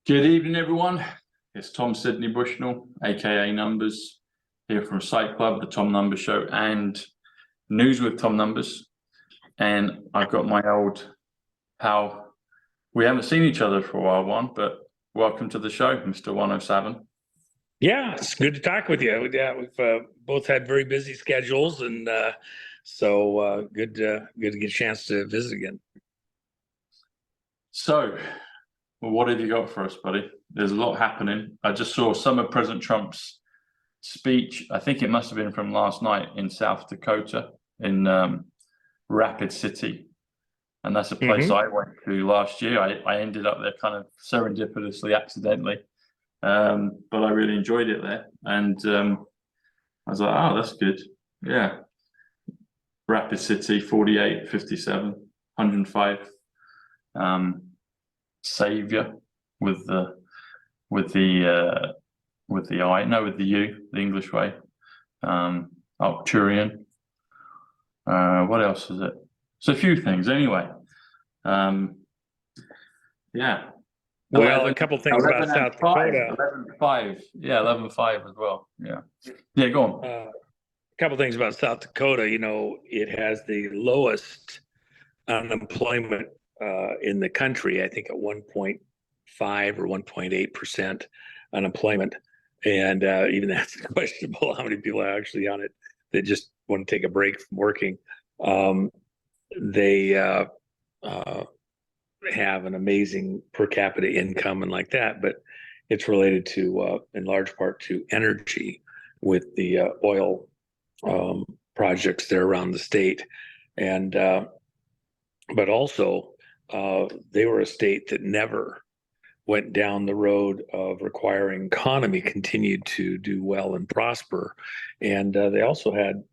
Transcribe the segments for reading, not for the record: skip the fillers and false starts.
Good evening, everyone. It's Tom Sydney Bushnell, aka Numbers, here from Psych.Club, the Tom Numbers Show, and News with Tom Numbers. And I've got my old pal. We haven't seen each other for a while, Juan, but welcome to the show, Mr. JUAN O SAVIN. Yeah, it's good to talk with you. Yeah, we've both had very busy schedules, and so good to get a chance to visit again. So, well, what have you got for us, buddy? There's a lot happening. I just saw some of President Trump's speech. I think it must have been from last night in South Dakota, in Rapid City. And that's a place I went to last year. I ended up there kind of serendipitously, accidentally. But I really enjoyed it there. And I was like, oh, that's good. Yeah. Rapid City, 48, 57, 105. Savior with the I, no, with the U, the English way. Arcturian. What else is it? It's a few things anyway. Yeah. Well, a couple things about South Dakota. 11.5. Yeah, 11.5 as well. Yeah. Yeah, go on. A couple things about South Dakota. You know, it has the lowest unemployment in the country. I think at 1.5 or 1.8% unemployment, and even that's questionable how many people are actually on it that just want to take a break from working. They have an amazing per capita income and like that, but it's related to in large part to energy with the oil projects there around the state, and but also they were a state that never went down the road of requiring economy continued to do well and prosper. And they also had,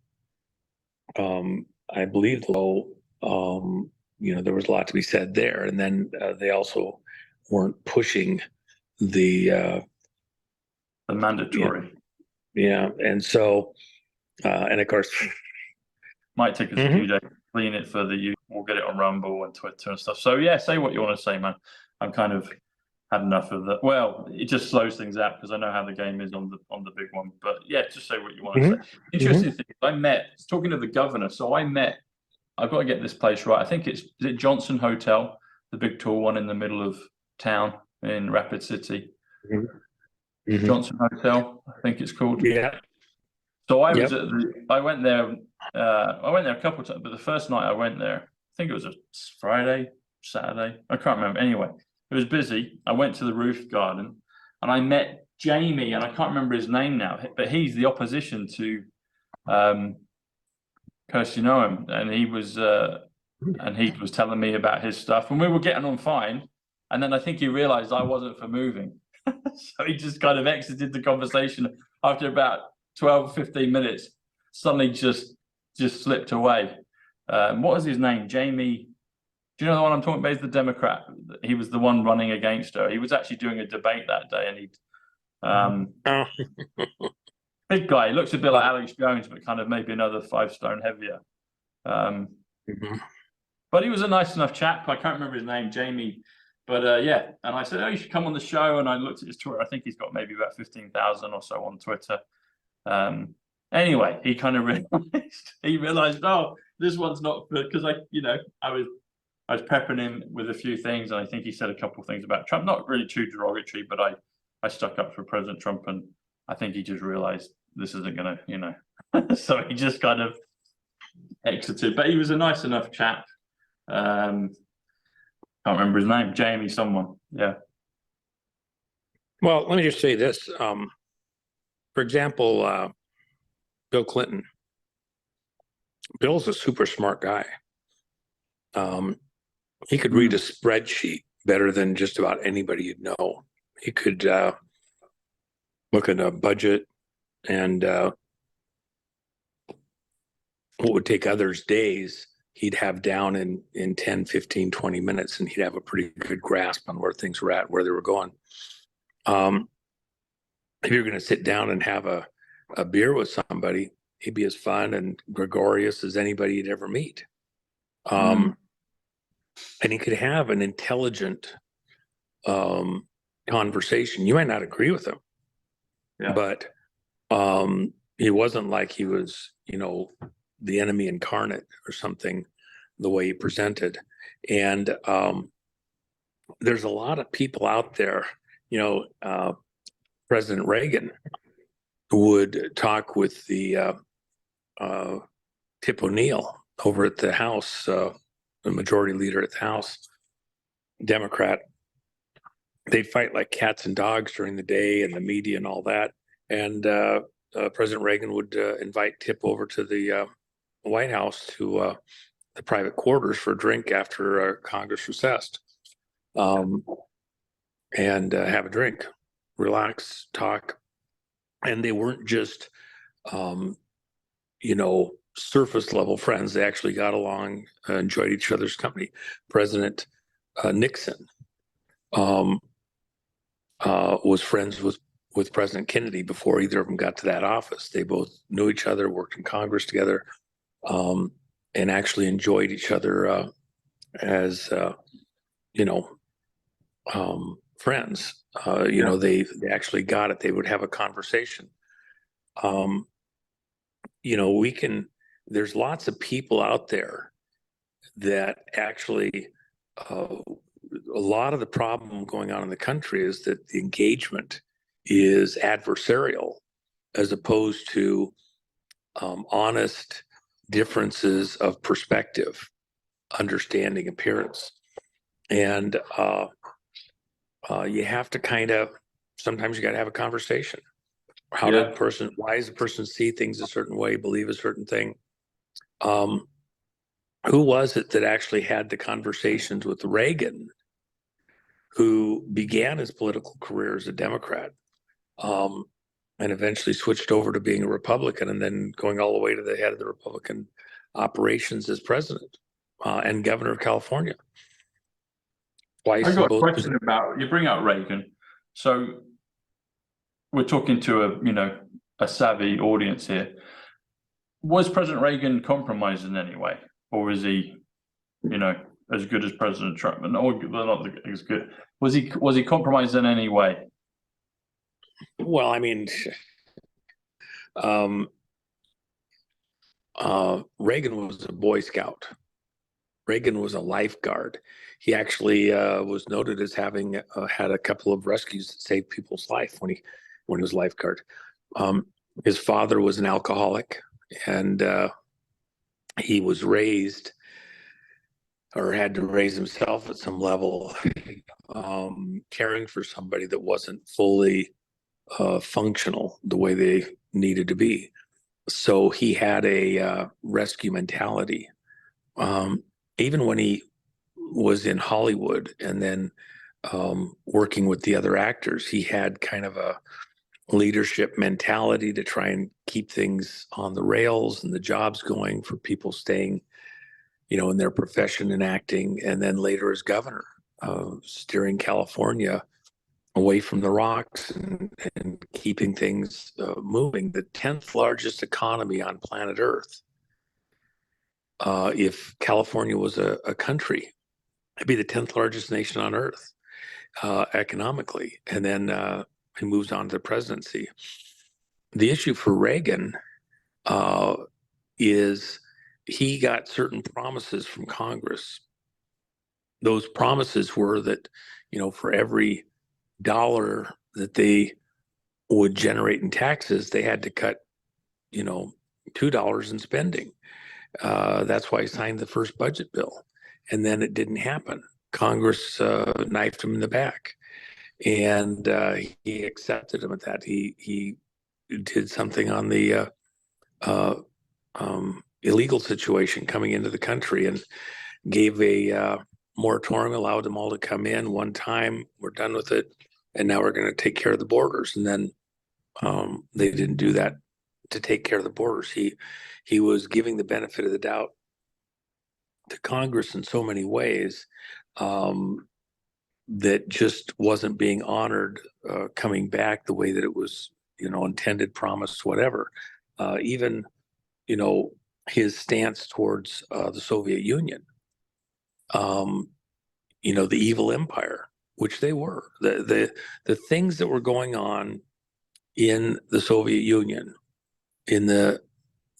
I believe, low, you know, there was a lot to be said there. And then they also weren't pushing the mandatory. Yeah. And so, and of course, might take us a few days to clean it for the youth. We'll get it on Rumble and Twitter and stuff. So yeah, say what you want to say, man. I'm kind of had enough of that. Well, it just slows things out because I know how the game is on the big one. But yeah, just say what you want to say. Interesting thing, I met, talking to the governor. So I've got to get this place right. I think is it Johnson Hotel, the big tall one in the middle of town in Rapid City. Johnson Hotel, I think it's called. Yeah. So I was I went there a couple of times, but the first night I went there, I think it was a Friday, Saturday, I can't remember. Anyway, it was busy. I went to the roof garden and I met Jamie, and I can't remember his name now, but he's the opposition to Curse, you know him, and he was telling me about his stuff, and we were getting on fine. And then I think he realized I wasn't for moving. So he just kind of exited the conversation after about 12, 15 minutes, suddenly just slipped away. What was his name? Jamie. Do you know the one I'm talking about? He's the Democrat. He was the one running against her. He was actually doing a debate that day, and big guy. He looks a bit like Alex Jones, but kind of maybe another 5 stone heavier. But he was a nice enough chap. I can't remember his name, Jamie. But yeah, and I said, oh, you should come on the show. And I looked at his Twitter. I think he's got maybe about 15,000 or so on Twitter. Anyway, he kind of realized, oh, this one's not good, because I was peppering him with a few things, and I think he said a couple of things about Trump, not really too derogatory, but I stuck up for President Trump, and I think he just realized this isn't gonna, so he just kind of exited. But he was a nice enough chap. Can't remember his name, Jamie someone. Yeah. Well, let me just say this. For example, Bill Clinton. Bill's a super smart guy. He could read a spreadsheet better than just about anybody you'd know. He could look at a budget and what would take others days, he'd have down in 10, 15, 20 minutes, and he'd have a pretty good grasp on where things were at, where they were going. If you're going to sit down and have a beer with somebody, he'd be as fun and gregarious as anybody you'd ever meet. And he could have an intelligent conversation. You might not agree with him, Yeah. but he wasn't like he was, the enemy incarnate or something, the way he presented. And there's a lot of people out there, President Reagan would talk with the Tip O'Neill over at the House, the majority leader at the House, Democrat. They'd fight like cats and dogs during the day and the media and all that. And President Reagan would invite Tip over to the White House to the private quarters for a drink after Congress recessed, and have a drink, relax, talk. And they weren't just, surface level friends. They actually got along, enjoyed each other's company. President Nixon was friends with President Kennedy before either of them got to that office. They both knew each other, worked in Congress together, and actually enjoyed each other as friends. They actually got it. They would have a conversation. There's lots of people out there that actually, a lot of the problem going on in the country is that the engagement is adversarial as opposed to honest differences of perspective, understanding, appearance. And you have to sometimes you got to have a conversation. Why does a person see things a certain way, believe a certain thing? Who was it that actually had the conversations with Reagan, who began his political career as a Democrat, and eventually switched over to being a Republican, and then going all the way to the head of the Republican operations as president and governor of California. I got a question about, you bring up Reagan. So we're talking to a savvy audience here. Was President Reagan compromised in any way? Or is he, as good as President Trump? Or not as good. Was he compromised in any way? Well, I mean, Reagan was a Boy Scout. Reagan was a lifeguard. He actually was noted as having had a couple of rescues that saved people's life when he was a lifeguard. His father was an alcoholic, and he was raised, or had to raise himself at some level, caring for somebody that wasn't fully functional the way they needed to be. So he had a rescue mentality. Even when he was in Hollywood and then working with the other actors, he had kind of a leadership mentality to try and keep things on the rails and the jobs going for people staying, in their profession and acting. And then later as governor, steering California away from the rocks and keeping things moving. The 10th largest economy on planet Earth. If California was a country, it'd be the 10th largest nation on Earth economically. And then he moves on to the presidency. The issue for Reagan is he got certain promises from Congress. Those promises were that, for every dollar that they would generate in taxes, they had to cut, $2 in spending. That's why he signed the first budget bill. And then it didn't happen. Congress knifed him in the back. And he accepted him at that. He did something on the illegal situation coming into the country and gave a moratorium, allowed them all to come in one time. We're done with it. And now we're going to take care of the borders. And then they didn't do that to take care of the borders. He was giving the benefit of the doubt to Congress in so many ways that just wasn't being honored, coming back the way that it was, intended, promised, whatever. Even, his stance towards the Soviet Union, the evil empire which they were, the things that were going on in the Soviet Union in the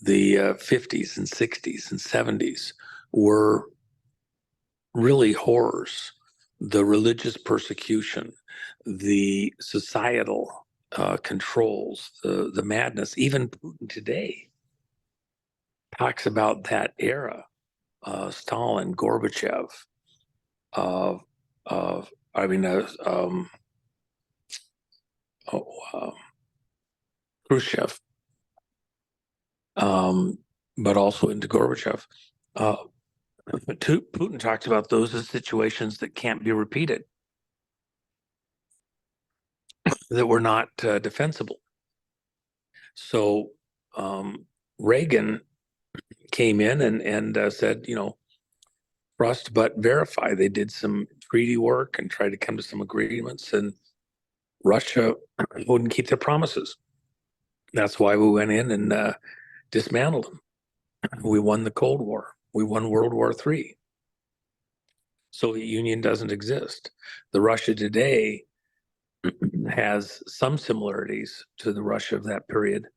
50s and 60s and 70s were really horrors. The religious persecution, the societal controls, the madness. Even Putin today talks about that era, Stalin, Gorbachev, I mean, Khrushchev, but also into Gorbachev. Putin talks about those as situations that can't be repeated, that were not defensible. So Reagan came in and said, trust but verify. They did some treaty work and tried to come to some agreements, and Russia wouldn't keep their promises. That's why we went in and dismantled them. We won the Cold War. We won World War III. Soviet Union doesn't exist. The Russia today has some similarities to the Russia of that period,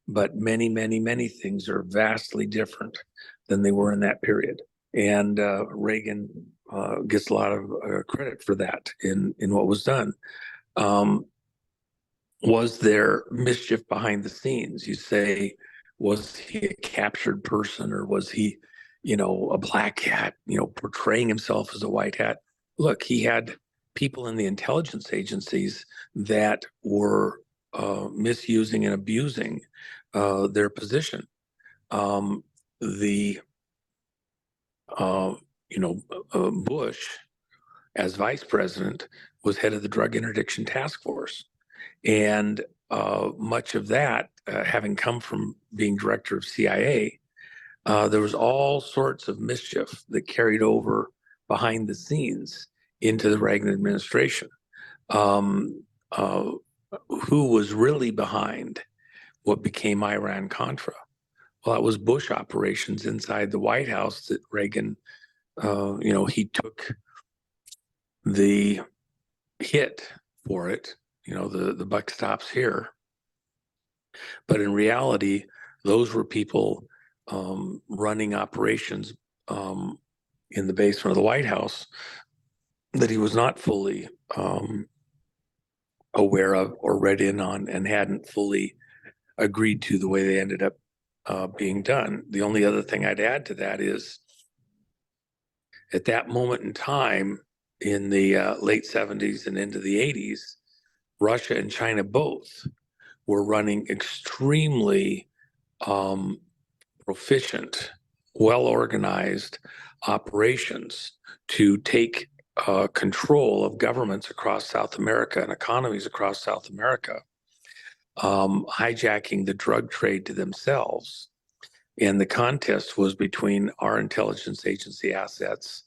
but many, many, many things are vastly different than they were in that period. And Reagan gets a lot of credit for that in what was done. Was there mischief behind the scenes? You say, was he a captured person, or was he, a black hat, portraying himself as a white hat? Look, he had people in the intelligence agencies that were misusing and abusing their position. Bush, as vice president, was head of the Drug Interdiction Task Force. And much of that, having come from being director of CIA, there was all sorts of mischief that carried over behind the scenes into the Reagan administration. Who was really behind what became Iran-Contra? Well, that was Bush operations inside the White House that Reagan, he took the hit for it. The buck stops here. But in reality, those were people running operations in the basement of the White House that he was not fully aware of or read in on, and hadn't fully agreed to the way they ended up being done. The only other thing I'd add to that is, at that moment in time, in the late 70s and into the 80s, Russia and China both were running extremely proficient, well-organized operations to take control of governments across South America and economies across South America, hijacking the drug trade to themselves. And the contest was between our intelligence agency assets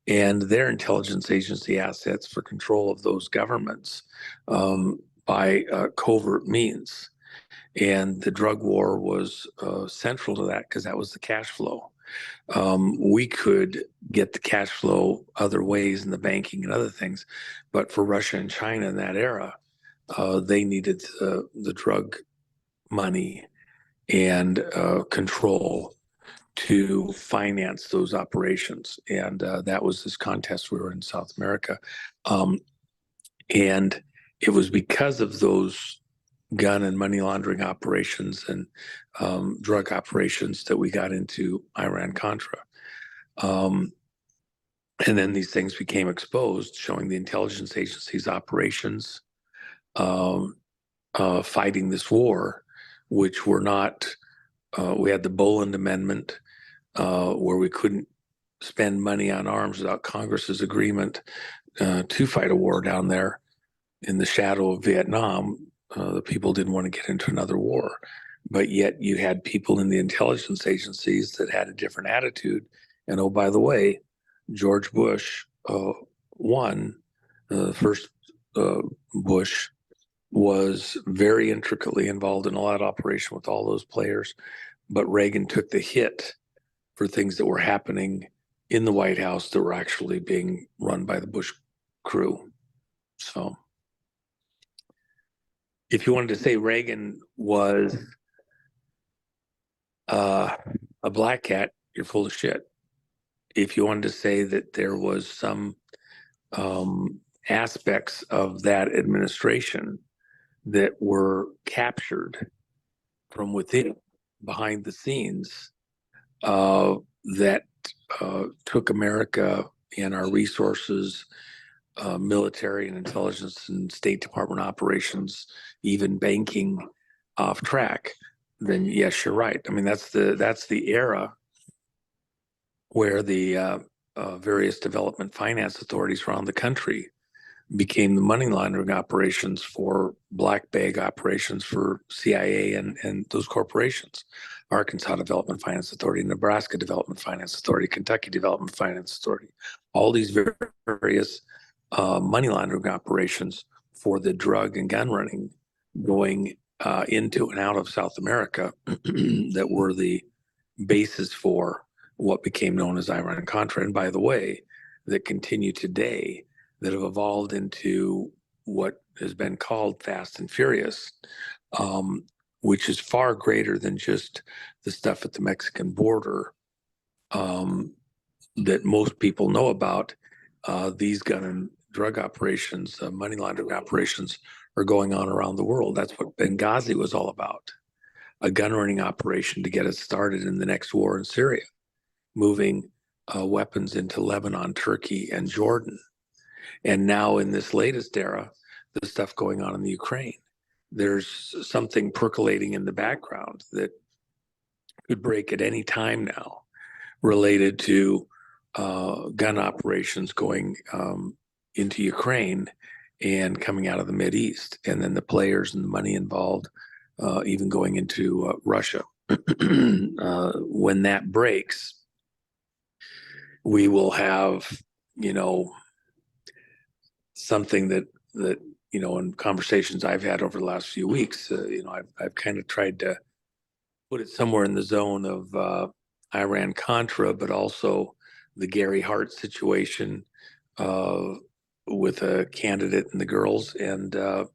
and their intelligence agency assets for control of those governments by covert means. And the drug war was central to that, because that was the cash flow. We could get the cash flow other ways in the banking and other things, but for Russia and China in that era, they needed the drug money and control to finance those operations. And that was this contest we were in South America. And it was because of those gun and money laundering operations and drug operations that we got into Iran-Contra. And then these things became exposed, showing the intelligence agencies' operations fighting this war, which were not, we had the Boland Amendment, where we couldn't spend money on arms without Congress's agreement to fight a war down there in the shadow of Vietnam. The people didn't want to get into another war, but yet you had people in the intelligence agencies that had a different attitude. And oh, by the way, George Bush won. The first Bush was very intricately involved in a lot of operation with all those players, but Reagan took the hit for things that were happening in the White House that were actually being run by the Bush crew. So if you wanted to say Reagan was a black cat, you're full of shit. If you wanted to say that there was some aspects of that administration that were captured from within, behind the scenes, that took America and our resources, military and intelligence and State Department operations, even banking, off track, then yes, you're right. I mean, that's the era where the various development finance authorities around the country became the money laundering operations for black bag operations for CIA and those corporations. Arkansas Development Finance Authority, Nebraska Development Finance Authority, Kentucky Development Finance Authority, all these various money laundering operations for the drug and gun running going into and out of South America that were the basis for what became known as Iran-Contra. And by the way, that continue today, that have evolved into what has been called Fast and Furious, which is far greater than just the stuff at the Mexican border that most people know about. These gun and drug operations, money laundering operations, are going on around the world. That's what Benghazi was all about, a gun running operation to get us started in the next war in Syria, moving weapons into Lebanon, Turkey, and Jordan. And now in this latest era, the stuff going on in the Ukraine, there's something percolating in the background that could break at any time now related to gun operations going into Ukraine and coming out of the Mideast, and then the players and the money involved even going into Russia. When that breaks, we will have, something that in conversations I've had over the last few weeks, I've kind of tried to put it somewhere in the zone of Iran-Contra, but also the Gary Hart situation with a candidate and the girls, and the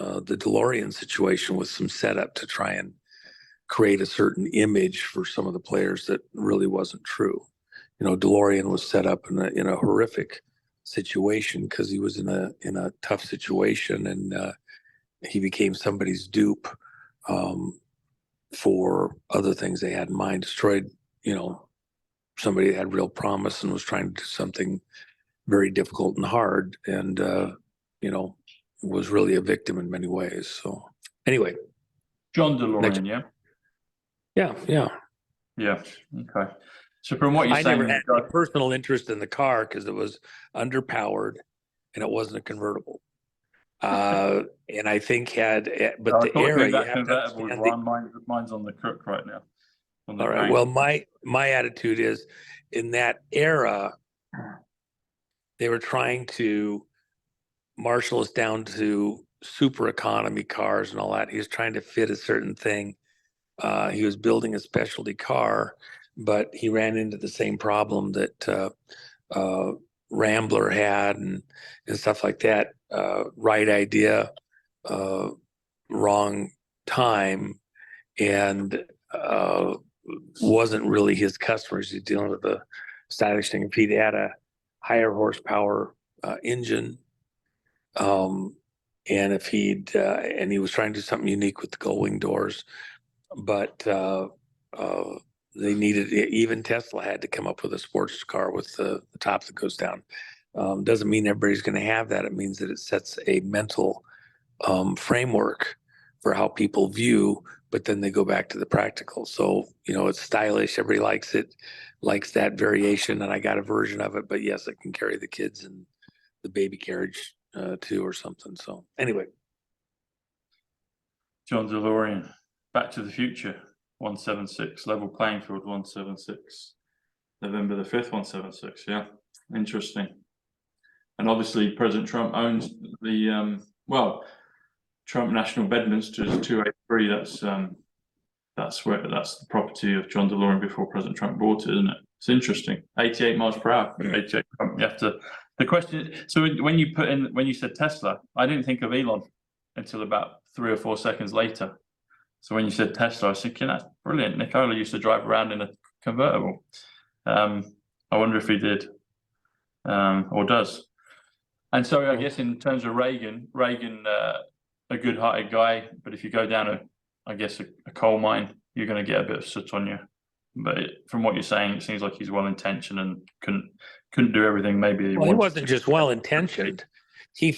DeLorean situation with some setup to try and create a certain image for some of the players that really wasn't true. DeLorean was set up in a horrific situation because he was in a tough situation, and he became somebody's dupe for other things they had in mind. Destroyed, somebody that had real promise and was trying to do something very difficult and hard, and was really a victim in many ways. So anyway, John DeLorean, yeah. Okay. So from what you're saying, never had a personal interest in the car because it was underpowered and it wasn't a convertible. And I think but the era, you have to understand mine's on the crook right now. All right. Well, my attitude is, in that era, they were trying to marshal us down to super economy cars and all that. He was trying to fit a certain thing. He was building a specialty car, but he ran into the same problem that Rambler had and stuff like that. Right idea, wrong time, and wasn't really his customers. He's dealing with a stylish thing. If he'd had a higher horsepower engine, and if and he was trying to do something unique with the gull wing doors, but they needed, even Tesla had to come up with a sports car with the top that goes down. Doesn't mean everybody's going to have that. It means that it sets a mental framework for how people view, but then they go back to the practical. So, it's stylish. Everybody likes it, likes that variation. And I got a version of it, but yes, it can carry the kids in the baby carriage too or something. So anyway. John DeLorean, Back to the Future, 176, level playing field, 176, November the 5th, 176. Yeah, interesting. And obviously President Trump owns the, Trump National Bedminster is 283. That's the property of John DeLorean before President Trump bought it, isn't it? It's interesting. 88 miles per hour. 88. You have to The question, so when you said Tesla, I didn't think of Elon until about 3 or 4 seconds later. So when you said Tesla, I was thinking, that's brilliant. Nikola used to drive around in a convertible. I wonder if he did or does. And so I guess in terms of Reagan, a good-hearted guy, but if you go down I guess a coal mine, you're going to get a bit of soot on you. But from what you're saying, it seems like he's well-intentioned and couldn't do everything maybe he Well, he wanted wasn't to. just well-intentioned. He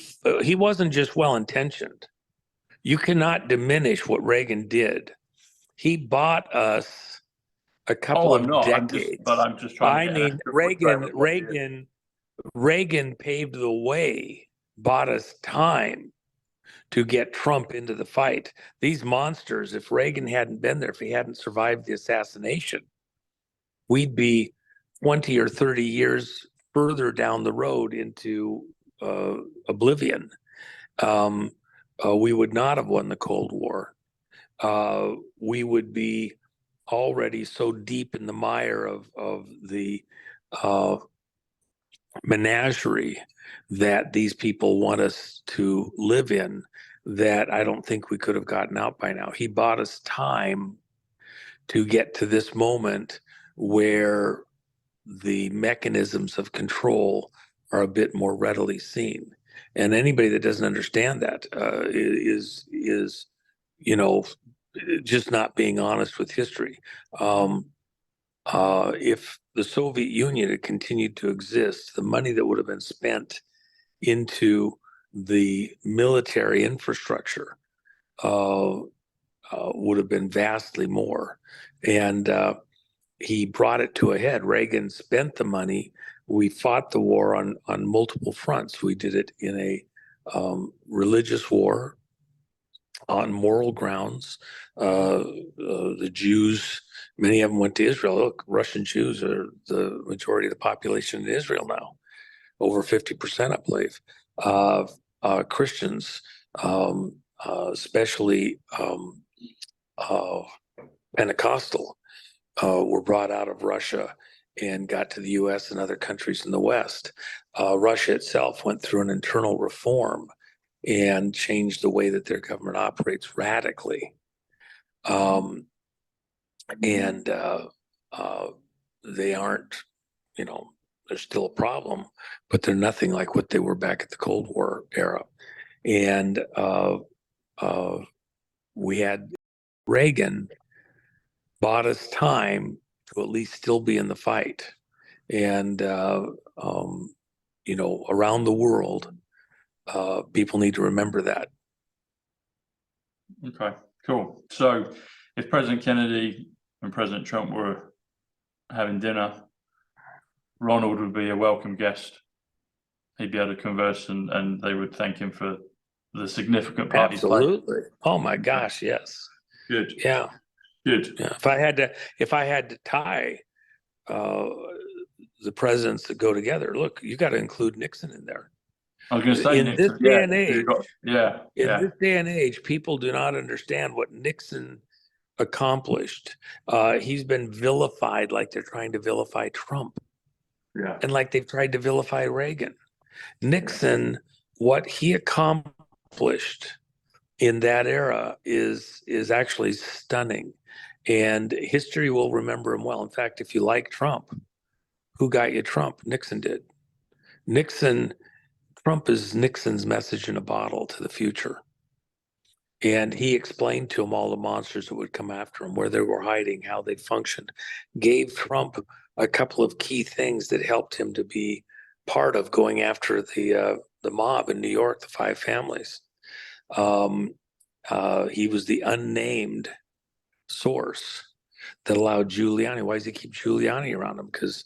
wasn't just well-intentioned. You cannot diminish what Reagan did. He bought us a couple of decades. I'm just trying to get Reagan paved the way, bought us time to get Trump into the fight. These monsters, if Reagan hadn't been there, if he hadn't survived the assassination, we'd be 20 or 30 years further down the road into oblivion. We would not have won the Cold War. We would be already so deep in the mire of the menagerie that these people want us to live in, that I don't think we could have gotten out by now. He bought us time to get to this moment where the mechanisms of control are a bit more readily seen. And anybody that doesn't understand that is just not being honest with history. If the Soviet Union had continued to exist, the money that would have been spent into the military infrastructure would have been vastly more. And he brought it to a head. Reagan spent the money. We fought the war on multiple fronts. We did it in a religious war, on moral grounds. The Jews, many of them went to Israel. Look, Russian Jews are the majority of the population in Israel now, over 50%, I believe. Christians, especially Pentecostal, were brought out of Russia and got to the U.S. and other countries in the West. Russia itself went through an internal reform and changed the way that their government operates radically. They aren't, they're still a problem, but they're nothing like what they were back at the Cold War era. And we had Reagan bought us time to at least still be in the fight. And, around the world, people need to remember that. Okay, cool. So if President Kennedy and President Trump were having dinner, Ronald would be a welcome guest. He'd be able to converse and they would thank him for the significant part. Absolutely. Oh my gosh, yes. Good. Yeah. Good. Yeah. If I had to tie the presidents that go together, look, you got to include Nixon in there. I was going to say, in this day and age, this day and age, people do not understand what Nixon accomplished. He's been vilified like they're trying to vilify Trump, and like they've tried to vilify Reagan. Nixon, what he accomplished in that era is actually stunning, and history will remember him well. In fact, if you like Trump, who got you Trump? Nixon did. Trump is Nixon's message in a bottle to the future. And he explained to him all the monsters that would come after him, where they were hiding, how they functioned, gave Trump a couple of key things that helped him to be part of going after the mob in New York, the 5 families. He was the unnamed source that allowed Giuliani. Why does he keep Giuliani around him? Because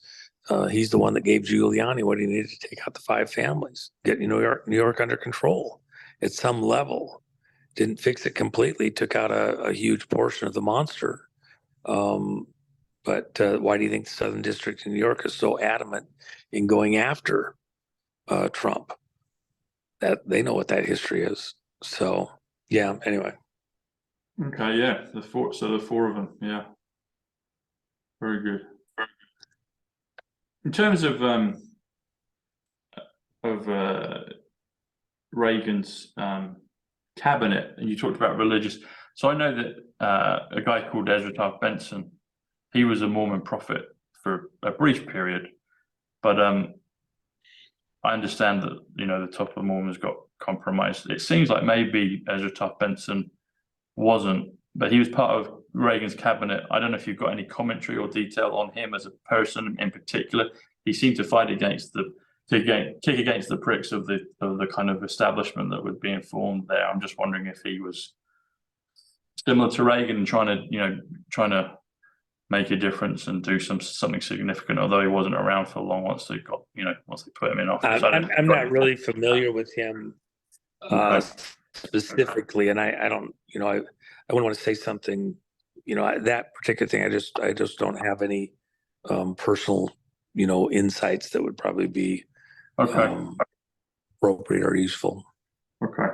he's the one that gave Giuliani what he needed to take out the 5 families, get New York under control at some level. Didn't fix it completely, took out a huge portion of the monster. But why do you think the Southern District in New York is so adamant in going after Trump? That they know what that history is. So yeah, anyway. Okay, yeah. The 4 of them, yeah. Very good. In terms of of Reagan's cabinet, and you talked about religious. So I know that a guy called Ezra Taft Benson, he was a Mormon prophet for a brief period, but I understand that the top of the Mormons got compromised. It seems like maybe Ezra Taft Benson wasn't, but he was part of Reagan's cabinet. I don't know if you've got any commentary or detail on him as a person in particular. He seemed to fight against kick against the pricks of the kind of establishment that was being formed there. I'm just wondering if he was similar to Reagan and trying to make a difference and do something significant, although he wasn't around for long once they put him in office. I'm not really familiar with him specifically, and I don't, I wouldn't want to say something, that particular thing. I just don't have any personal, insights that would probably be appropriate or useful. Okay.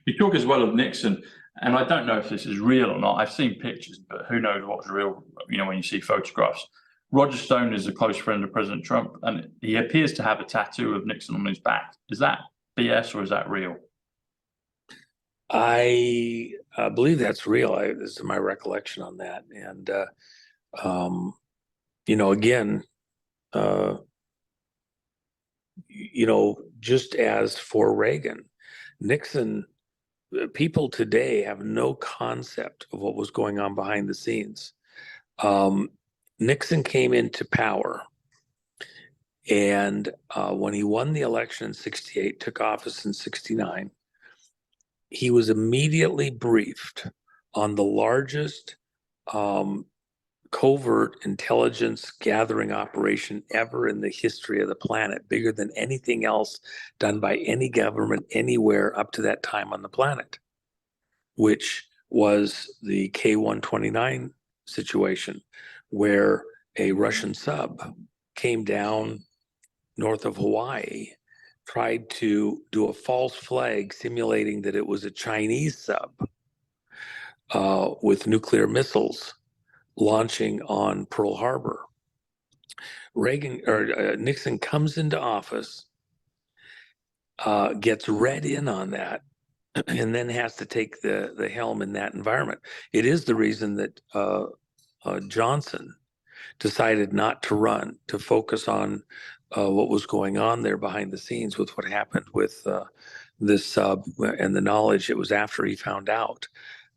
You talk as well of Nixon, and I don't know if this is real or not. I've seen pictures, but who knows what's real, when you see photographs. Roger Stone is a close friend of President Trump, and he appears to have a tattoo of Nixon on his back. Is that BS or is that real? I believe that's real. This is my recollection on that. And, again, just as for Reagan, Nixon, people today have no concept of what was going on behind the scenes. Nixon came into power, and when he won the election in 68, took office in 69, he was immediately briefed on the largest covert intelligence gathering operation ever in the history of the planet, bigger than anything else done by any government anywhere up to that time on the planet, which was the K-129 situation, where a Russian sub came down north of Hawaii, tried to do a false flag simulating that it was a Chinese sub with nuclear missiles launching on Pearl Harbor. Nixon comes into office, gets read in on that, and then has to take the helm in that environment. It is the reason that Johnson decided not to run, to focus on what was going on there behind the scenes with what happened with this sub, and the knowledge. It was after he found out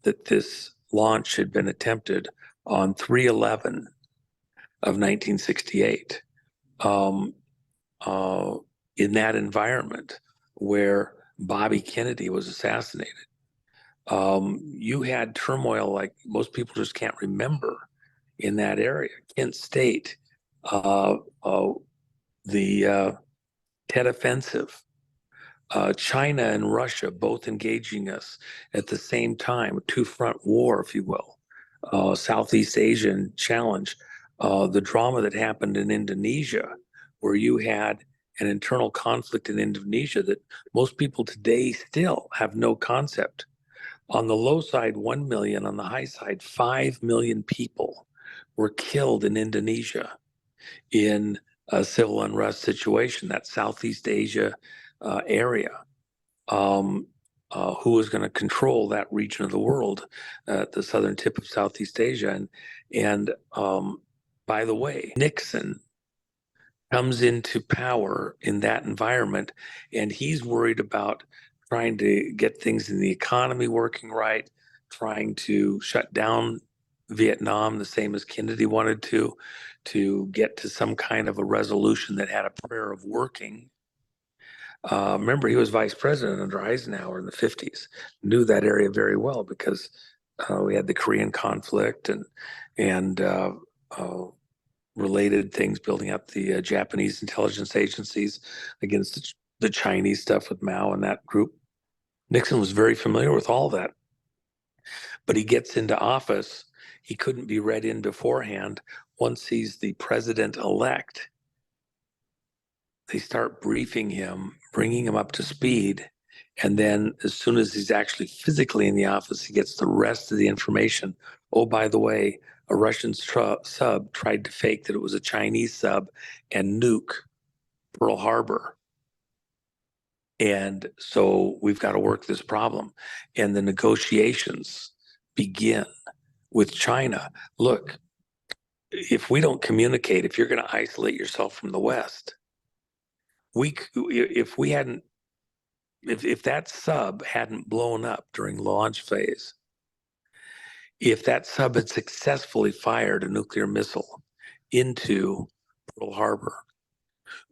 that this launch had been attempted on 3/11 of 1968, in that environment where Bobby Kennedy was assassinated. You had turmoil like most people just can't remember in that area. Kent State, the Tet Offensive, China and Russia both engaging us at the same time, a two-front war, if you will. Southeast Asian challenge, the drama that happened in Indonesia, where you had an internal conflict in Indonesia that most people today still have no concept. On the low side, 1 million. On the high side, 5 million people were killed in Indonesia in a civil unrest situation, that Southeast Asia area. Who was going to control that region of the world, the southern tip of Southeast Asia. And by the way, Nixon comes into power in that environment, and he's worried about trying to get things in the economy working right, trying to shut down Vietnam, the same as Kennedy wanted to get to some kind of a resolution that had a prayer of working. Remember, he was vice president under Eisenhower in the 50s, knew that area very well because we had the Korean conflict and related things, building up the Japanese intelligence agencies against the Chinese stuff with Mao and that group. Nixon was very familiar with all that. But he gets into office, he couldn't be read in beforehand. Once he's the president-elect, they start briefing him, bringing him up to speed. And then as soon as he's actually physically in the office, he gets the rest of the information. Oh, by the way, a Russian sub tried to fake that it was a Chinese sub and nuke Pearl Harbor. And so we've got to work this problem. And the negotiations begin with China. Look, if we don't communicate, if you're going to isolate yourself from the West, if we hadn't, if that sub hadn't blown up during launch phase, if that sub had successfully fired a nuclear missile into Pearl Harbor,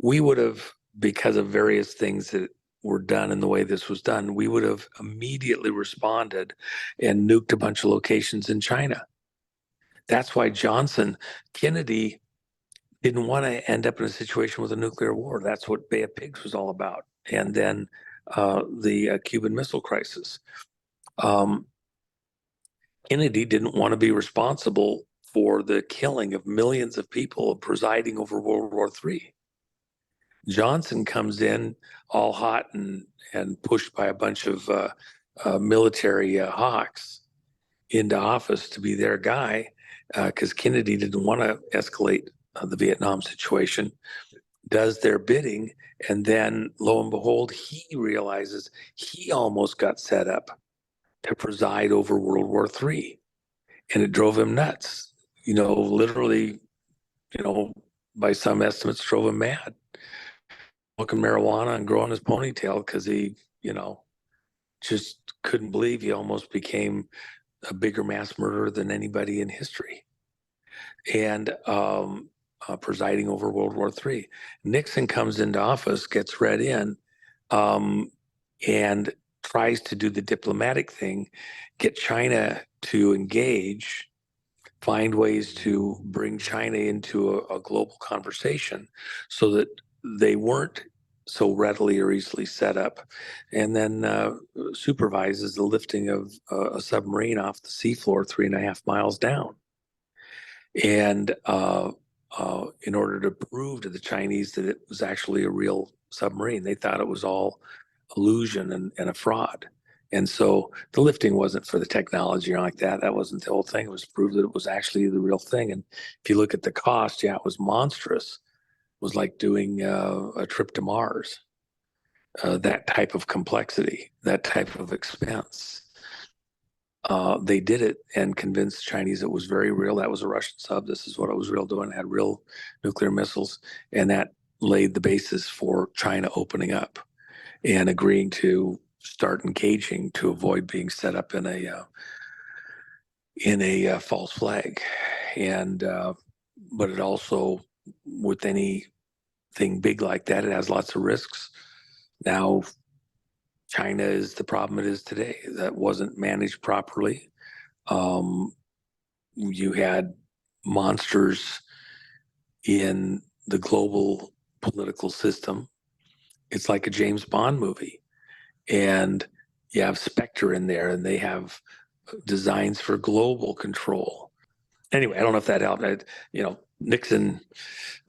we would have, because of various things that were done and the way this was done, we would have immediately responded and nuked a bunch of locations in China. That's why Kennedy didn't want to end up in a situation with a nuclear war. That's what Bay of Pigs was all about. And then the Cuban Missile Crisis. Kennedy didn't want to be responsible for the killing of millions of people presiding over World War III. Johnson comes in all hot and pushed by a bunch of military hawks into office to be their guy because Kennedy didn't want to escalate the Vietnam situation, does their bidding, and then lo and behold, he realizes he almost got set up to preside over World War III, and it drove him nuts. Literally, by some estimates, drove him mad. Smoking marijuana and growing his ponytail because he, just couldn't believe he almost became a bigger mass murderer than anybody in history. And presiding over World War III. Nixon comes into office, gets read in, and tries to do the diplomatic thing, get China to engage, find ways to bring China into a global conversation so that they weren't so readily or easily set up, and then supervises the lifting of a submarine off the seafloor 3.5 miles down. And in order to prove to the Chinese that it was actually a real submarine, they thought it was all illusion and a fraud. And so the lifting wasn't for the technology or like that. That wasn't the whole thing. It was to prove that it was actually the real thing. And if you look at the cost, yeah, it was monstrous. It was like doing a trip to Mars. That type of complexity, that type of expense. They did it and convinced the Chinese it was very real. That was a Russian sub. This is what it was real doing. It had real nuclear missiles. And that laid the basis for China opening up and agreeing to start engaging to avoid being set up in a false flag. And but it also, with anything big like that, it has lots of risks. Now, China is the problem it is today. That wasn't managed properly. You had monsters in the global political system. It's like a James Bond movie. And you have Spectre in there, and they have designs for global control. Anyway, I don't know if that helped. Nixon,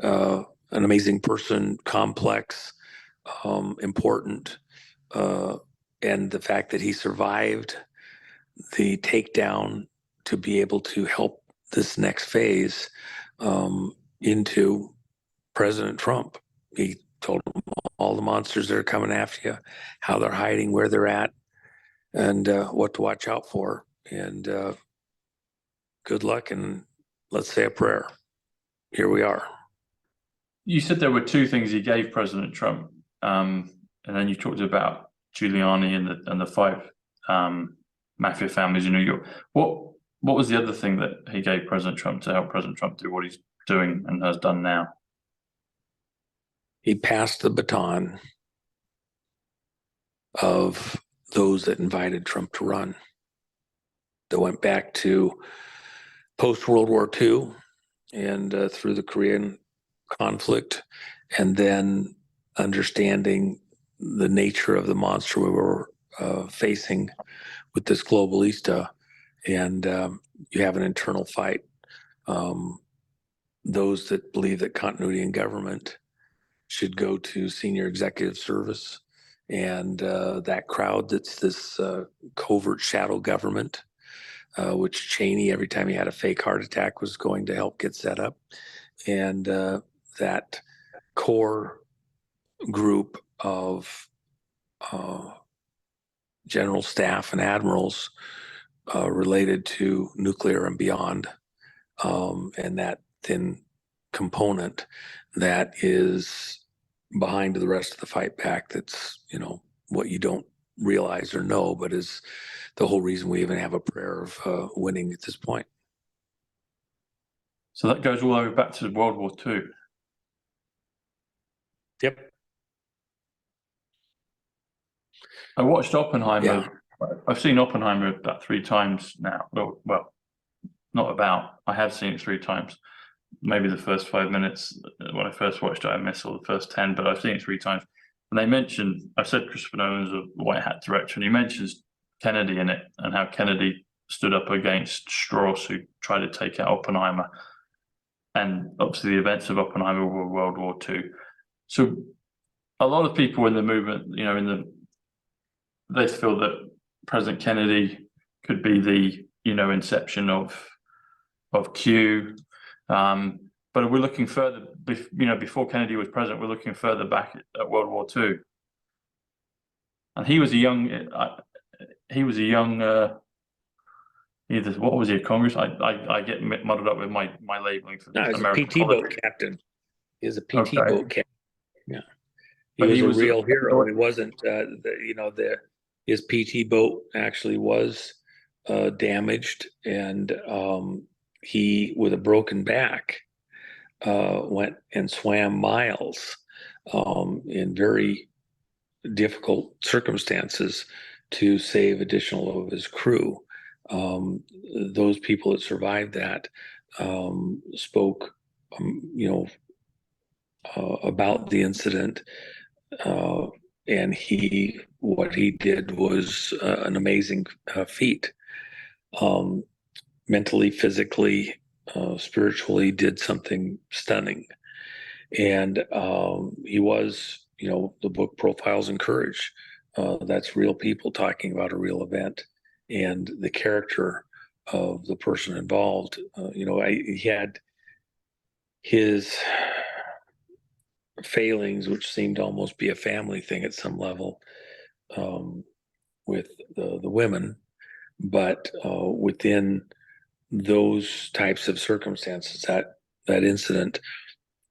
an amazing person, complex, important, and the fact that he survived the takedown to be able to help this next phase into President Trump. He told him all the monsters that are coming after you, how they're hiding, where they're at, and what to watch out for. And good luck, and let's say a prayer. Here we are. You said there were two things he gave President Trump, and then you talked about Giuliani and the five mafia families in New York. What was the other thing that he gave President Trump to help President Trump do what he's doing and has done now? He passed the baton of those that invited Trump to run. That went back to post-World War II and through the Korean conflict, and then understanding the nature of the monster we were facing with this globalista, and you have an internal fight. Those that believe that continuity in government should go to senior executive service, and that crowd that's this covert shadow government, which Cheney, every time he had a fake heart attack, was going to help get set up. And that core group of general staff and admirals related to nuclear and beyond, and that thin component that is behind the rest of the fight back. That's, you know, what you don't realize or know, but is the whole reason we even have a prayer of winning at this point. So that goes all the way back to World War II. Yep. I watched Oppenheimer. Yeah. I've seen Oppenheimer about 3 times now. Well, not about. I have seen it 3 times. Maybe the first 5 minutes when I first watched it, I missed, or the first 10, but I've seen it 3 times. And they mentioned, I said Christopher Nolan's a white hat director, and he mentions Kennedy in it and how Kennedy stood up against Strauss, who tried to take out Oppenheimer. And obviously the events of Oppenheimer were World War II. So a lot of people in the movement, you know, they feel that President Kennedy could be the, you know, inception of Q. But we're looking further, you know, before Kennedy was president, we're looking further back at World War II. And he was a young, either, what was he, a Congress? I get muddled up with my labeling for American PT politics. boat captain. He was a PT boat captain. Yeah. He was a real hero. He wasn't, you know, his PT boat actually was damaged, and he, with a broken back, went and swam miles in very difficult circumstances to save additional of his crew. Those people that survived that spoke, you know, about the incident, and what he did was an amazing feat. Mentally, physically, spiritually, did something stunning. And he was, you know, the book profiles in courage. That's real people talking about a real event, and the character of the person involved. You know, he had his failings, which seemed to almost be a family thing at some level, with the women, but within those types of circumstances, that incident,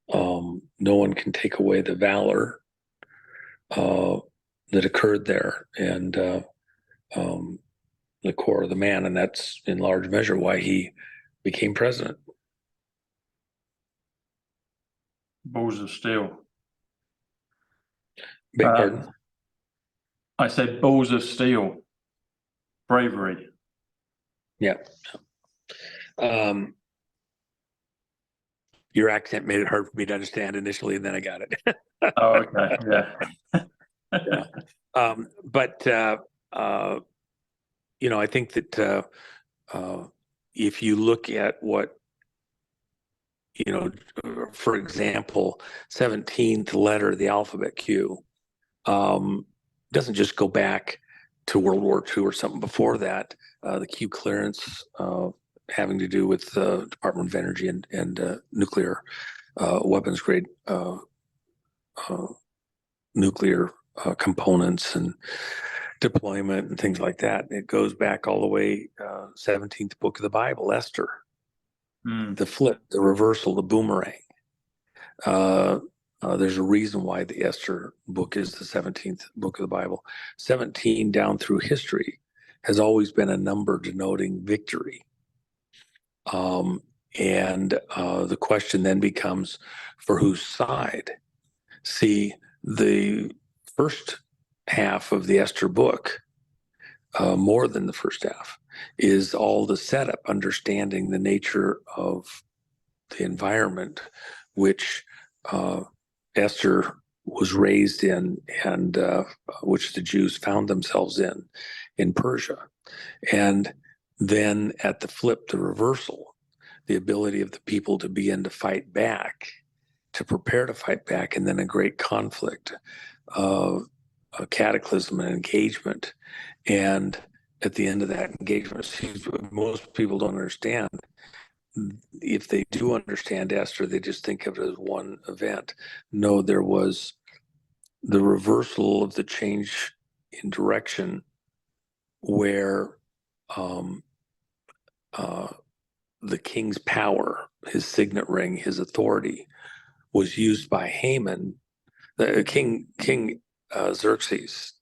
no one can take away the valor that occurred there, and the core of the man, and that's in large measure why he became president. Balls of steel. Beg pardon? I said balls of steel. Bravery. Yeah. Your accent made it hard for me to understand initially, and then I got it. Oh, okay. Yeah. Yeah. But you know, I think that if you look at what, you know, for example, 17th letter of the alphabet Q, doesn't just go back to World War II or something before that. The Q clearance having to do with the Department of Energy and nuclear weapons grade nuclear components and deployment and things like that. It goes back all the way, 17th book of the Bible, Esther. The flip, the reversal, the boomerang. There's a reason why the Esther book is the 17th book of the Bible. 17 down through history has always been a number denoting victory. And the question then becomes, for whose side? See, the first half of the Esther book, more than the first half, is all the setup, understanding the nature of the environment which Esther was raised in, and which the Jews found themselves in Persia. And then at the flip, the reversal, the ability of the people to begin to fight back, to prepare to fight back, and then a great conflict, a cataclysm, and engagement. And at the end of that engagement, most people don't understand. If they do understand Esther, they just think of it as one event. No, there was the reversal of the change in direction where the king's power, his signet ring, his authority, was used by Haman, the King Xerxes.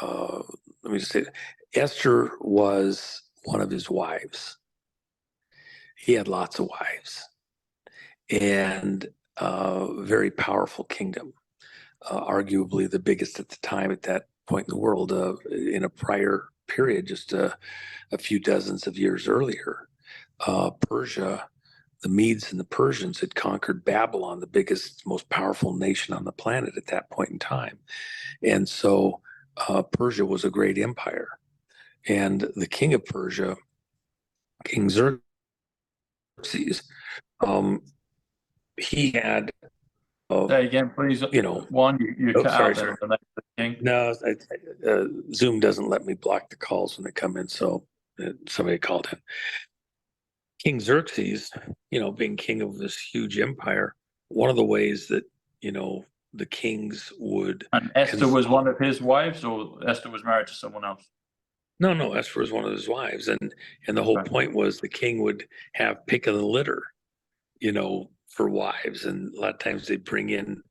Let me just say, Esther was one of his wives. He had lots of wives, and very powerful kingdom, arguably the biggest at the time at that point in the world. In a prior period, just a few dozens of years earlier, Persia, the Medes and the Persians had conquered Babylon, the biggest, most powerful nation on the planet at that point in time. And so Persia was a great empire. And the king of Persia, King Xerxes, he had, Say again, please. One, you cut out there. The name of the king. No, Zoom doesn't let me block the calls when they come in, so somebody called in. King Xerxes, being king of this huge empire, one of the ways that, the kings would... And Esther was one of his wives, or Esther was married to someone else? No, Esther was one of his wives. And the whole point was the king would have pick of the litter, for wives. And a lot of times they'd bring in,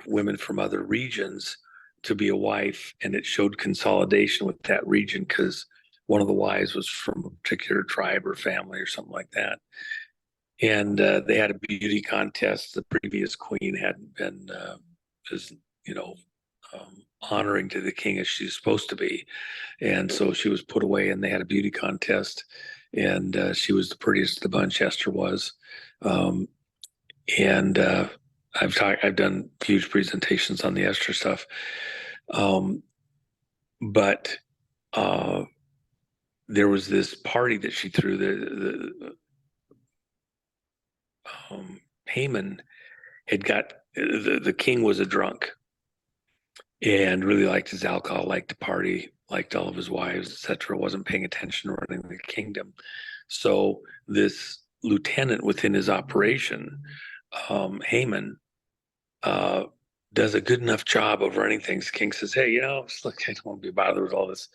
women from other regions to be a wife. And it showed consolidation with that region because one of the wives was from a particular tribe or family or something like that. And they had a beauty contest. The previous queen hadn't been, honoring to the king as she's supposed to be. And so she was put away and they had a beauty contest. And she was the prettiest of the bunch, Esther was. And I've done huge presentations on the Esther stuff. But there was this party that she threw. Haman had got, the king was a drunk and really liked his alcohol, liked to party, liked all of his wives, etc. Wasn't paying attention to running the kingdom. So this lieutenant within his operation, Haman, does a good enough job of running things. The king says, hey, look, I don't want to be bothered with all this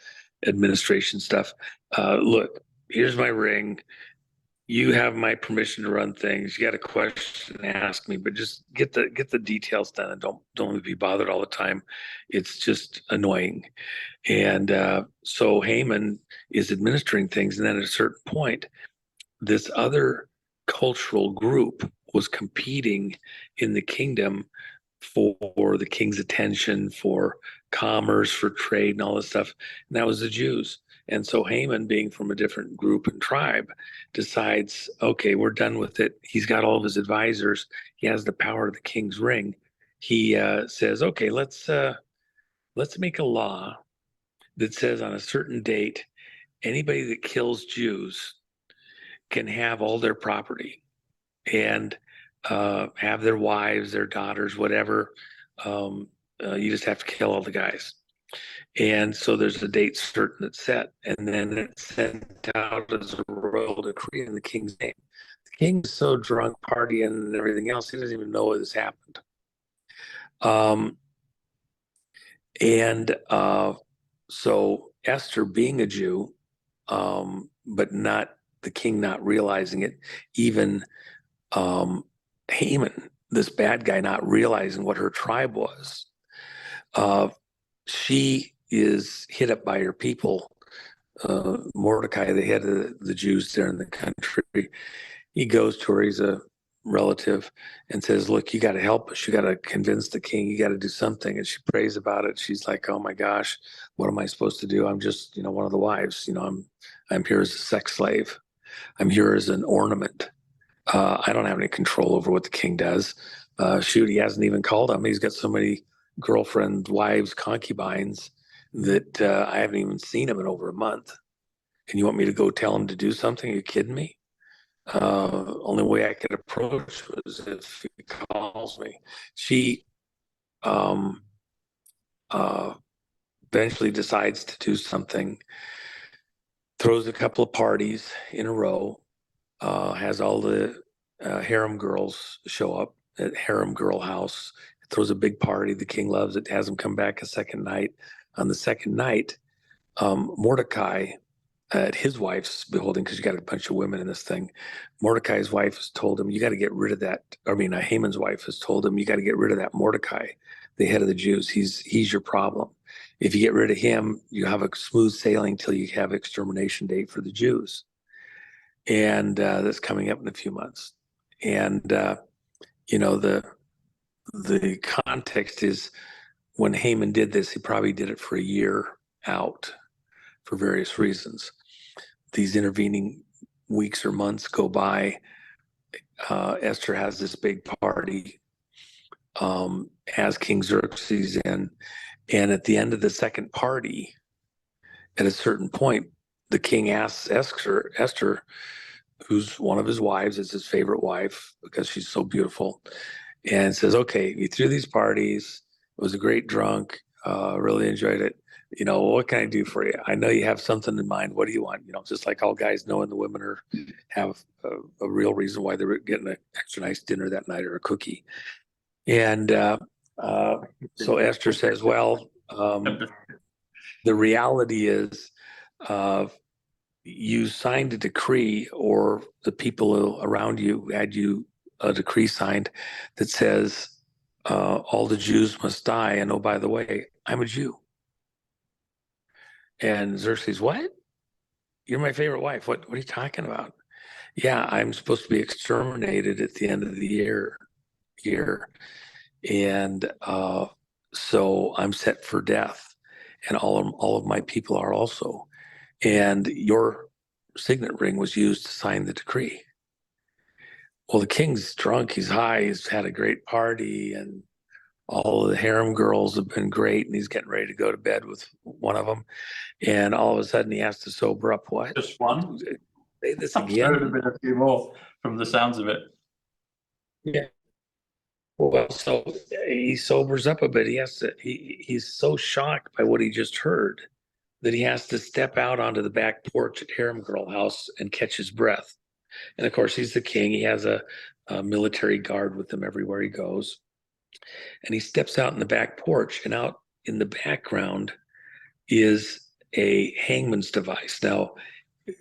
administration stuff. Look, here's my ring. You have my permission to run things. You got a question, ask me, but just get the details done and don't be bothered all the time. It's just annoying. And so Haman is administering things, and then at a certain point, this other cultural group was competing in the kingdom for the king's attention, for commerce, for trade, and all this stuff. And that was the Jews. And so Haman, being from a different group and tribe, decides, okay, we're done with it. He's got all of his advisors. He has the power of the king's ring. He says, okay, let's make a law that says on a certain date, anybody that kills Jews can have all their property and have their wives, their daughters, whatever. You just have to kill all the guys. And so there's a date certain that's set, and then it's sent out as a royal decree in the king's name. The king's so drunk, partying and everything else, he doesn't even know this happened. So Esther, being a Jew, but not the king not realizing it, even Haman, this bad guy, not realizing what her tribe was, she is hit up by her people. Mordecai, the head of the Jews there in the country, he goes to her, he's a relative, and says, look, you got to help us. You got to convince the king. You got to do something. And she prays about it. She's like, oh my gosh, what am I supposed to do? I'm just, one of the wives. I'm here as a sex slave. I'm here as an ornament. I don't have any control over what the king does. Shoot, he hasn't even called on me. He's got so many girlfriend, wives, concubines that I haven't even seen him in over a month. And you want me to go tell him to do something? Are you kidding me? Only way I could approach was if he calls me. She eventually decides to do something, throws a couple of parties in a row, has all the harem girls show up at Harem Girl House at throws a big party. The king loves it, has him come back a second night. On the second night, Mordecai, at his wife's beholding, because you got a bunch of women in this thing, Mordecai's wife has told him, you got to get rid of that. I mean, Haman's wife has told him, you got to get rid of that Mordecai, the head of the Jews. He's your problem. If you get rid of him, you have a smooth sailing till you have extermination date for the Jews. And that's coming up in a few months. And, the context is when Haman did this, he probably did it for a year out for various reasons. These intervening weeks or months go by. Esther has this big party, has King Xerxes in, and at the end of the second party, at a certain point, the king asks Esther, who's one of his wives, is his favorite wife because she's so beautiful, and says, okay, you threw these parties, it was a great drunk, really enjoyed it. What can I do for you? I know you have something in mind. What do you want? Just like all guys knowing the women have a real reason why they're getting an extra nice dinner that night or a cookie. And so Esther says, well, the reality is you signed a decree, or the people around you had you a decree signed that says all the Jews must die. And oh, by the way, I'm a Jew. And Xerxes, what? You're my favorite wife. What are you talking about? Yeah, I'm supposed to be exterminated at the end of the year. And so I'm set for death. And all of my people are also. And your signet ring was used to sign the decree. Well, the king's drunk, he's high, he's had a great party, and all of the harem girls have been great, and he's getting ready to go to bed with one of them. And all of a sudden he has to sober up. What? Just one? Say this I'm again. sure it would have been a few more from the sounds of it. Yeah. Well, so he sobers up a bit. He's so shocked by what he just heard that he has to step out onto the back porch at Harem Girl House and catch his breath. And of course, he's the king. He has a military guard with him everywhere he goes. And he steps out in the back porch, and out in the background is a hangman's device. Now,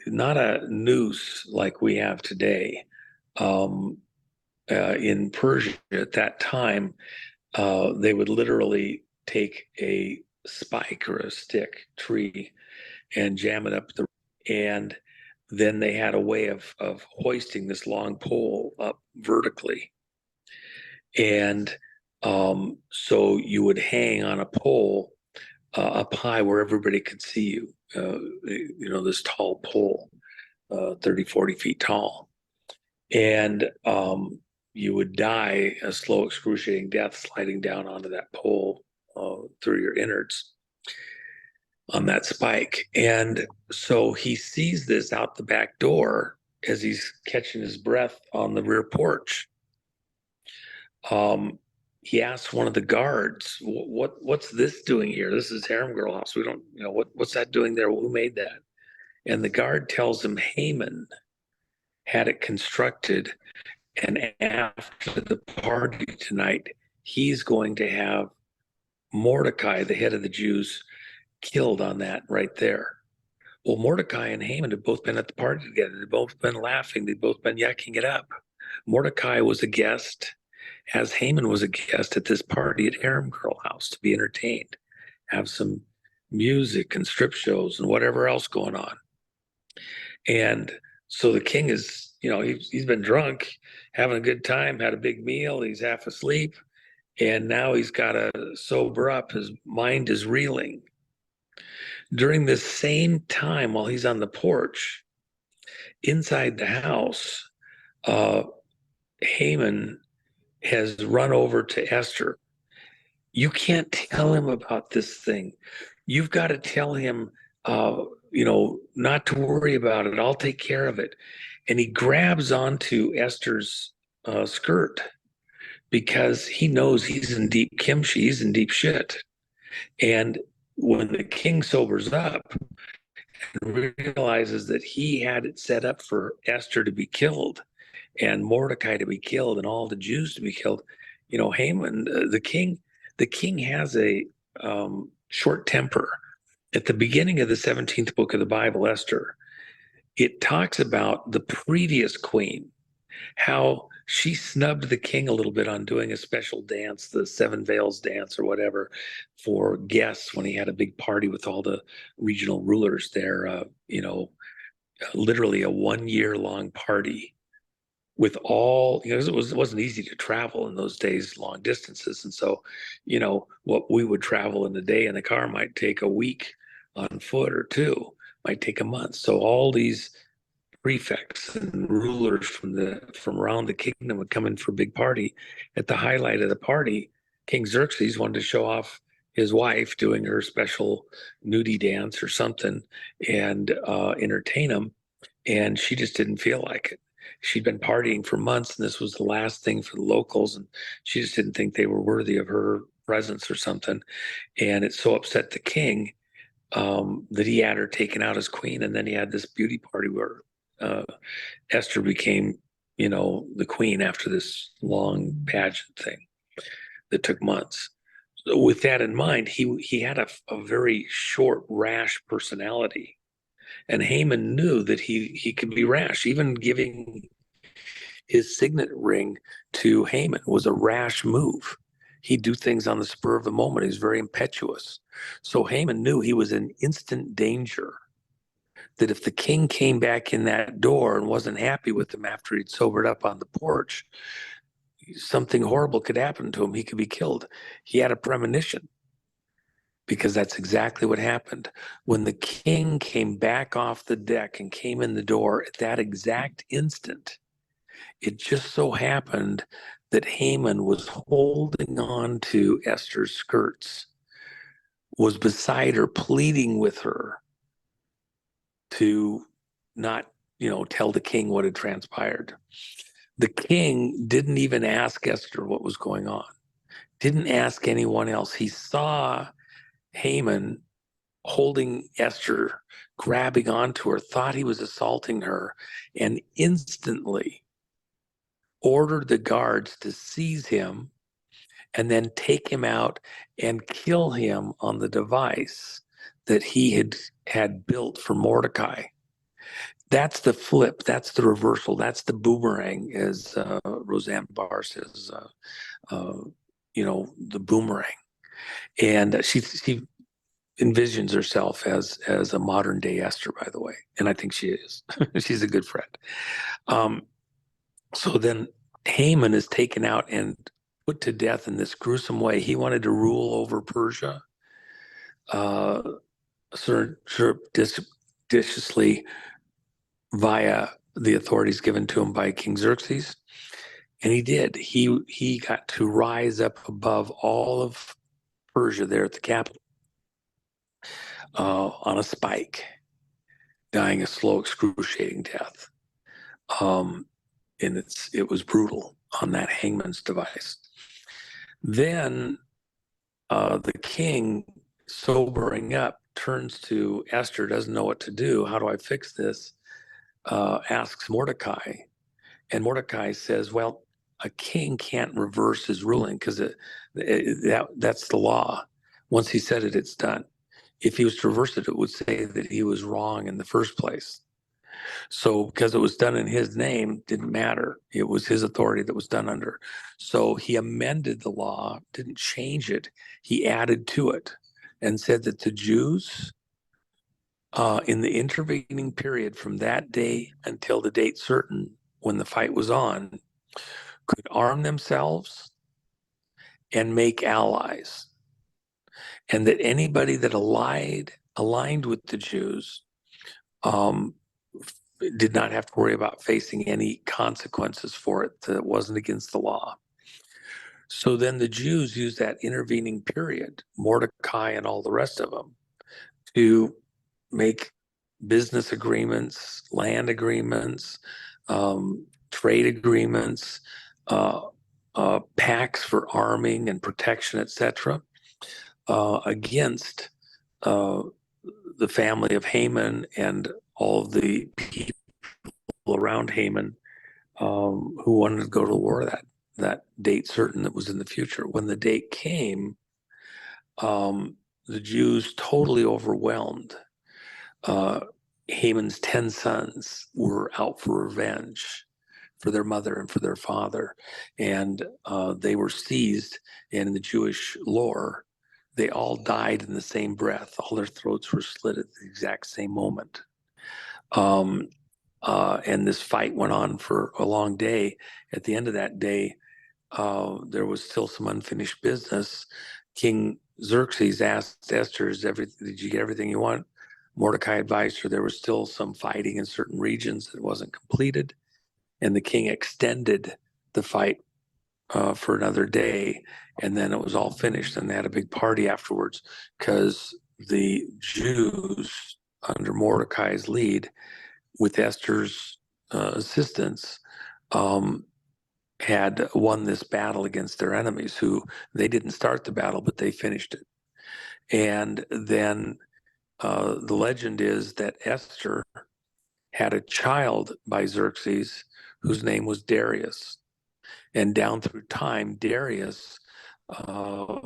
not a noose like we have today. In Persia at that time, they would literally take a spike or a stick tree and jam it up and then they had a way of hoisting this long pole up vertically. And so you would hang on a pole up high where everybody could see you, this tall pole, 30, 40 feet tall. And you would die a slow, excruciating death sliding down onto that pole through your innards on that spike. And so he sees this out the back door as he's catching his breath on the rear porch. He asks one of the guards, what's this doing here? This is Harem Girl House. We don't, what's that doing there? Who made that? And the guard tells him Haman had it constructed, and after the party tonight, he's going to have Mordecai, the head of the Jews, killed on that right there. Well, Mordecai and Haman have both been at the party together. They've both been laughing. They've both been yucking it up. Mordecai was a guest, as Haman was a guest at this party at Harem Girl House to be entertained, have some music and strip shows and whatever else going on. And so the king is, he's been drunk, having a good time, had a big meal, he's half asleep, and now he's got to sober up. His mind is reeling. During this same time, while he's on the porch, inside the house, Haman has run over to Esther. You can't tell him about this thing. You've got to tell him, not to worry about it. I'll take care of it. And he grabs onto Esther's skirt because he knows he's in deep kimchi, he's in deep shit. And when the king sobers up and realizes that he had it set up for Esther to be killed and Mordecai to be killed and all the Jews to be killed, you know, Haman, the king has a short temper. At the beginning of the 17th book of the Bible, Esther, it talks about the previous queen, how she snubbed the king a little bit on doing a special dance, the Seven Veils dance or whatever, for guests when he had a big party with all the regional rulers there. You know, literally a 1 year long party with all, you know, it wasn't easy to travel in those days, long distances. And so, you know, what we would travel in a day in a car might take a week on foot, or two, might take a month. So all these prefects and rulers from around the kingdom would come in for a big party. At the highlight of the party, King Xerxes wanted to show off his wife doing her special nudie dance or something and entertain him. And she just didn't feel like it. She'd been partying for months, and this was the last thing for the locals, and she just didn't think they were worthy of her presence or something. And it so upset the king that he had her taken out as queen, and then he had this beauty party where Esther became, you know, the queen after this long pageant thing that took months. So with that in mind, he had a very short, rash personality. And Haman knew that he could be rash. Even giving his signet ring to Haman was a rash move. He'd do things on the spur of the moment. He was very impetuous. So Haman knew he was in instant danger, that if the king came back in that door and wasn't happy with him after he'd sobered up on the porch, something horrible could happen to him. He could be killed. He had a premonition, because that's exactly what happened. When the king came back off the deck and came in the door at that exact instant, it just so happened that Haman was holding on to Esther's skirts, was beside her, pleading with her to not, you know, tell the king what had transpired. The king didn't even ask Esther what was going on, didn't ask anyone else. He saw Haman holding Esther, grabbing onto her, thought he was assaulting her, and instantly ordered the guards to seize him and then take him out and kill him on the device that he had built for Mordecai. That's the flip. That's the reversal. That's the boomerang, as Roseanne Barr says, you know, the boomerang. And she envisions herself as a modern day Esther, by the way. And I think she is. She's a good friend. So then Haman is taken out and put to death in this gruesome way. He wanted to rule over Persia, surreptitiously via the authorities given to him by King Xerxes. And he did. He got to rise up above all of Persia there at the capital on a spike, dying a slow, excruciating death. And it was brutal on that hangman's device. Then the king, sobering up, turns to Esther, doesn't know what to do. How do I fix this? Asks Mordecai. And Mordecai says, well, a king can't reverse his ruling because that's the law. Once he said it, it's done. If he was to reverse it, it would say that he was wrong in the first place. So because it was done in his name, didn't matter. It was his authority that was done under. So he amended the law, didn't change it. He added to it and said that the Jews, in the intervening period from that day until the date certain when the fight was on, could arm themselves and make allies. And that anybody that aligned with the Jews did not have to worry about facing any consequences for it, that it wasn't against the law. So then the Jews used that intervening period, Mordecai and all the rest of them, to make business agreements, land agreements, trade agreements, pacts for arming and protection, etc., against the family of Haman and all of the people around Haman who wanted to go to war that that date certain that was in the future. When the date came, the Jews totally overwhelmed. Haman's 10 sons were out for revenge for their mother and for their father, and they were seized. And in the Jewish lore, they all died in the same breath. All their throats were slit at the exact same moment. And this fight went on for a long day. At the end of that day, there was still some unfinished business. King Xerxes asked Esther, did you get everything you want? Mordecai advised her there was still some fighting in certain regions that wasn't completed. And the king extended the fight for another day. And then it was all finished. And they had a big party afterwards because the Jews, under Mordecai's lead, with Esther's assistance, had won this battle against their enemies, who they didn't start the battle, but they finished it. And then the legend is that Esther had a child by Xerxes whose name was Darius. And down through time, Darius, a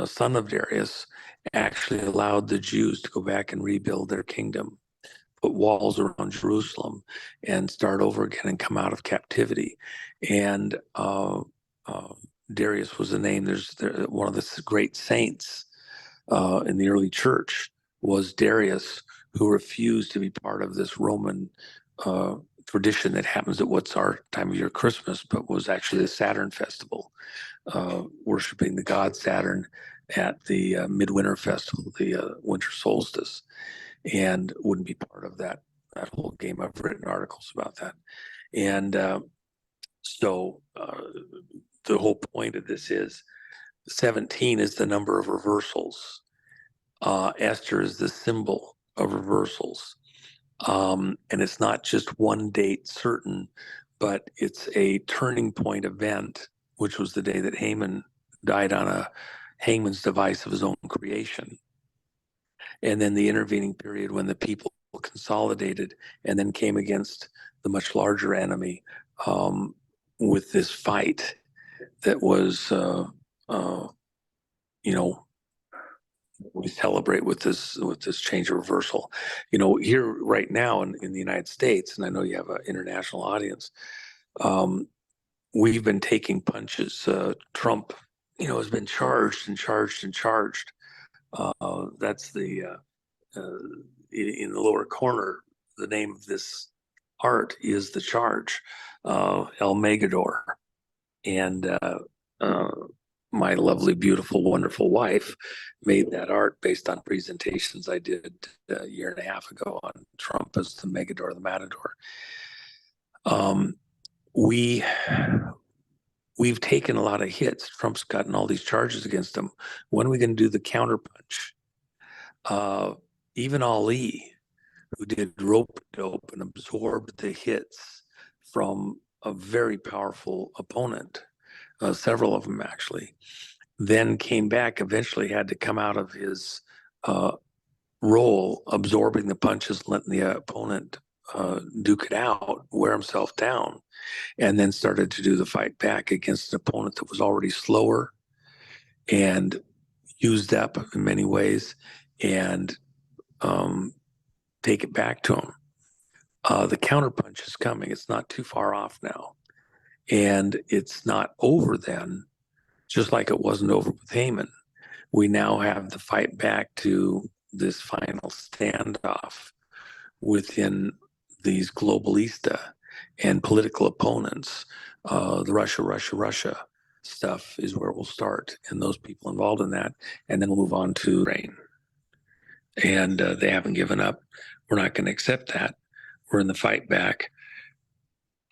son of Darius, actually allowed the Jews to go back and rebuild their kingdom, put walls around Jerusalem, and start over again and come out of captivity. And Darius was the name. There's one of the great saints in the early church was Darius, who refused to be part of this Roman tradition that happens at what's our time of year Christmas, but was actually the Saturn festival, worshiping the god Saturn at the midwinter festival, the winter solstice, and wouldn't be part of that whole game. I've written articles about that. And so the whole point of this is 17 is the number of reversals. Esther is the symbol of reversals. And it's not just one date certain, but it's a turning point event, which was the day that Haman died on a hangman's device of his own creation. And then the intervening period when the people consolidated and then came against the much larger enemy with this fight that was, we celebrate with this change of reversal. Here right now in the United States, and I know you have an international audience, we've been taking punches. Trump, has been charged and charged and charged. That's the in the lower corner. The name of this art is the charge, El Magador, and my lovely, beautiful, wonderful wife made that art based on presentations I did a year and a half ago on Trump as the Megador, the Matador. We've taken a lot of hits. Trump's gotten all these charges against him. When are we going to do the counterpunch? Even Ali, who did rope-a-dope and absorbed the hits from a very powerful opponent, several of them actually, then came back, eventually had to come out of his role, absorbing the punches, letting the opponent duke it out, wear himself down, and then started to do the fight back against an opponent that was already slower and used up in many ways, and take it back to him. The counterpunch is coming. It's not too far off now. And it's not over then, just like it wasn't over with Haman. We now have the fight back to this final standoff within these globalista and political opponents. The Russia stuff is where we'll start, and those people involved in that. And then we'll move on to Ukraine. And they haven't given up. We're not going to accept that. We're in the fight back.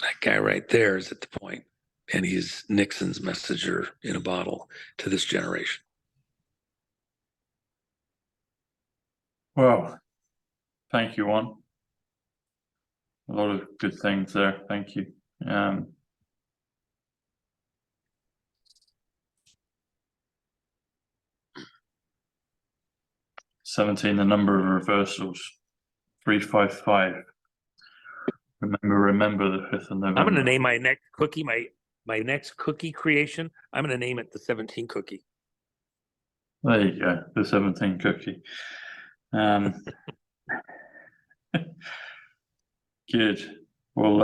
That guy right there is at the point, and he's Nixon's messenger in a bottle to this generation. Well, thank you, Juan. A lot of good things there. Thank you. 17, the number of reversals, 355. Remember the 5th of November. I'm going to name my next cookie, my next cookie creation. I'm going to name it the 17 cookie. There you go, the 17 cookie. Good. Well,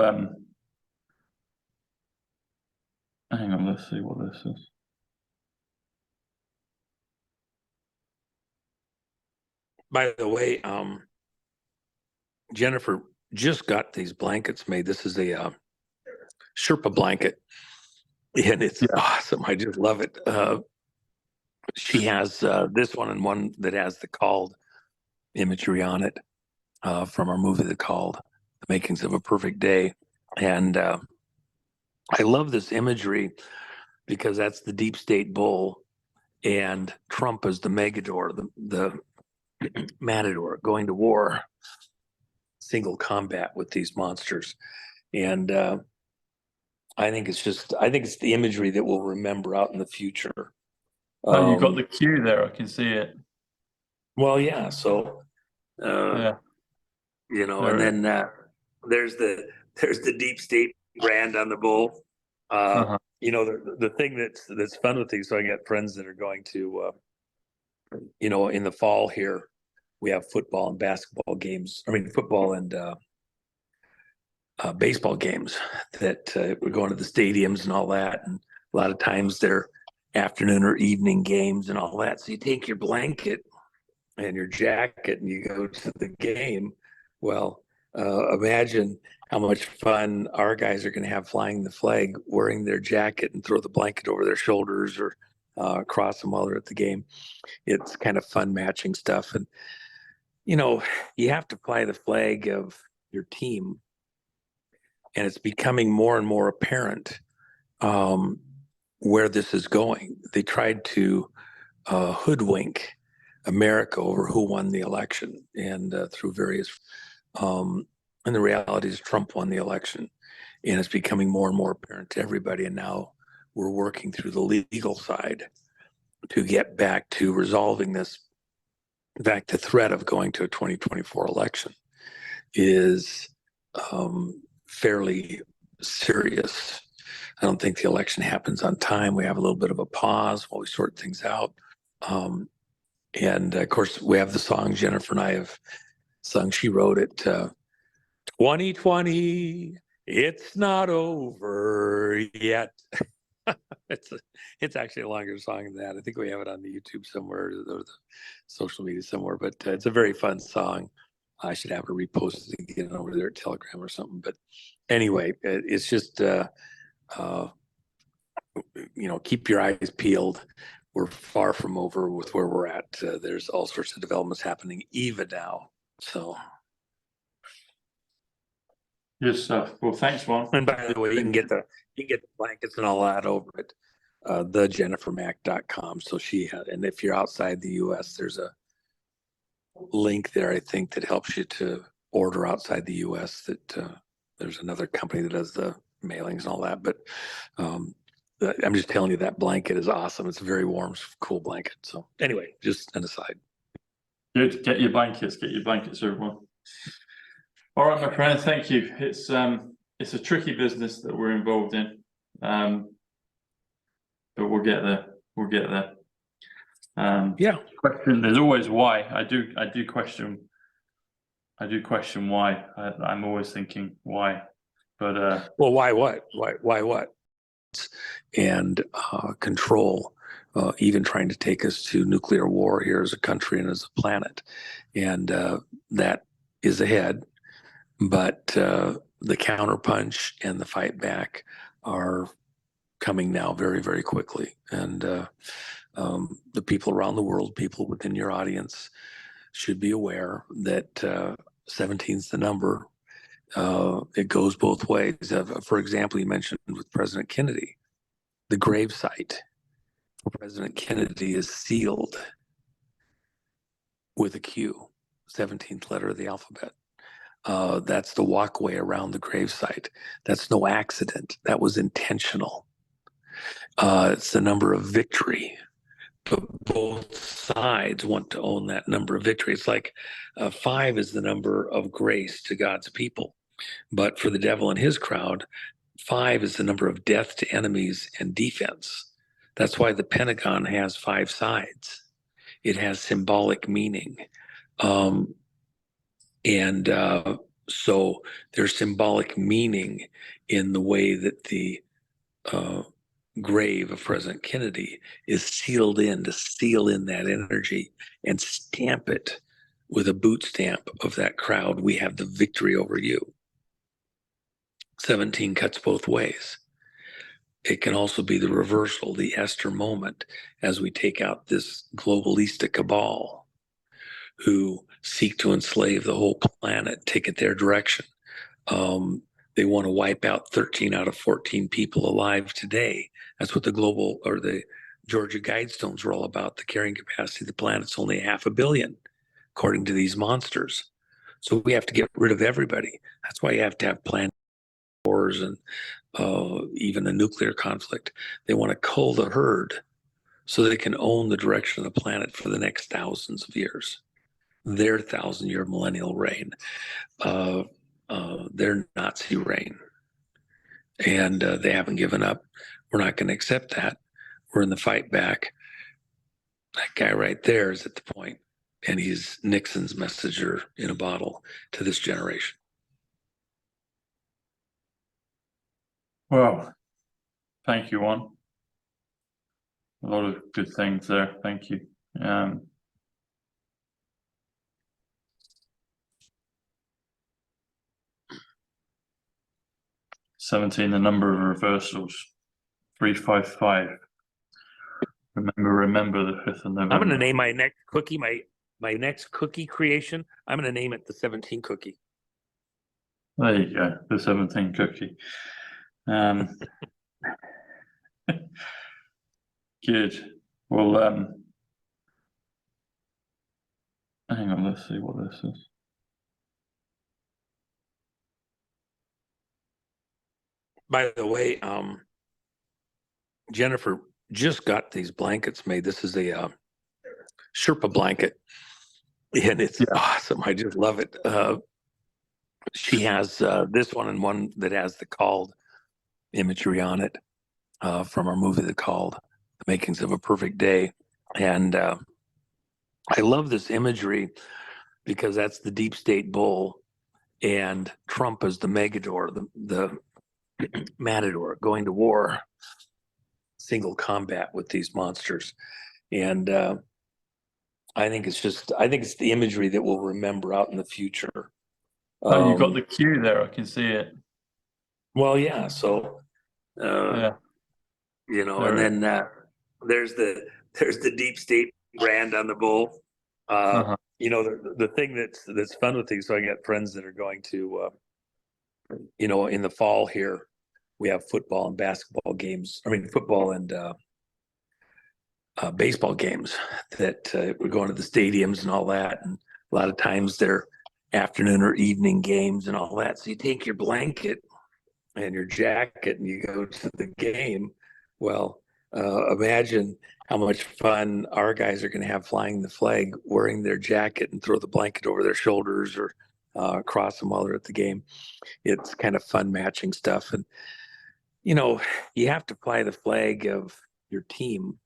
hang on, let's see what this is. By the way, Jennifer just got these blankets made. This is a Sherpa blanket, and it's awesome. I just love it. She has this one and one that has the Called imagery on it from our movie, The Called, The Makings of a Perfect Day. And I love this imagery because that's the deep state bull, and Trump is the Megador, the Matador, going to war, single combat with these monsters. And I think it's the imagery that we'll remember out in the future. Oh, you got the cue there. I can see it. Well, yeah. So, Yeah. you know, and then there's the deep state brand on the bull. You know, the thing that's fun with these. So I got friends that are going to, you know, in the fall here, we have football and basketball games. I mean, football and baseball games that we're going to the stadiums and all that. And a lot of times they're afternoon or evening games and all that. So you take your blanket and your jacket and you go to the game. Well, imagine how much fun our guys are going to have flying the flag, wearing their jacket and throw the blanket over their shoulders or across them while they're at the game. It's kind of fun matching stuff. And, you know, you have to fly the flag of your team. And it's becoming more and more apparent where this is going. They tried to hoodwink America over who won the election, and through various, and the reality is Trump won the election, and it's becoming more and more apparent to everybody. And now we're working through the legal side to get back to resolving this. In fact, the threat of going to a 2024 election is fairly serious. I don't think the election happens on time. We have a little bit of a pause while we sort things out. And of course, we have the song Jennifer and I have sung. She wrote it, 2020, it's not over yet. It's actually a longer song than that. I think we have it on the YouTube somewhere or the social media somewhere, but it's a very fun song. I should have her reposted again over there at Telegram or something. But anyway, it's just, you know, keep your eyes peeled. We're far from over with where we're at. There's all sorts of developments happening even now. So. Good stuff. Well, thanks, Juan. And by the way, you can get the blankets and all that over at thejennifermac.com. So and if you're outside the US, there's a link there, I think, that helps you to order outside the US. That there's another company that does the mailings and all that. But I'm just telling you, that blanket is awesome. It's a very warm, cool blanket. So anyway, just an aside. Good. Get your blankets, everyone. All right, my friend, thank you. It's a tricky business that we're involved in, but we'll get there. Yeah. Question. There's always why. I do question why. I'm always thinking why, but well, why what? Why what? And control, even trying to take us to nuclear war here as a country and as a planet, and that is ahead. But the counterpunch and the fight back are coming now very, very quickly. And the people around the world, people within your audience, should be aware that 17 is the number. It goes both ways. For example, you mentioned with President Kennedy, the gravesite for President Kennedy is sealed with a Q, 17th letter of the alphabet. That's the walkway around the gravesite. That's no accident. That was intentional. It's the number of victory. But both sides want to own that number of victory. It's like 5 is the number of grace to God's people. But for the devil and his crowd, 5 is the number of death to enemies and defense. That's why the Pentagon has 5 sides. It has symbolic meaning. So there's symbolic meaning in the way that the grave of President Kennedy is sealed in, to seal in that energy and stamp it with a boot stamp of that crowd. We have the victory over you. 17 cuts both ways. It can also be the reversal, the Esther moment, as we take out this globalista cabal who seek to enslave the whole planet, take it their direction. They want to wipe out 13 out of 14 people alive today. That's what the global or the Georgia Guidestones were all about. The carrying capacity of the planet's only 500 million, according to these monsters. So we have to get rid of everybody. That's why you have to have planned wars and even a nuclear conflict. They want to cull the herd so they can own the direction of the planet for the next thousands of years. Their 1,000-year millennial reign, their Nazi reign. And they haven't given up. We're not going to accept that. We're in the fight back. That guy right there is at the point, and he's Nixon's messenger in a bottle to this generation. Well, thank you, Juan. A lot of good things there. Thank you. 17, the number of reversals. 355. Remember the 5th of November. I'm going to name my next cookie, my next cookie creation. I'm going to name it the 17 cookie. There you go, the 17 cookie. Good. Well, hang on, let's see what this is. By the way, Jennifer just got these blankets made. This is a Sherpa blanket, and it's awesome. I just love it. She has this one and one that has the called imagery on it from our movie, The Called, The Makings of a Perfect Day. And I love this imagery because that's the deep state bull, and Trump is the Megador, the Matador, going to war, single combat with these monsters. And I think it's the imagery that we'll remember out in the future. Oh, you got the cue there. I can see it. Well, yeah. So, Yeah. You know, and then there's the deep state brand on the bull. You know, the thing that's fun with these. So I got friends that are going to, you know, in the fall here, we have football and basketball games. I mean, football and baseball games that we're going to the stadiums and all that. And a lot of times they're afternoon or evening games and all that. So you take your blanket and your jacket and you go to the game. Well, imagine how much fun our guys are going to have flying the flag, wearing their jacket and throw the blanket over their shoulders or across them while they're at the game. It's kind of fun matching stuff. And, you know, you have to fly the flag of your team.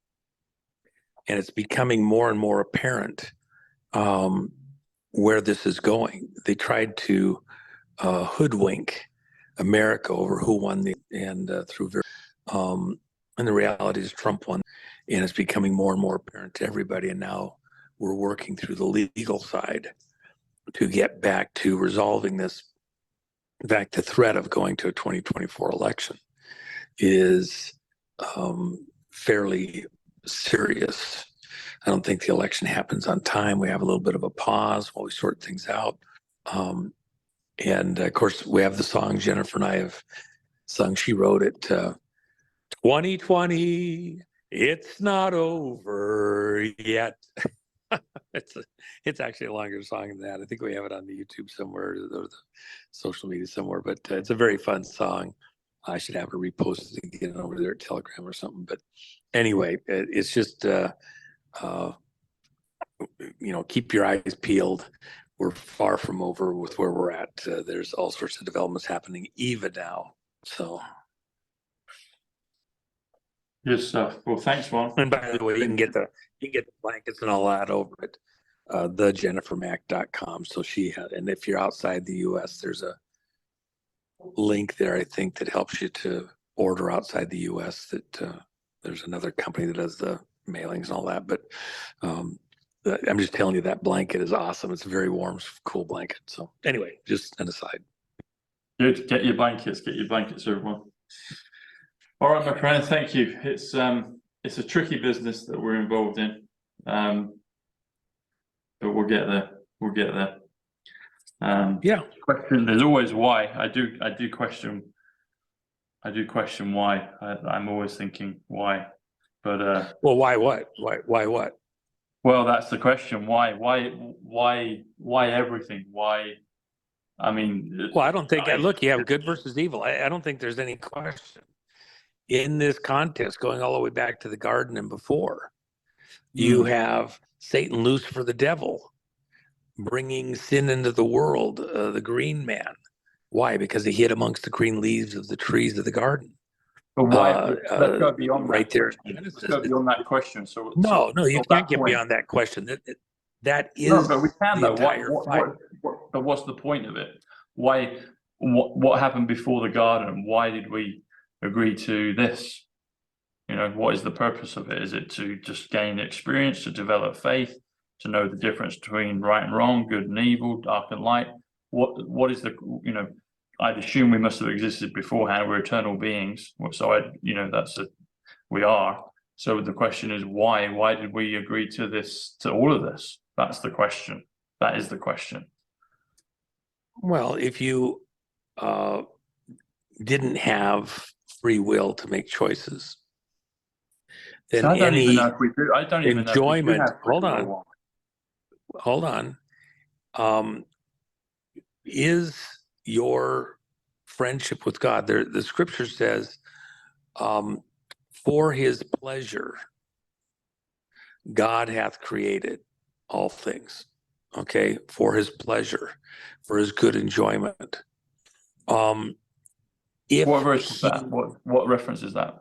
And it's becoming more and more apparent where this is going. They tried to hoodwink America over who won and the reality is Trump won, and it's becoming more and more apparent to everybody. And now we're working through the legal side to get back to resolving this. In fact, the threat of going to a 2024 election is fairly serious. I don't think the election happens on time. We have a little bit of a pause while we sort things out. And of course, we have the song Jennifer and I have sung. She wrote it. 2020, it's not over yet. It's actually a longer song than that. I think we have it on the YouTube somewhere or the social media somewhere. But it's a very fun song. I should have her reposted again over there at Telegram or something. But anyway, it's just you know, keep your eyes peeled. we're far from over with where we're at. There's all sorts of developments happening even now. So, Good stuff. Well, thanks, Ron. and by the way, you can get the blankets and all that over at thejennifermack.com. So and if you're outside the U.S., there's a link there, I think, that helps you to order outside the U.S. That there's another company that does the mailings and all that. But I'm just telling you, that blanket is awesome. It's a very warm, cool blanket. So anyway, just an aside. Good. Get your blankets, everyone. All right, my friend, thank you. It's a tricky business that we're involved in. But we'll get there. Yeah. Question. There's always why. I do question why. I'm always thinking why. But well, why what? Why what? Well, that's the question. Why everything? Why? I mean, well, I don't think. Look, you have good versus evil. I don't think there's any question in this contest going all the way back to the garden and before. You have Satan, Lucifer, the devil, bringing sin into the world. The green man. Why? Because he hid amongst the green leaves of the trees of the garden. But why? Let's go beyond right that there. Let's go beyond that question. No, you can't get beyond that question. That is no, but we can the though. entire fight. But what's the point of it? Why? What happened before the garden? Why did we agree to this? You know, what is the purpose of it? Is it to just gain experience, to develop faith, to know the difference between right and wrong, good and evil, dark and light? What is the, you know, I'd assume we must have existed beforehand. We're eternal beings. So we are. So the question is why? Why did we agree to this, to all of this? That's the question. That is the question. Well, if you didn't have free will to make choices, then so I don't any even know if we do. I don't even enjoyment. Know if we do have Hold on. Is your friendship with God? The scripture says, for his pleasure, God hath created all things. Okay, for his pleasure, for his good enjoyment. If what verse is that? What reference is that?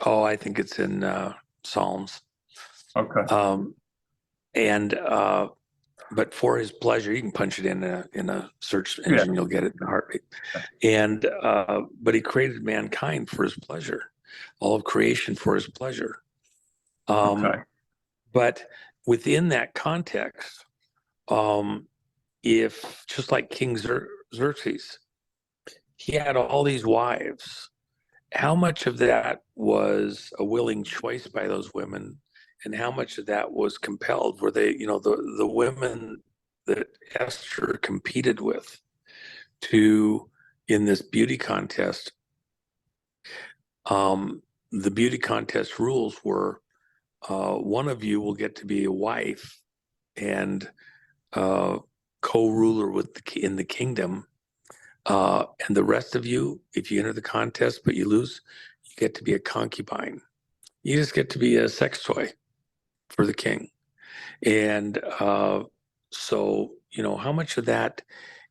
Oh, I think it's in Psalms. Okay. But for his pleasure, you can punch it in a search engine, you'll get it in a heartbeat. And but he created mankind for his pleasure, all of creation for his pleasure. Okay. But within that context, if just like King Xerxes, he had all these wives, how much of that was a willing choice by those women, and how much of that was compelled? Were they, the women that Esther competed with in this beauty contest? The beauty contest rules were, one of you will get to be a wife and co-ruler in the kingdom, and the rest of you, if you enter the contest but you lose, you get to be a concubine. You just get to be a sex toy for the king. And so, how much of that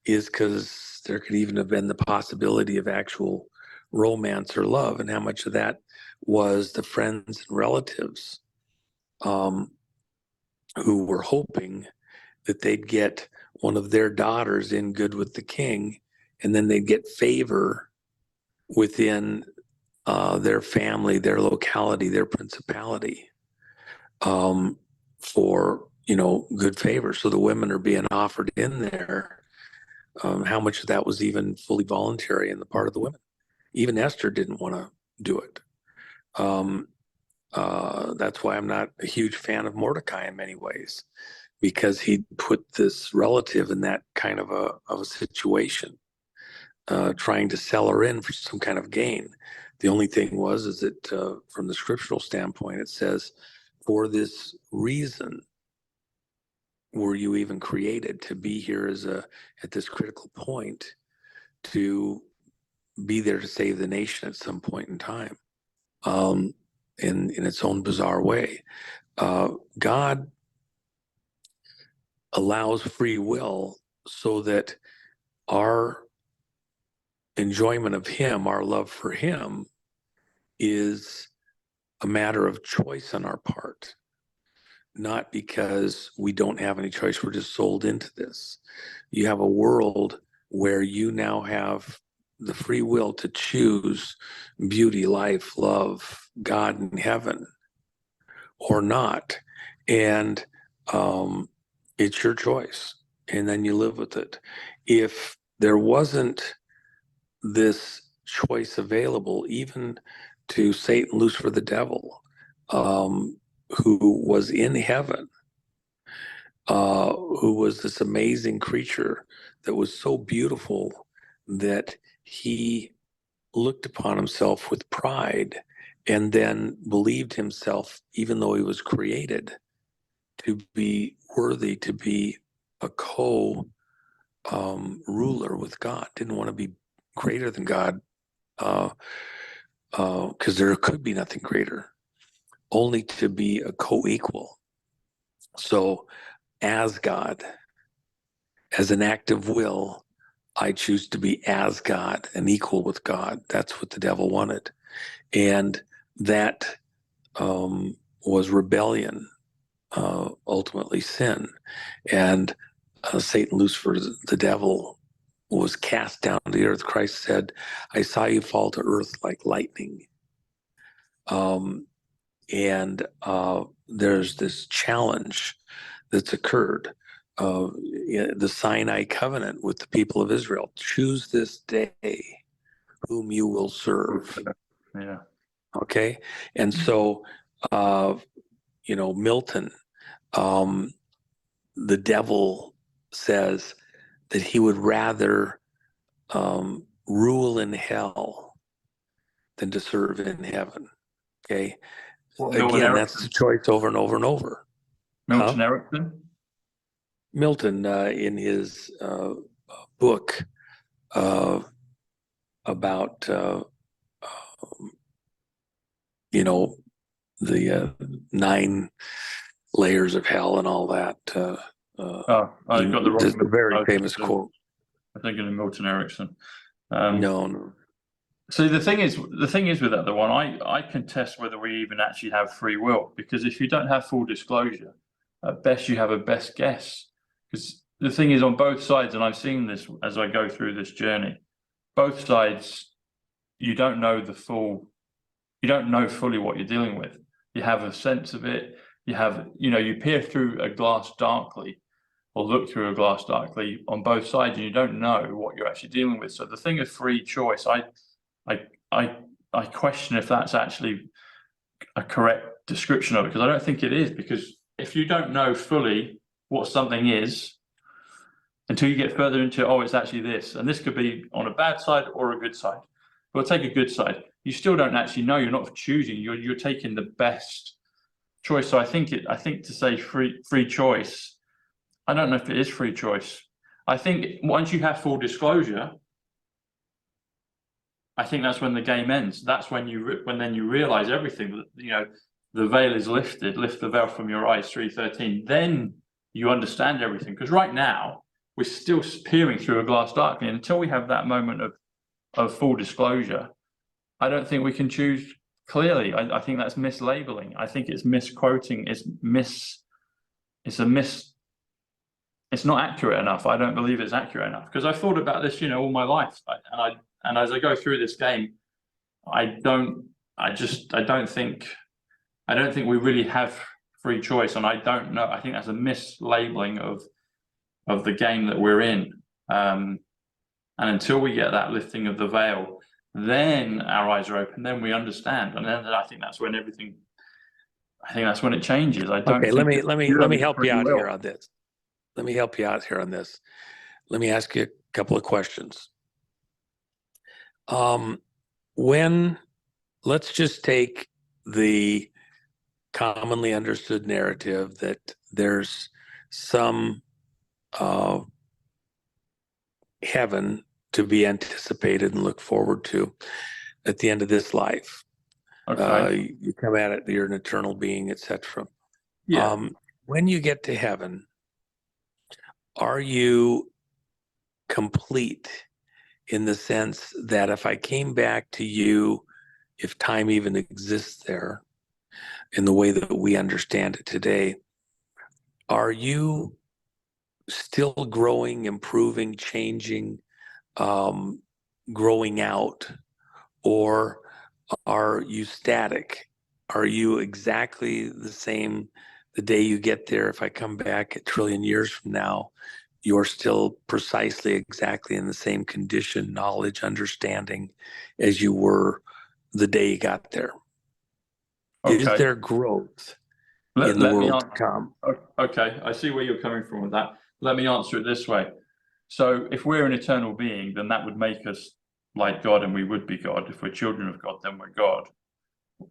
is because there could even have been the possibility of actual romance or love, and how much of that was the friends and relatives who were hoping that they'd get one of their daughters in good with the king, and then they'd get favor within their family, their locality, their principality, for good favor. So the women are being offered in there. How much of that was even fully voluntary in the part of the women? Even Esther didn't want to do it. That's why I'm not a huge fan of Mordecai in many ways, because he put this relative in that kind of a situation, trying to sell her in for some kind of gain. The only thing is that from the scriptural standpoint, it says, for this reason were you even created, to be here at this critical point, to be there to save the nation at some point in time, in its own bizarre way. God allows free will so that our enjoyment of him, our love for him, is a matter of choice on our part, not because we don't have any choice. We're just sold into this. You have a world where you now have the free will to choose beauty, life, love, God, and heaven, or not. And it's your choice. And then you live with it. If there wasn't this choice available, even to Satan, Lucifer, the devil, who was in heaven, who was this amazing creature that was so beautiful that he looked upon himself with pride and then believed himself, even though he was created, to be worthy to be a ruler with God. Didn't want to be greater than God, because there could be nothing greater, only to be a co-equal. So as God, as an act of will, I choose to be as God and equal with God. That's what the devil wanted. And that was rebellion, ultimately sin. And Satan, Lucifer, the devil, was cast down to the earth. Christ said, I saw you fall to earth like lightning. And there's this challenge that's occurred. The Sinai covenant with the people of Israel. Choose this day whom you will serve. Yeah. Okay. And so, Milton, the devil says that he would rather rule in hell than to serve in heaven. Okay. Again, that's the choice over and over and over. Milton Erickson? Milton, in his book about, the 9 layers of hell and all that. I got the wrong. A very famous quote. I think of Milton Erickson. No. So the thing is with that, the one I contest whether we even actually have free will, because if you don't have full disclosure, at best you have a best guess. Because the thing is, on both sides, and I've seen this as I go through this journey, both sides, you don't know fully what you're dealing with. You have a sense of it. You peer through a glass darkly, or look through a glass darkly on both sides, and you don't know what you're actually dealing with. So the thing of free choice, I question if that's actually a correct description of it, because I don't think it is, because if you don't know fully what something is until you get further into, it's actually this, and this could be on a bad side or a good side. But take a good side, you still don't actually know. You're not choosing. You're taking the best choice. So I think to say free choice, I don't know if it is free choice. I think once you have full disclosure, I think that's when the game ends. That's when then you realize everything. The veil is lifted. Lift the veil from your eyes. 3:13. Then you understand everything. Because right now we're still peering through a glass darkly, and until we have that moment of full disclosure, I don't think we can choose clearly. I think that's mislabeling. I think it's misquoting. It's not accurate enough. I don't believe it's accurate enough, because I've thought about this, all my life, and as I go through this game, I don't think we really have free choice, and I don't know. I think that's a mislabeling of the game that we're in. And until we get that lifting of the veil, then our eyes are open. Then we understand, and then I think that's when everything. I think that's when it changes. I don't. Okay, let me help you out here on this. Let me help you out here on this. Let me ask you a couple of questions. Let's just take the commonly understood narrative that there's some heaven to be anticipated and look forward to at the end of this life. Okay. You come at it, you're an eternal being, etc. Yeah. When you get to heaven, are you complete in the sense that if I came back to you, if time even exists there in the way that we understand it today, are you still growing, improving, changing, growing out, or are you static? Are you exactly the same the day you get there? If I come back a trillion years from now, you're still precisely exactly in the same condition, knowledge, understanding as you were the day you got there. Is Okay. there growth in the Let me world to answer. come? Okay, I see where you're coming from with that. Let me answer it this way. So if we're an eternal being, then that would make us like God, and we would be God. If we're children of God, then we're God.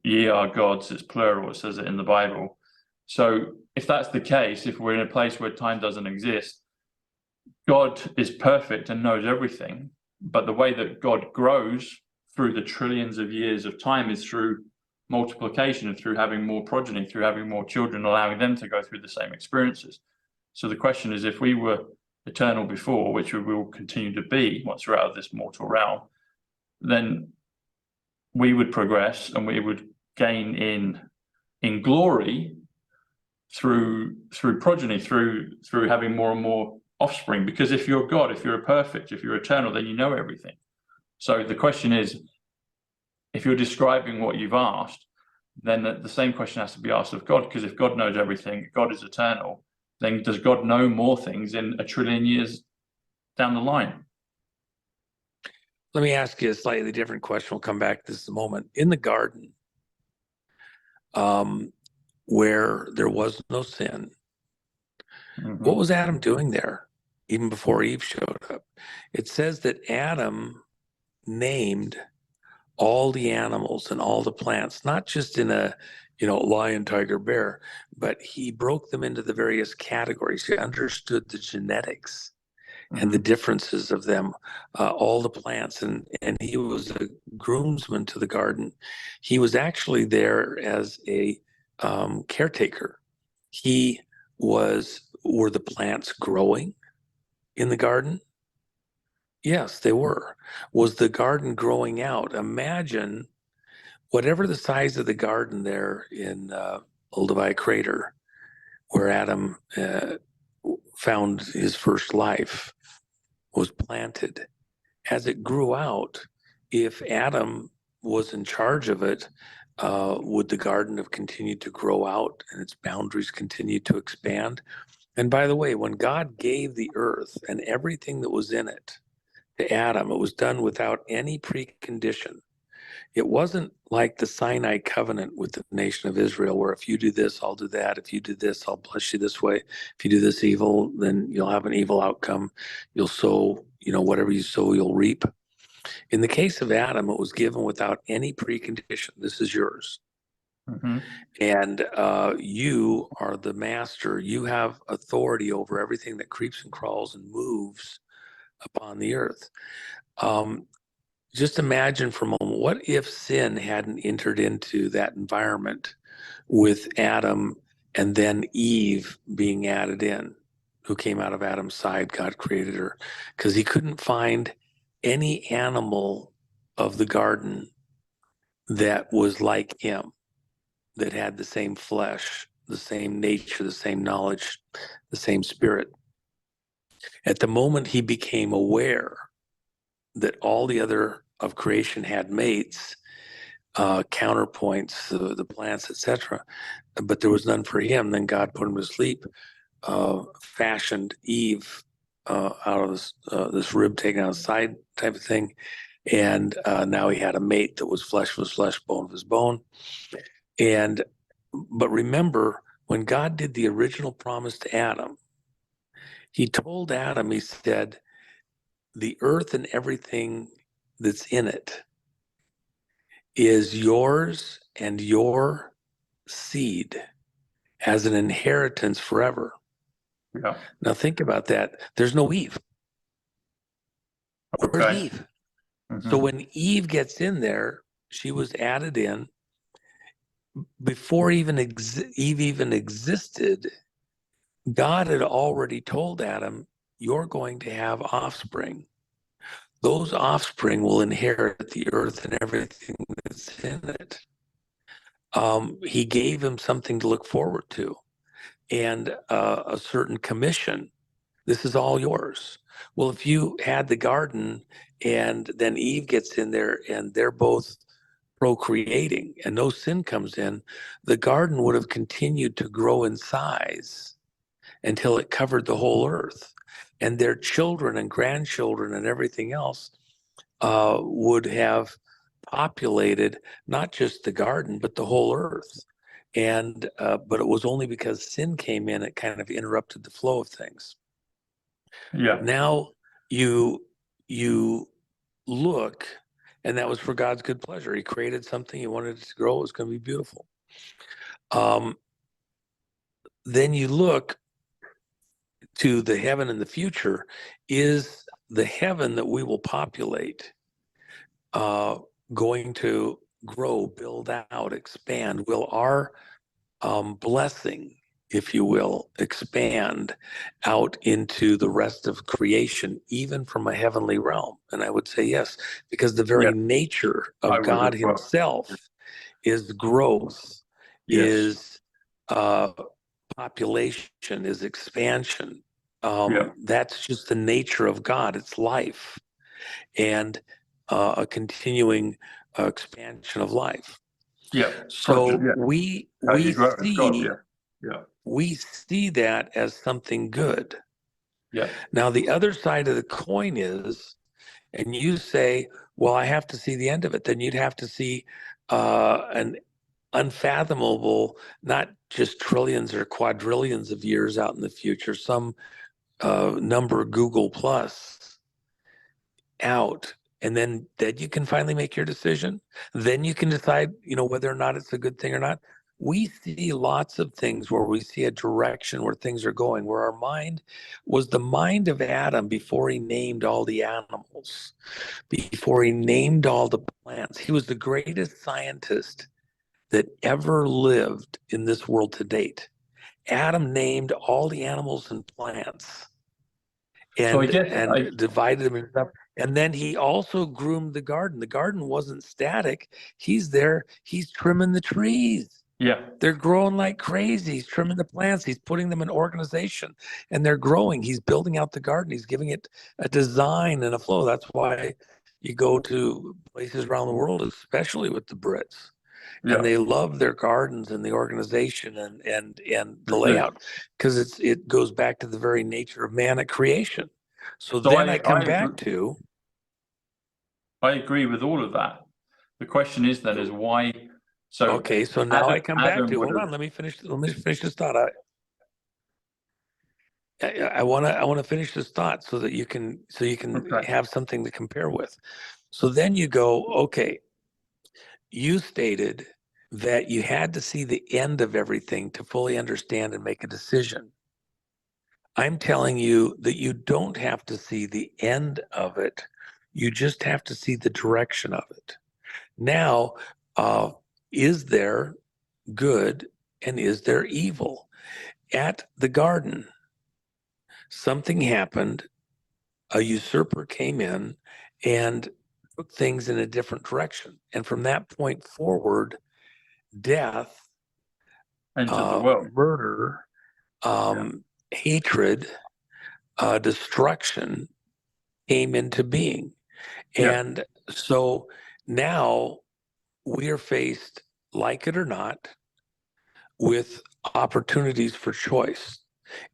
Ye are gods, it's plural, it says it in the Bible. So if that's the case, if we're in a place where time doesn't exist, God is perfect and knows everything, but the way that God grows through the trillions of years of time is through multiplication and through having more progeny, through having more children, allowing them to go through the same experiences. So the question is, if we were eternal before, which we will continue to be once we're out of this mortal realm, then we would progress and we would gain in glory through progeny, through having more and more offspring. Because if you're God, if you're perfect, if you're eternal, then you know everything. So the question is, if you're describing what you've asked, then the same question has to be asked of God, because if God knows everything, God is eternal, then does God know more things in a trillion years down the line? Let me ask you a slightly different question. We'll come back to this in a moment. In the garden, where there was no sin, what was Adam doing there even before Eve showed up? It says that Adam named all the animals and all the plants, not just in a, lion, tiger, bear, but he broke them into the various categories. He understood the genetics and the differences of them, all the plants, and he was a groomsman to the garden. He was actually there as a caretaker. Were the plants growing in the garden? Yes, they were. Was the garden growing out? Imagine whatever the size of the garden there in Olduvai Crater, where Adam found his first life, was planted. As it grew out, if Adam was in charge of it, would the garden have continued to grow out and its boundaries continued to expand? And by the way, when God gave the earth and everything that was in it to Adam, it was done without any precondition. It wasn't like the Sinai covenant with the nation of Israel, where if you do this, I'll do that. If you do this, I'll bless you this way. If you do this evil, then you'll have an evil outcome. You'll sow, whatever you sow, you'll reap. In the case of Adam, it was given without any precondition. This is yours. And you are the master. You have authority over everything that creeps and crawls and moves upon the earth. Just imagine for a moment, what if sin hadn't entered into that environment with Adam and then Eve being added in, who came out of Adam's side? God created her because he couldn't find any animal of the garden that was like him, that had the same flesh, the same nature, the same knowledge, the same spirit. At the moment he became aware that all the other of creation had mates, counterpoints, the plants, etc., but there was none for him. Then God put him to sleep, fashioned Eve out of this rib taken out of the side type of thing, and now he had a mate that was flesh of his flesh, bone of his bone. But remember, when God did the original promise to Adam, he told Adam, he said, the earth and everything that's in it is yours and your seed as an inheritance forever. Yeah. Now think about that. There's no Eve. Where's Okay. Eve? So when Eve gets in there, she was added in before Eve even existed. God had already told Adam, you're going to have offspring. Those offspring will inherit the earth and everything that's in it. He gave him something to look forward to and a certain commission. This is all yours. Well, if you had the garden and then Eve gets in there and they're both procreating and no sin comes in, the garden would have continued to grow in size until it covered the whole earth. And their children and grandchildren and everything else would have populated not just the garden, but the whole earth. And but it was only because sin came in, it kind of interrupted the flow of things. Yeah. Now you look, and that was for God's good pleasure. He created something, he wanted it to grow, it was going to be beautiful. Then you look to the heaven in the future. Is the heaven that we will populate going to grow, build out, expand? Will our blessing, if you will, expand out into the rest of creation, even from a heavenly realm? And I would say yes, because the very nature I of would God as well. himself is growth, Yes. is population, is expansion. Yeah. That's just the nature of God. It's life and a continuing expansion of life. Yeah. So Yeah. we How you grow as God. see Yeah. Yeah. we see that as something good. Yeah. Now the other side of the coin is, and you say, well, I have to see the end of it. Then you'd have to see an unfathomable, not just trillions or quadrillions of years out in the future, some number Google plus out. And then you can finally make your decision. Then you can decide, whether or not it's a good thing or not. We see lots of things where we see a direction where things are going, where our mind was the mind of Adam before he named all the animals, before he named all the plants. He was the greatest scientist that ever lived in this world to date. Adam named all the animals and plants So I and guess divided them up. And then he also groomed the garden. The garden wasn't static. He's there. He's trimming the trees. yeah. They're growing like crazy. He's trimming the plants. He's putting them in organization, and they're growing. He's building out the garden. He's giving it a design and a flow. That's why you go to places around the world, especially with the Brits, Yeah. and they love their gardens and the organization and the They do. layout, because it goes back to the very nature of man at creation. So So then I come back to, I agree with all of that. The question is then is why. So okay, so now I come back to, would hold on, let me finish this thought. I want to finish this thought so that you can Okay. have something to compare with. So then you go, okay, you stated that you had to see the end of everything to fully understand and make a decision. I'm telling you that you don't have to see the end of it. You just have to see the direction of it. Now, is there good and is there evil? At the garden, something happened. A usurper came in and took things in a different direction. And from that point forward, death, entered the world. murder, hatred, destruction came into being. Yeah. And so now we are faced, like it or not, with opportunities for choice.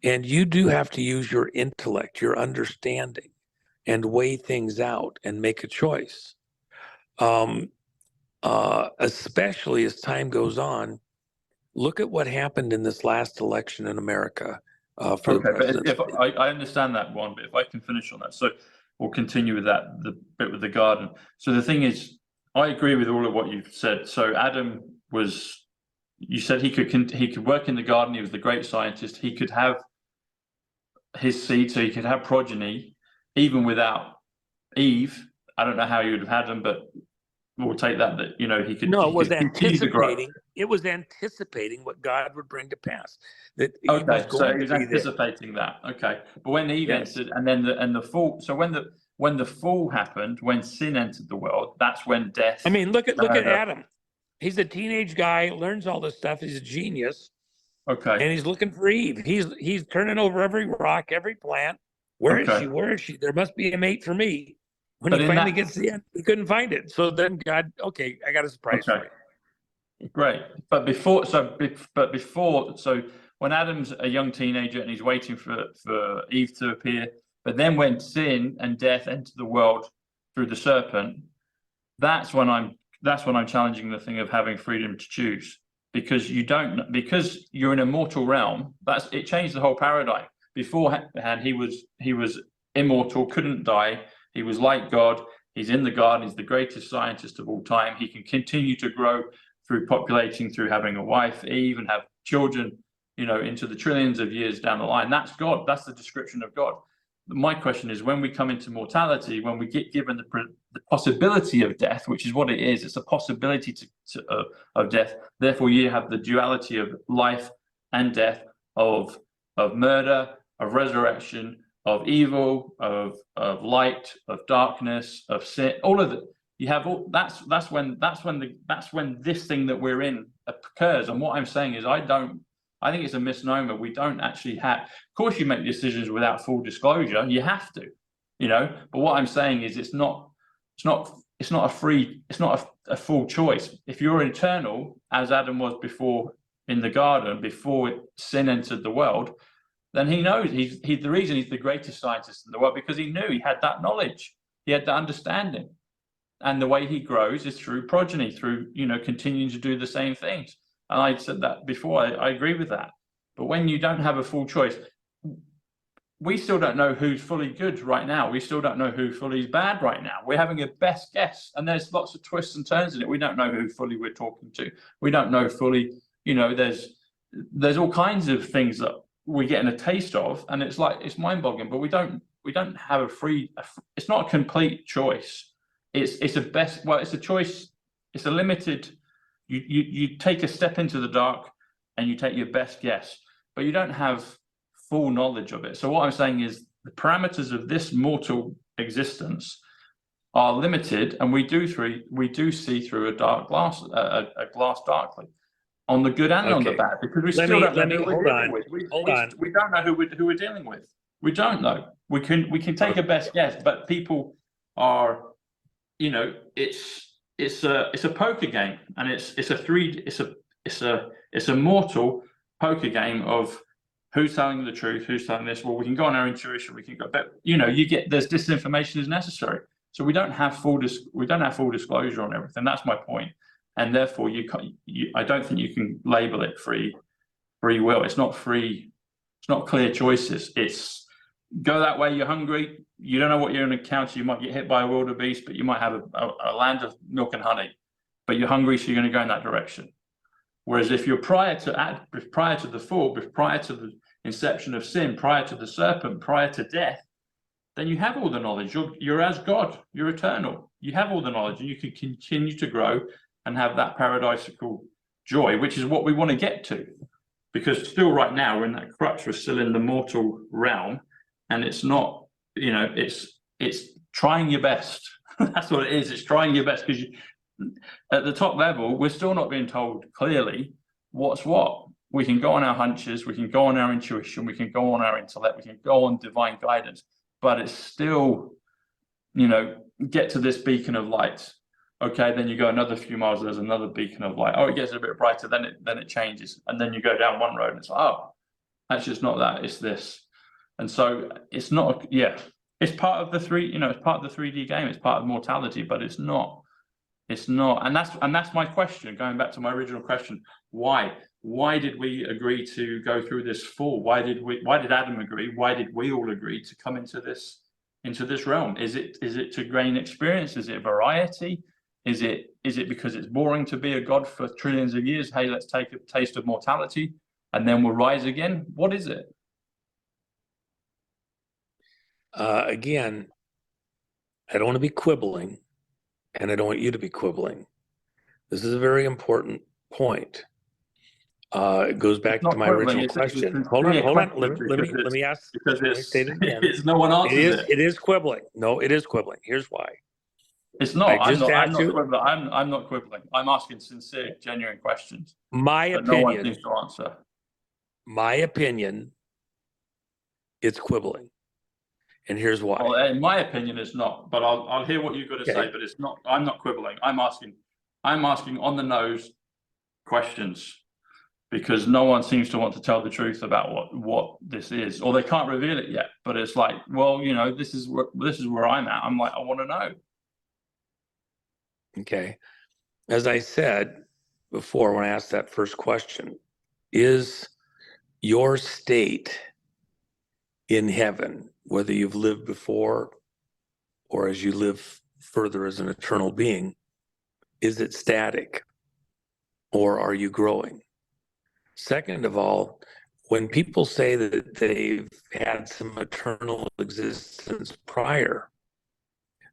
And you do have to use your intellect, your understanding, and weigh things out and make a choice. Especially as time goes on, look at what happened in this last election in America for the Okay, but president. if I understand that one, but if I can finish on that, so we'll continue with that, the bit with the garden. So the thing is, I agree with all of what you've said. So Adam was, you said he could work in the garden. He was the great scientist. He could have his seed, so he could have progeny, even without Eve. I don't know how you would have had them, but we'll take that you know, he could No, it was continue to grow. anticipating. It was anticipating what God would bring to pass. That he was Okay, so going he was to be there. anticipating that. Okay, but when Eve Yes. entered, and then the fall. So when the fall happened, when sin entered the world, that's when death. I mean, look at murder. Adam. He's a teenage guy, learns all this stuff. He's a genius, Okay, and he's looking for Eve. He's turning over every rock, every plant. Where is Okay. she? Where is she? There must be a mate for me. When But he in finally that- gets to the end, he couldn't find it. So then God, okay, I got a surprise Okay. for you. great. But before, so when Adam's a young teenager and he's waiting for Eve to appear, but then when sin and death enter the world through the serpent, that's when I'm challenging the thing of having freedom to choose, because you're in a mortal realm. It changed the whole paradigm. Beforehand, he was immortal, couldn't die. He was like God. He's in the garden. He's the greatest scientist of all time. He can continue to grow through populating, through having a wife, Eve, and have children, you know, into the trillions of years down the line. That's God. That's the description of God. My question is, when we come into mortality, when we get given the possibility of death, which is what it is, it's a possibility of death. Therefore, you have the duality of life and death, of murder, of resurrection, of evil, of light, of darkness, of sin. All of it. You have all. That's when this thing that we're in occurs. And what I'm saying is, I think it's a misnomer. We don't actually have. Of course, you make decisions without full disclosure. You have to, you know. But what I'm saying is, it's not a full choice. If you're eternal, as Adam was before in the garden, before sin entered the world, then he knows he's the reason he's the greatest scientist in the world, because he knew he had that knowledge, he had that understanding, and the way he grows is through progeny, through, you know, continuing to do the same things. And I said that before. I agree with that. But when you don't have a full choice, we still don't know who's fully good right now. We still don't know who fully is bad right now. We're having a best guess, and there's lots of twists and turns in it. We don't know who fully we're talking to. We don't know fully, you know, there's all kinds of things that we're getting a taste of, and it's mind-boggling. But we don't have it's not a complete choice. It's a choice. It's a limited. You take a step into the dark and you take your best guess, but you don't have full knowledge of it. So what I'm saying is, the parameters of this mortal existence are limited, and we do see through a glass darkly, on the good and on the bad, because we still don't know who we're dealing with. We don't know who we're dealing with. We don't know. We can take a best guess, but people are, you know, it's a poker game, and it's a mortal poker game of who's telling the truth, who's telling this. Well, we can go on our intuition, we can go, but you know, there's disinformation is necessary, so we don't have full disclosure on everything. That's my point, and therefore I don't think you can label it free will. It's not free. It's not clear choices. It's go that way. You're hungry. You don't know what you're going to encounter. You might get hit by a wildebeest, but you might have a land of milk and honey. But you're hungry, so you're going to go in that direction. Whereas if you're prior to the fall, prior to the inception of sin, prior to the serpent, prior to death, then you have all the knowledge. You're as God. You're eternal. You have all the knowledge, and you can continue to grow and have that paradisical joy, which is what we want to get to. Because still, right now, we're in that crux. We're still in the mortal realm, and it's not. You know, it's trying your best. That's what it is. It's trying your best, because at the top level, we're still not being told clearly what's what. We can go on our hunches, we can go on our intuition, we can go on our intellect, we can go on divine guidance, but it's still, you know, get to this beacon of light. Okay, then you go another few miles, there's another beacon of light. Oh, it gets a bit brighter, then it changes, and then you go down one road, and it's like, oh, actually, it's not that, it's this. And so it's not, it's part of the it's part of the 3D game, it's part of mortality, but it's not, and that's my question, going back to my original question. Why did we agree to go through this fall? Why did Adam agree? Why did we all agree to come into this realm? Is it to gain experience? Is it variety? Is it because it's boring to be a god for trillions of years? Hey, let's take a taste of mortality and then we'll rise again. What is it? Again, I don't want to be quibbling, and I don't want you to be quibbling. This is a very important point. It goes back Not to my quibbling. original It's a question. Hold on. sincere question Let me ask. because Let me state it again. it's no one answers it. It is quibbling. No, it is quibbling. Here's why. It's I not. just I'm asked not you. quibbling. I'm not quibbling. I'm asking sincere, genuine questions My that no one opinion. seems to answer. My opinion. It's quibbling, and here's why. Well, in my opinion, it's not. But I'll hear what you've got to Okay. say. But it's not. I'm not quibbling. I'm asking on the nose questions because no one seems to want to tell the truth about what this is, or they can't reveal it yet. But it's like, well, you know, this is where I'm at. I'm like, I want to know. Okay. As I said before, when I asked that first question, is your state in heaven, whether you've lived before or as you live further as an eternal being, is it static or are you growing? Second of all, when people say that they've had some eternal existence prior,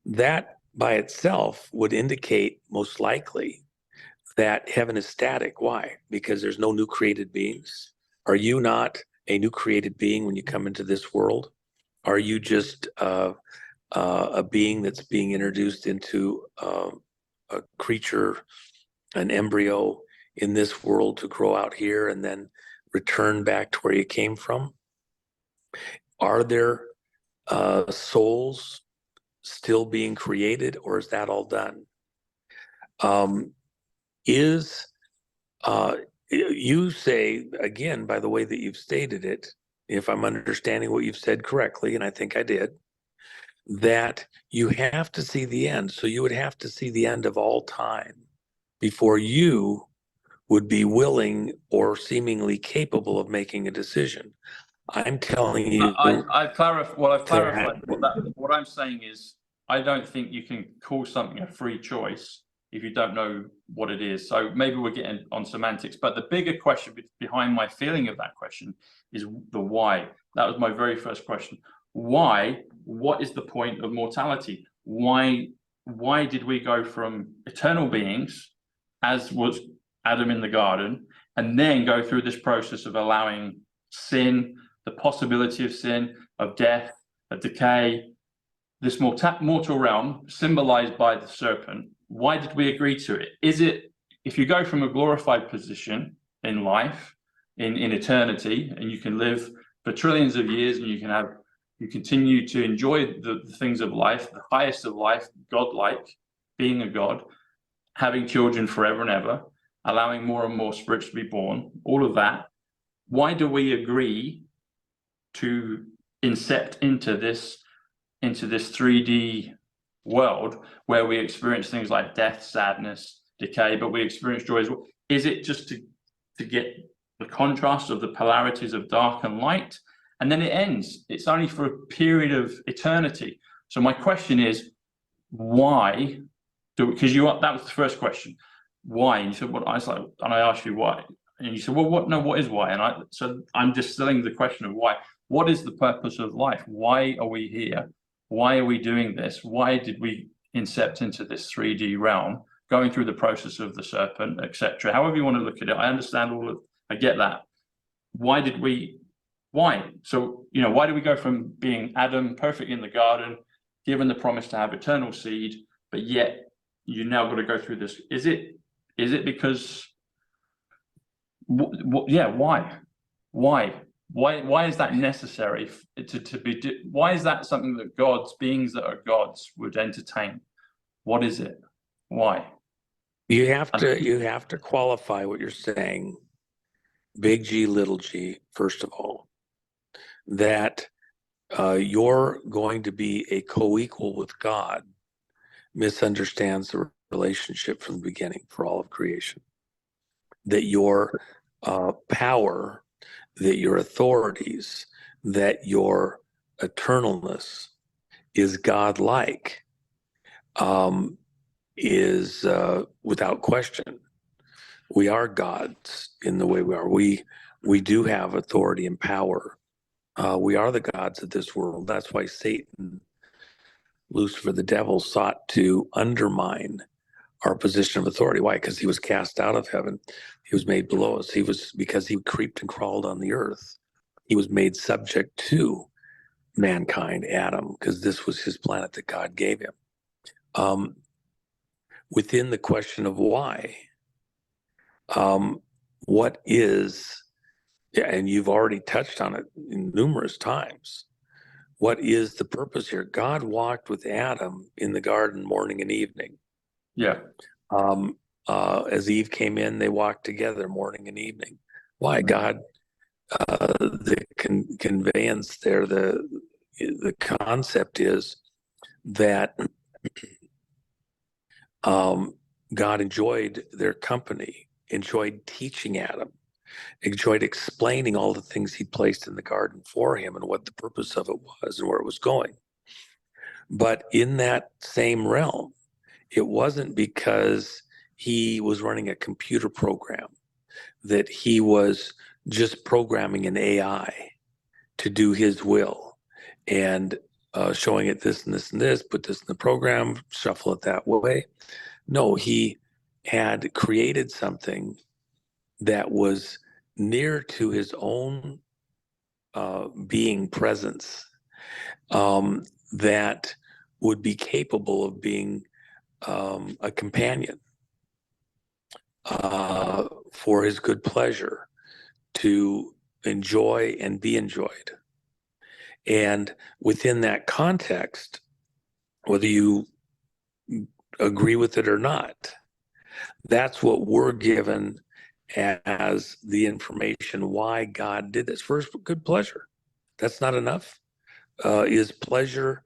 that by itself would indicate most likely that heaven is static. Why? Because there's no new created beings. Are you not a new created being when you come into this world? Are you just a being that's being introduced into a creature, an embryo in this world to grow out here and then return back to where you came from? Are there souls still being created, or is that all done? You say, again, by the way that you've stated it, if I'm understanding what you've said correctly, and I think I did, that you have to see the end. So you would have to see the end of all time before you would be willing or seemingly capable of making a decision. I'm telling you. I've clarified. Well, I've clarified. What I'm saying is, I don't think you can call something a free choice if you don't know what it is. So maybe we're getting on semantics, but the bigger question behind my feeling of that question is the why. That was my very first question. Why? What is the point of mortality? Why did we go from eternal beings, as was Adam in the garden, and then go through this process of allowing sin, the possibility of sin, of death, of decay, this mortal realm symbolized by the serpent? Why did we agree to it? Is it, if you go from a glorified position in life, in eternity, and you can live for trillions of years and you continue to enjoy the things of life, the highest of life, godlike, being a god, having children forever and ever, allowing more and more spirits to be born, all of that, why do we agree to incept into this 3D world where we experience things like death, sadness, decay, but we experience joy as well? Is it just to get the contrast of the polarities of dark and light, and then it ends? It's only for a period of eternity. So my question is, why because that was the first question, why? And you said, what? I was like, and I asked you why, and you said, well, what is why? So I'm distilling the question of why. What is the purpose of life? Why are we here? Why are we doing this? Why did we incept into this 3D realm, going through the process of the serpent, etc.? However you want to look at it, I understand I get that. Why? So, why do we go from being Adam, perfect in the garden, given the promise to have eternal seed, but yet you now got to go through this? Is it because, yeah, why? Why is that necessary to be? Why is that something that beings that are gods would entertain? What is it? Why? You have to qualify what you're saying, big G, little g, first of all, that you're going to be a co-equal with God misunderstands the relationship from the beginning for all of creation. That your power, that your authorities, that your eternalness is God-like, is without question. We are gods in the way we are. We do have authority and power. We are the gods of this world. That's why Satan Lucifer, the devil, sought to undermine our position of authority. Why? Because he was cast out of heaven. He was made below us. Because he creeped and crawled on the earth. He was made subject to mankind, Adam, because this was his planet that God gave him. Within the question of why, what is, and you've already touched on it numerous times, what is the purpose here? God walked with Adam in the garden morning and evening. Yeah. As Eve came in, they walked together morning and evening. Why? God, the conveyance there, the concept is that God enjoyed their company, enjoyed teaching Adam, enjoyed explaining all the things he placed in the garden for him and what the purpose of it was and where it was going. But in that same realm, it wasn't because he was running a computer program, that he was just programming an AI to do his will and showing it this and this and this, put this in the program, shuffle it that way. No, he had created something that was near to his own being presence, that would be capable of being a companion for his good pleasure, to enjoy and be enjoyed. And within that context, whether you agree with it or not, that's what we're given as the information why God did this. First, good pleasure. That's not enough. Is pleasure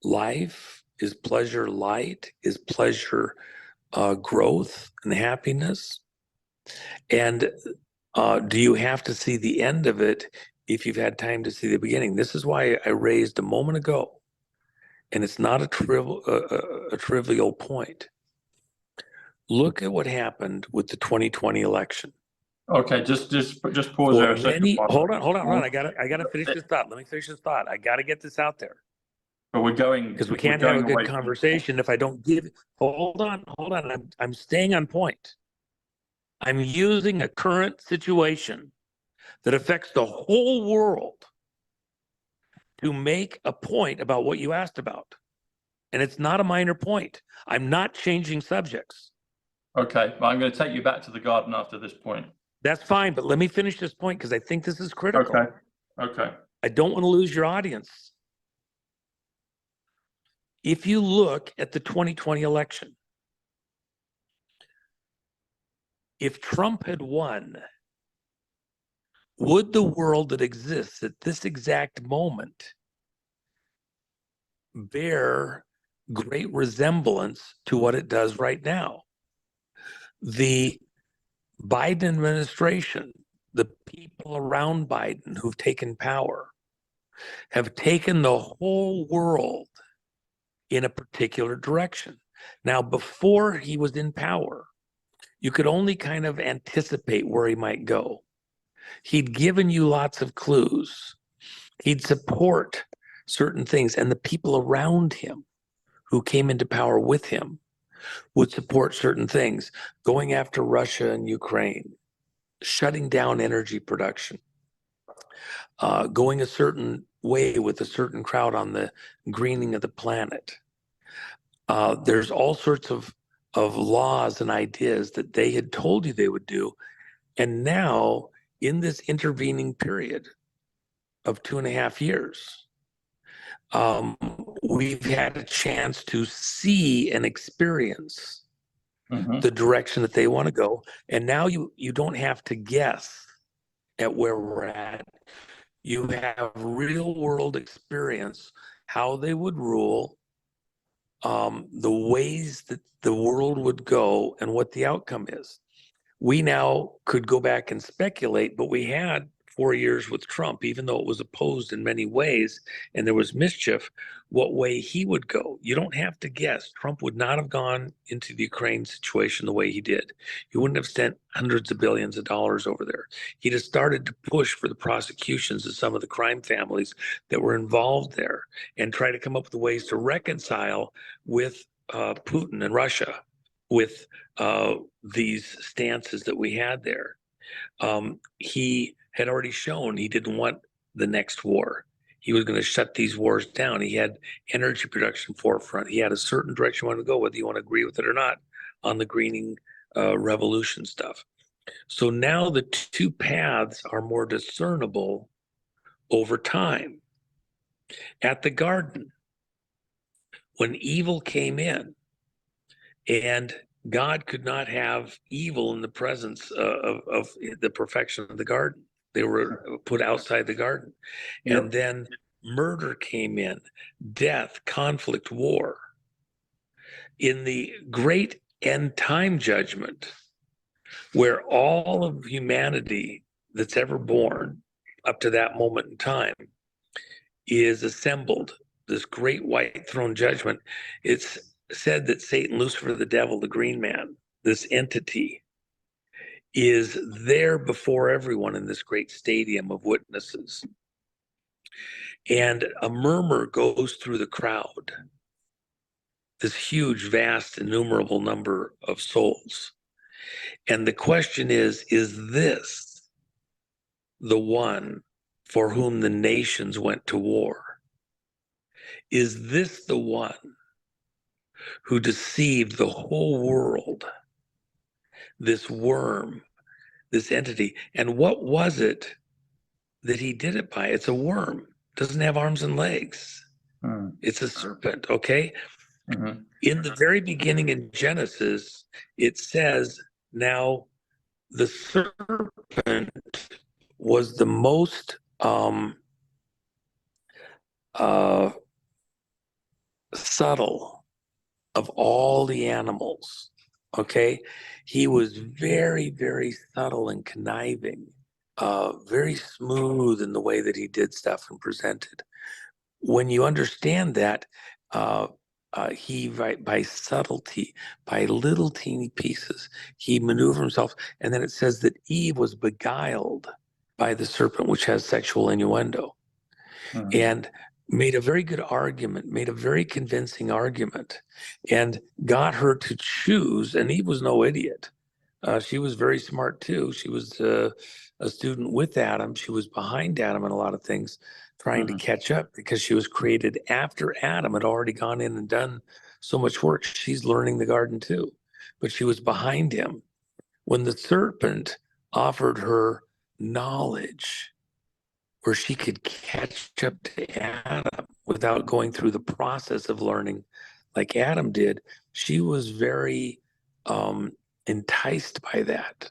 life? Is pleasure light? Is pleasure growth and happiness? And do you have to see the end of it if you've had time to see the beginning? This is why I raised a moment ago, and it's not a trivial point. Look at what happened with the 2020 election. Okay, just pause there a second. Hold on. I gotta finish this thought. Let me finish this thought. I gotta get this out there. But we're going, because we can't have a good conversation if I don't give. Hold on. I'm staying on point. I'm using a current situation that affects the whole world to make a point about what you asked about. And it's not a minor point. I'm not changing subjects. Okay, well, I'm going to take you back to the garden after this point. That's fine, but let me finish this point because I think this is critical. Okay. I don't want to lose your audience. If you look at the 2020 election, if Trump had won, would the world that exists at this exact moment bear great resemblance to what it does right now? The Biden administration, the people around Biden who've taken power, have taken the whole world in a particular direction. Now, before he was in power, you could only kind of anticipate where he might go. He'd given you lots of clues. He'd support certain things, and the people around him who came into power with him would support certain things, going after Russia and Ukraine, shutting down energy production, going a certain way with a certain crowd on the greening of the planet. There's all sorts of laws and ideas that they had told you they would do. And now, in this intervening period of 2.5 years, we've had a chance to see and experience the direction that they want to go. And now you don't have to guess at where we're at. You have real world experience, how they would rule, the ways that the world would go, and what the outcome is. We now could go back and speculate, but we had 4 years with Trump, even though it was opposed in many ways and there was mischief, what way he would go. You don't have to guess. Trump would not have gone into the Ukraine situation the way he did. He wouldn't have spent hundreds of billions of dollars over there. He'd have started to push for the prosecutions of some of the crime families that were involved there and try to come up with ways to reconcile with Putin and Russia, with these stances that we had there. He had already shown he didn't want the next war. He was going to shut these wars down. He had energy production forefront. He had a certain direction he wanted to go, whether you want to agree with it or not, on the greening revolution stuff. So now the two paths are more discernible over time. At the garden, when evil came in, and God could not have evil in the presence of the perfection of the garden. They were put outside the garden. Yep. And then murder came in, death, conflict, war. In the great end time judgment, where all of humanity that's ever born up to that moment in time is assembled, this great white throne judgment, it's said that Satan, Lucifer, the devil, the green man, this entity, is there before everyone in this great stadium of witnesses. And a murmur goes through the crowd, this huge, vast, innumerable number of souls. And the question is this the one for whom the nations went to war? Is this the one who deceived the whole world, this worm, this entity? And what was it that he did it by? It's a worm, doesn't have arms and legs. It's a serpent, okay? In the very beginning in Genesis, it says, now the serpent was the most subtle of all the animals, okay? He was very, very subtle and conniving, very smooth in the way that he did stuff and presented. When you understand that, he, by subtlety, by little teeny pieces, he maneuvered himself. And then it says that Eve was beguiled by the serpent, which has sexual innuendo, and made a very good argument, made a very convincing argument, and got her to choose. And Eve was no idiot. She was very smart too. She was a student with Adam. She was behind Adam in a lot of things, trying to catch up, because she was created after Adam had already gone in and done so much work. She's learning the garden too, but she was behind him. When the serpent offered her knowledge where she could catch up to Adam without going through the process of learning like Adam did, she was very enticed by that.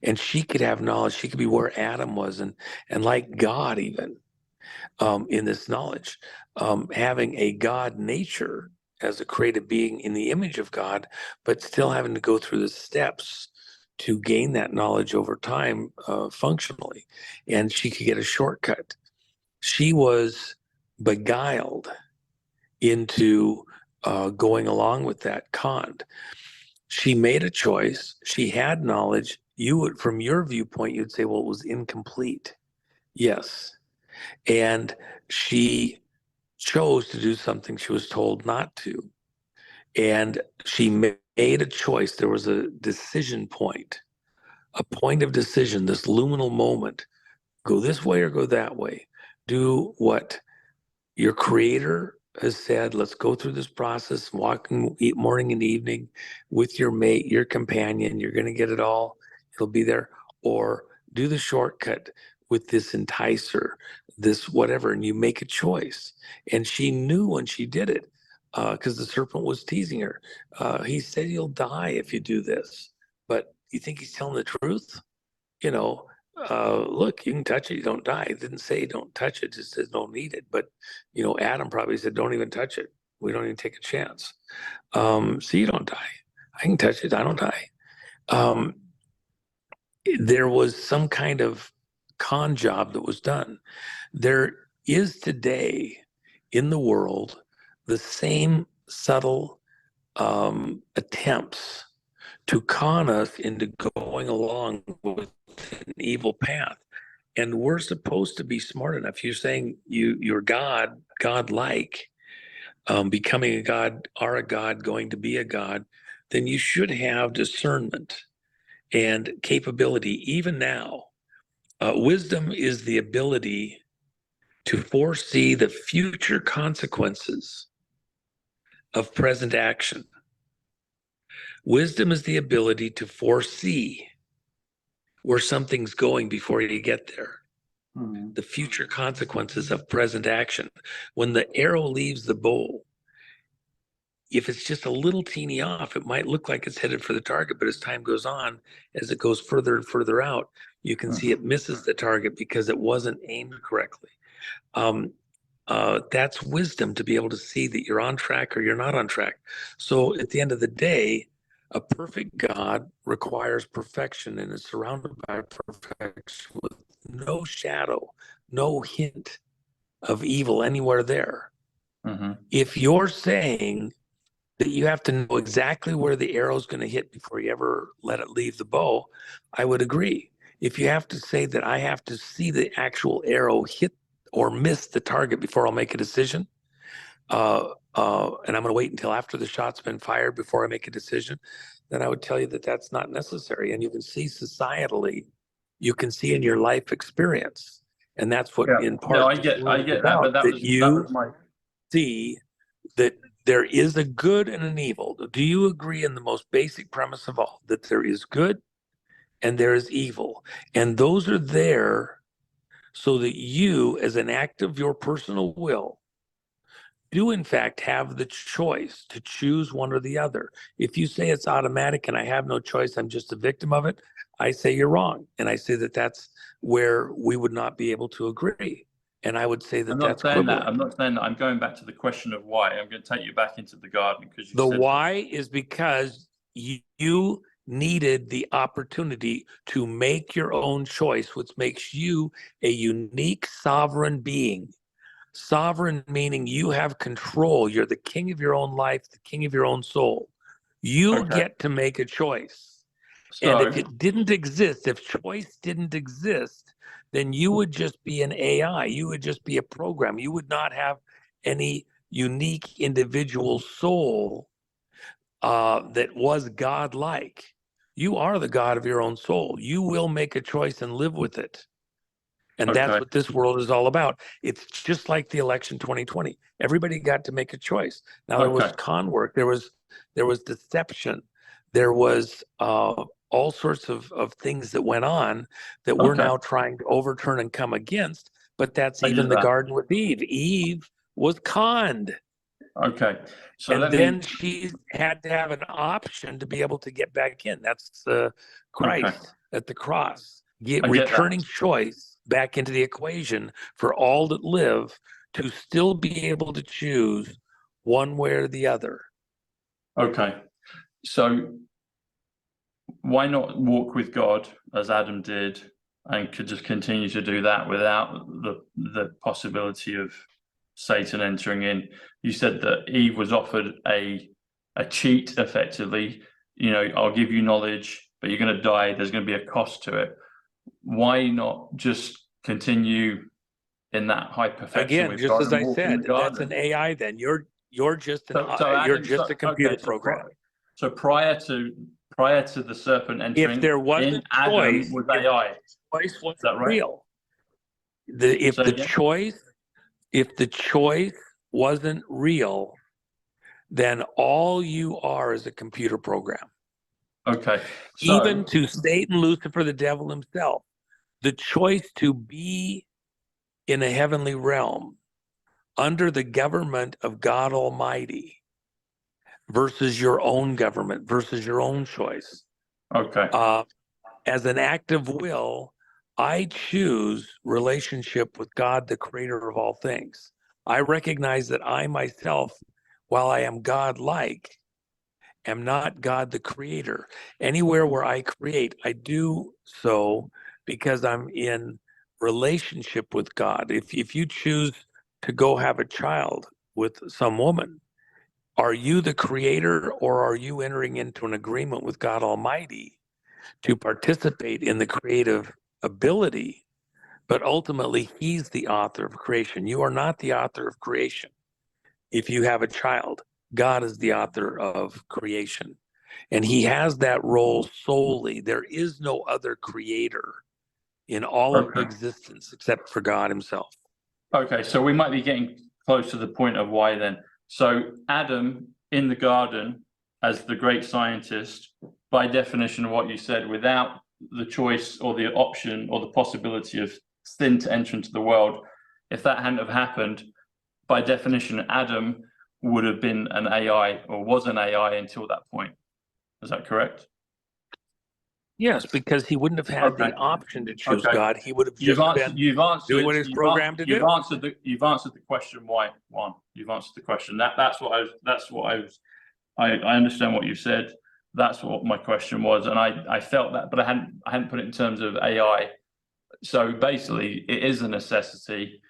And she could have knowledge. She could be where Adam was, and like God even, in this knowledge, having a God nature as a created being in the image of God, but still having to go through the steps to gain that knowledge over time functionally. And she could get a shortcut. She was beguiled into going along with that, conned. She made a choice. She had knowledge. You would, from your viewpoint, you'd say, well, it was incomplete. Yes. And she chose to do something she was told not to. And she made a choice. There was a decision point, a point of decision, this luminal moment. Go this way or go that way. Do what your creator has said. Let's go through this process, walking morning and evening with your mate, your companion. You're going to get it all. It'll be there. Or do the shortcut with this enticer, this whatever, and you make a choice. And she knew when she did it, because the serpent was teasing her. He said, you'll die if you do this. But you think he's telling the truth? You know, look, you can touch it, you don't die. It didn't say don't touch it, it just says don't eat it. But, you know, Adam probably said, don't even touch it. We don't even take a chance. So you don't die. I can touch it, I don't die. There was some kind of con job that was done. There is today in the world the same subtle attempts to con us into going along with an evil path. And we're supposed to be smart enough. You're saying you're God-like, becoming a God, are a God, going to be a God, then you should have discernment and capability even now. Wisdom is the ability to foresee the future consequences of present action. Wisdom is the ability to foresee where something's going before you get there. The future consequences of present action. When the arrow leaves the bow, if it's just a little teeny off, it might look like it's headed for the target, but as time goes on, as it goes further and further out, you can see it misses the target because it wasn't aimed correctly. That's wisdom, to be able to see that you're on track or you're not on track. So at the end of the day, a perfect God requires perfection and is surrounded by perfection with no shadow, no hint of evil anywhere there. If you're saying that you have to know exactly where the arrow is going to hit before you ever let it leave the bow, I would agree. If you have to say that I have to see the actual arrow hit or miss the target before I'll make a decision, and I'm going to wait until after the shot's been fired before I make a decision, then I would tell you that that's not necessary. And you can see societally, you can see in your life experience, and that's what in part I get that, but that was my see that there is a good and an evil. Do you agree in the most basic premise of all that there is good and there is evil? And those are there so that you, as an act of your personal will, do in fact have the choice to choose one or the other. If you say it's automatic and I have no choice, I'm just a victim of it, I say you're wrong. And I say that that's where we would not be able to agree. And I would say that that's equivalent. I'm not saying that. I'm going back to the question of why. I'm going to take you back into the garden because you the said why is because you needed the opportunity to make your own choice, which makes you a unique sovereign being. Sovereign meaning you have control. You're the king of your own life, the king of your own soul. You get to make a choice. And if it didn't exist, if choice didn't exist, then you would just be an AI. You would just be a program. You would not have any unique individual soul that was God-like. You are the God of your own soul. You will make a choice and live with it. And that's what this world is all about. It's just like the election 2020. Everybody got to make a choice. Now there was con work, there was deception, there was all sorts of things that went on that we're now trying to overturn and come against. But that's even the garden with Eve. Eve was conned. So and then she had to have an option to be able to get back in. That's Christ at the cross, returning choice back into the equation for all that live to still be able to choose one way or the other. So why not walk with God as Adam did and could just continue to do that without the possibility of Satan entering in? You said that Eve was offered a cheat, effectively. You know, I'll give you knowledge, but you're going to die. There's going to be a cost to it. Why not just continue in that high perfection? Again, just as I said, that's an AI. Then you're just a computer program. So prior to the serpent entering, if there wasn't in Adam, choice, was AI. Choice wasn't right? Real. If the choice wasn't real, then all you are is a computer program. So, even to Satan, Lucifer, the devil himself, the choice to be in a heavenly realm under the government of God Almighty versus your own government, versus your own choice. As an act of will, I choose relationship with God, the creator of all things. I recognize that I myself, while I am God-like, am not God the creator. Anywhere where I create, I do so because I'm in relationship with God. If you choose to go have a child with some woman, are you the creator, or are you entering into an agreement with God Almighty to participate in the creative ability? But ultimately, he's the author of creation. You are not the author of creation. If you have a child, God is the author of creation. And he has that role solely. There is no other creator in all of Okay. existence except for God himself. Okay, so we might be getting close to the point of why then. So Adam in the garden, as the great scientist, by definition of what you said, without the choice or the option or the possibility of sin to enter into the world, if that hadn't have happened, by definition, Adam would have been an AI, or was an AI until that point. Is that correct? Yes, because he wouldn't have had Okay. the option to choose Okay. God. He would have You've just answered. been You've answered. doing what he's programmed to do. You've answered the question. Why? One. You've answered the question. That's what I was. That's what I was. I understand what you said. That's what my question was, and I felt that, but I hadn't put it in terms of AI. So basically, it is a necessity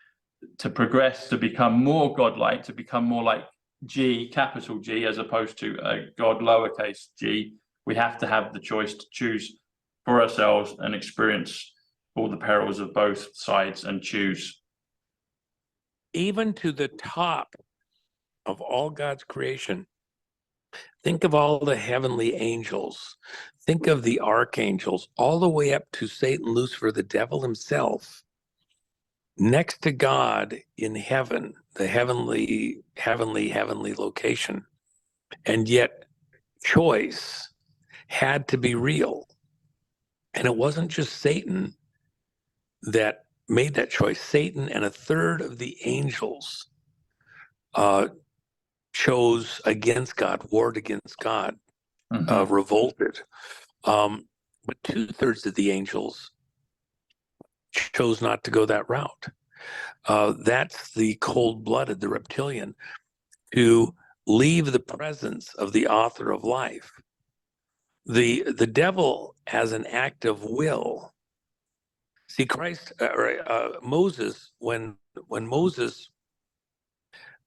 to progress, to become more godlike, to become more like G, capital G, as opposed to a God lowercase g. We have to have the choice to choose for ourselves and experience all the perils of both sides and choose. Even to the top of all God's creation, think of all the heavenly angels. Think of the archangels, all the way up to Satan, Lucifer, the devil himself. Next to God in heaven, the heavenly location. And yet choice had to be real. And it wasn't just Satan that made that choice. Satan and a third of the angels chose against God, warred against God, revolted. But 2/3 of the angels chose not to go that route. That's the cold-blooded, the reptilian, to leave the presence of the author of life. The devil has an act of will. See, Moses, when Moses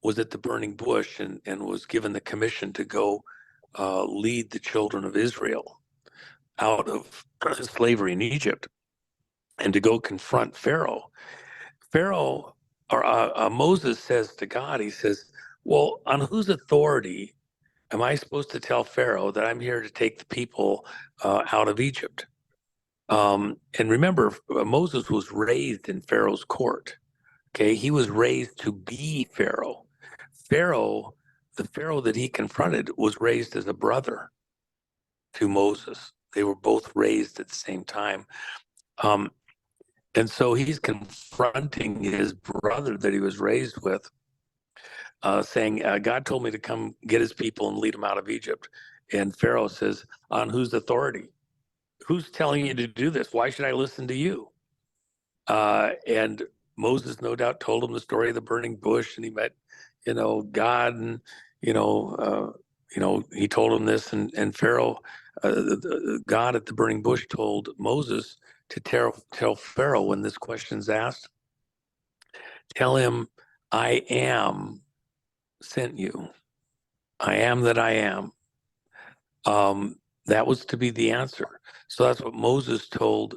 was at the burning bush and was given the commission to go lead the children of Israel out of slavery in Egypt and to go confront Pharaoh. Moses says to God, he says, well, on whose authority am I supposed to tell Pharaoh that I'm here to take the people out of Egypt? And remember, Moses was raised in Pharaoh's court. Okay, he was raised to be Pharaoh. The Pharaoh that he confronted was raised as a brother to Moses. They were both raised at the same time. And so he's confronting his brother that he was raised with, saying, God told me to come get his people and lead them out of Egypt. And Pharaoh says, on whose authority? Who's telling you to do this? Why should I listen to you? And Moses, no doubt, told him the story of the burning bush, and he met, God, and he told him this, and Pharaoh, God at the burning bush told Moses to tell Pharaoh when this question's asked, tell him, I am sent you. I am that I am. That was to be the answer. So that's what Moses told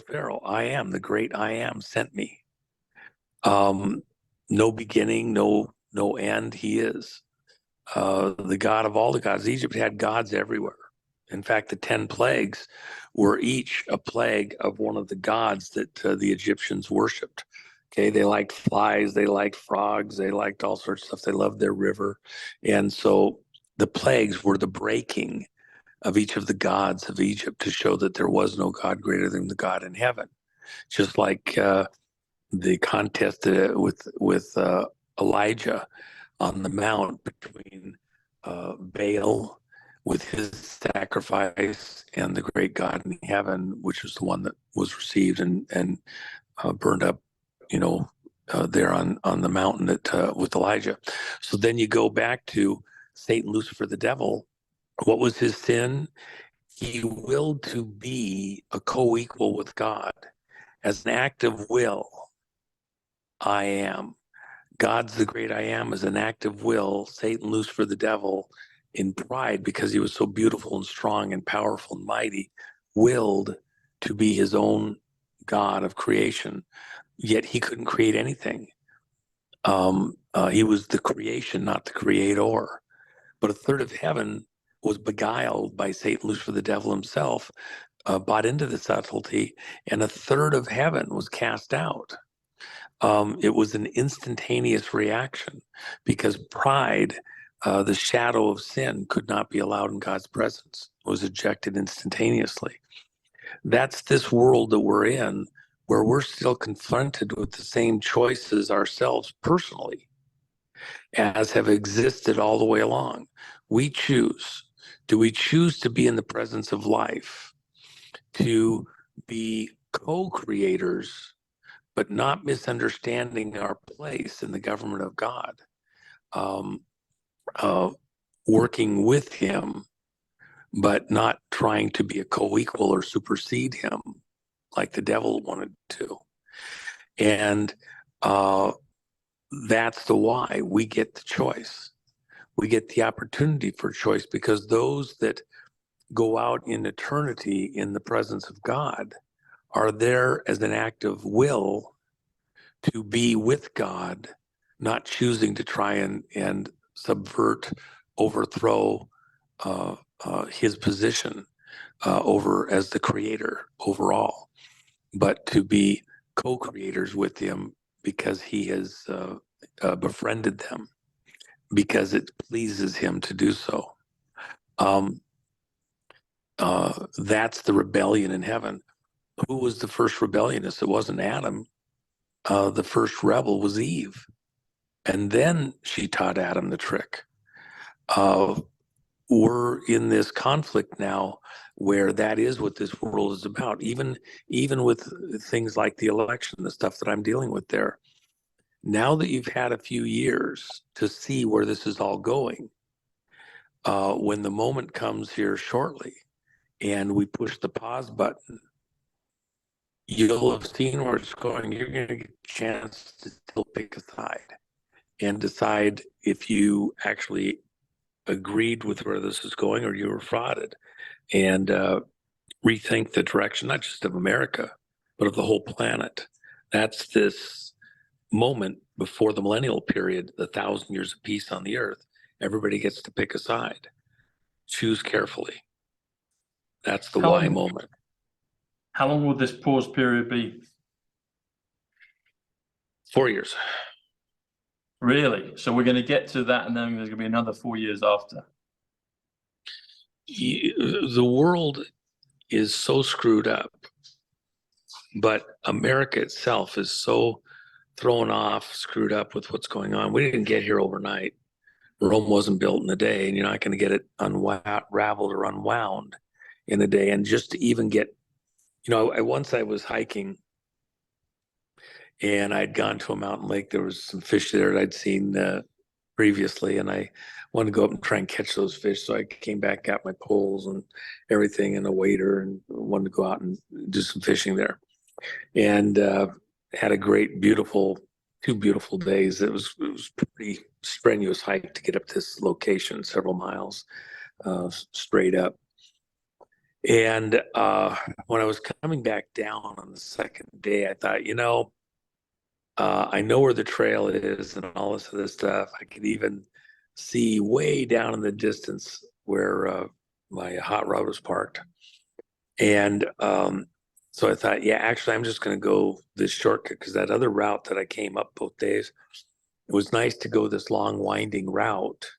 Pharaoh. I am, the great I am, sent me. No beginning, no end. He is the God of all the gods. Egypt had gods everywhere. In fact, the 10 plagues were each a plague of one of the gods that the Egyptians worshipped. Okay, they liked flies, they liked frogs, they liked all sorts of stuff. They loved their river. And so the plagues were the breaking of each of the gods of Egypt to show that there was no God greater than the God in heaven. Just like the contest with Elijah on the mount between Baal with his sacrifice and the great God in heaven, which was the one that was received and burned up, there on the mountain with Elijah. So then you go back to Satan, Lucifer, the devil. What was his sin? He willed to be a co-equal with God. As an act of will, I am. God's the great I am as an act of will. Satan loose for the devil in pride because he was so beautiful and strong and powerful and mighty, willed to be his own God of creation, yet he couldn't create anything. He was the creation, not the creator. But a third of heaven was beguiled by Satan, loose for the devil himself, bought into the subtlety, and a third of heaven was cast out. It was an instantaneous reaction because pride, the shadow of sin, could not be allowed in God's presence. It was ejected instantaneously. That's this world that we're in, where we're still confronted with the same choices ourselves personally as have existed all the way along. We choose. Do we choose to be in the presence of life, to be co-creators, but not misunderstanding our place in the government of God, working with him, but not trying to be a co-equal or supersede him like the devil wanted to? And that's the why we get the choice. We get the opportunity for choice, because those that go out in eternity in the presence of God are there as an act of will to be with God, not choosing to try and subvert, overthrow his position over as the creator overall, but to be co-creators with him because he has befriended them, because it pleases him to do so. That's the rebellion in heaven. Who was the first rebellionist? It wasn't Adam. The first rebel was Eve. And then she taught Adam the trick. We're in this conflict now where that is what this world is about. Even with things like the election, the stuff that I'm dealing with there. Now that you've had a few years to see where this is all going, when the moment comes here shortly and we push the pause button, you'll have seen where it's going. You're going to get a chance to still pick a side and decide if you actually agreed with where this is going or you were frauded, and rethink the direction, not just of America, but of the whole planet. That's this moment before the millennial period, the 1,000 years of peace on the earth. Everybody gets to pick a side. Choose carefully. That's the why moment. How long will this pause period be? 4 years. Really? So we're going to get to that, and then there's going to be another 4 years after. The world is so screwed up, but America itself is so thrown off, screwed up with what's going on. We didn't get here overnight. Rome wasn't built in a day, and you're not going to get it unraveled or unwound in a day. And just to even get, once I was hiking, and I'd gone to a mountain lake. There was some fish there that I'd seen previously, and I wanted to go up and try and catch those fish. So I came back, got my poles and everything and a waiter, and wanted to go out and do some fishing there. And had a great, beautiful, 2 beautiful days. It was pretty strenuous hike to get up this location, several miles straight up. And when I was coming back down on the second day, I thought, I know where the trail is and all this other stuff. I could even see way down in the distance where my hot rod was parked. And so I thought, yeah, actually, I'm just going to go this shortcut, because that other route that I came up both days, it was nice to go this long winding route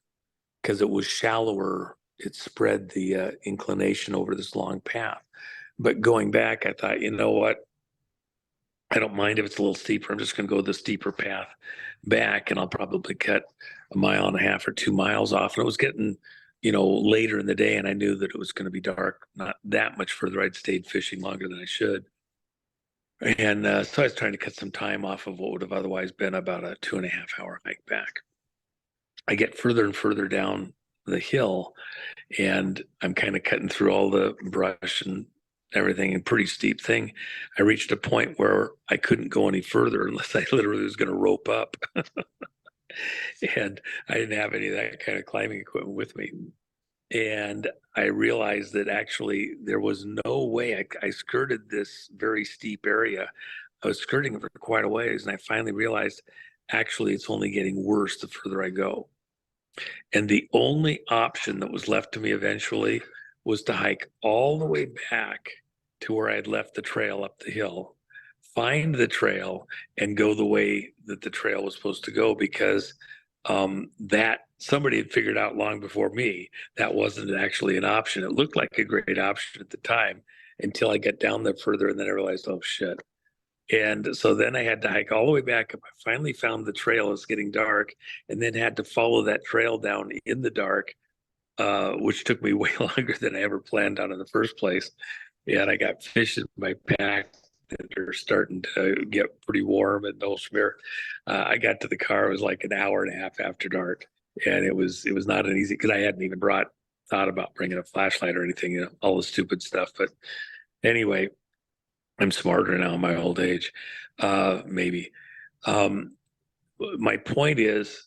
because it was shallower. It spread the inclination over this long path. But going back, I thought, you know what? I don't mind if it's a little steeper. I'm just going to go the steeper path back, and I'll probably cut 1.5 miles or 2 miles off. And it was getting, later in the day, and I knew that it was going to be dark. Not that much further. I'd stayed fishing longer than I should. And so I was trying to cut some time off of what would have otherwise been about a 2.5-hour hike back. I get further and further down the hill, and I'm kind of cutting through all the brush and everything, and pretty steep thing. I reached a point where I couldn't go any further unless I literally was going to rope up. And I didn't have any of that kind of climbing equipment with me. And I realized that actually there was no way I skirted this very steep area. I was skirting it for quite a ways, and I finally realized actually it's only getting worse the further I go. And the only option that was left to me eventually was to hike all the way back to where I'd left the trail up the hill, find the trail, and go the way that the trail was supposed to go, because that somebody had figured out long before me that wasn't actually an option. It looked like a great option at the time until I got down there further, and then I realized, oh shit. And so then I had to hike all the way back up. I finally found the trail. It was getting dark, and then had to follow that trail down in the dark, which took me way longer than I ever planned on in the first place. And I got fish in my pack that are starting to get pretty warm and no smear. I got to the car. It was like an hour and a half after dark, and it was not an easy, because I hadn't even thought about bringing a flashlight or anything, you know, all the stupid stuff. But anyway, I'm smarter now in my old age, maybe. My point is,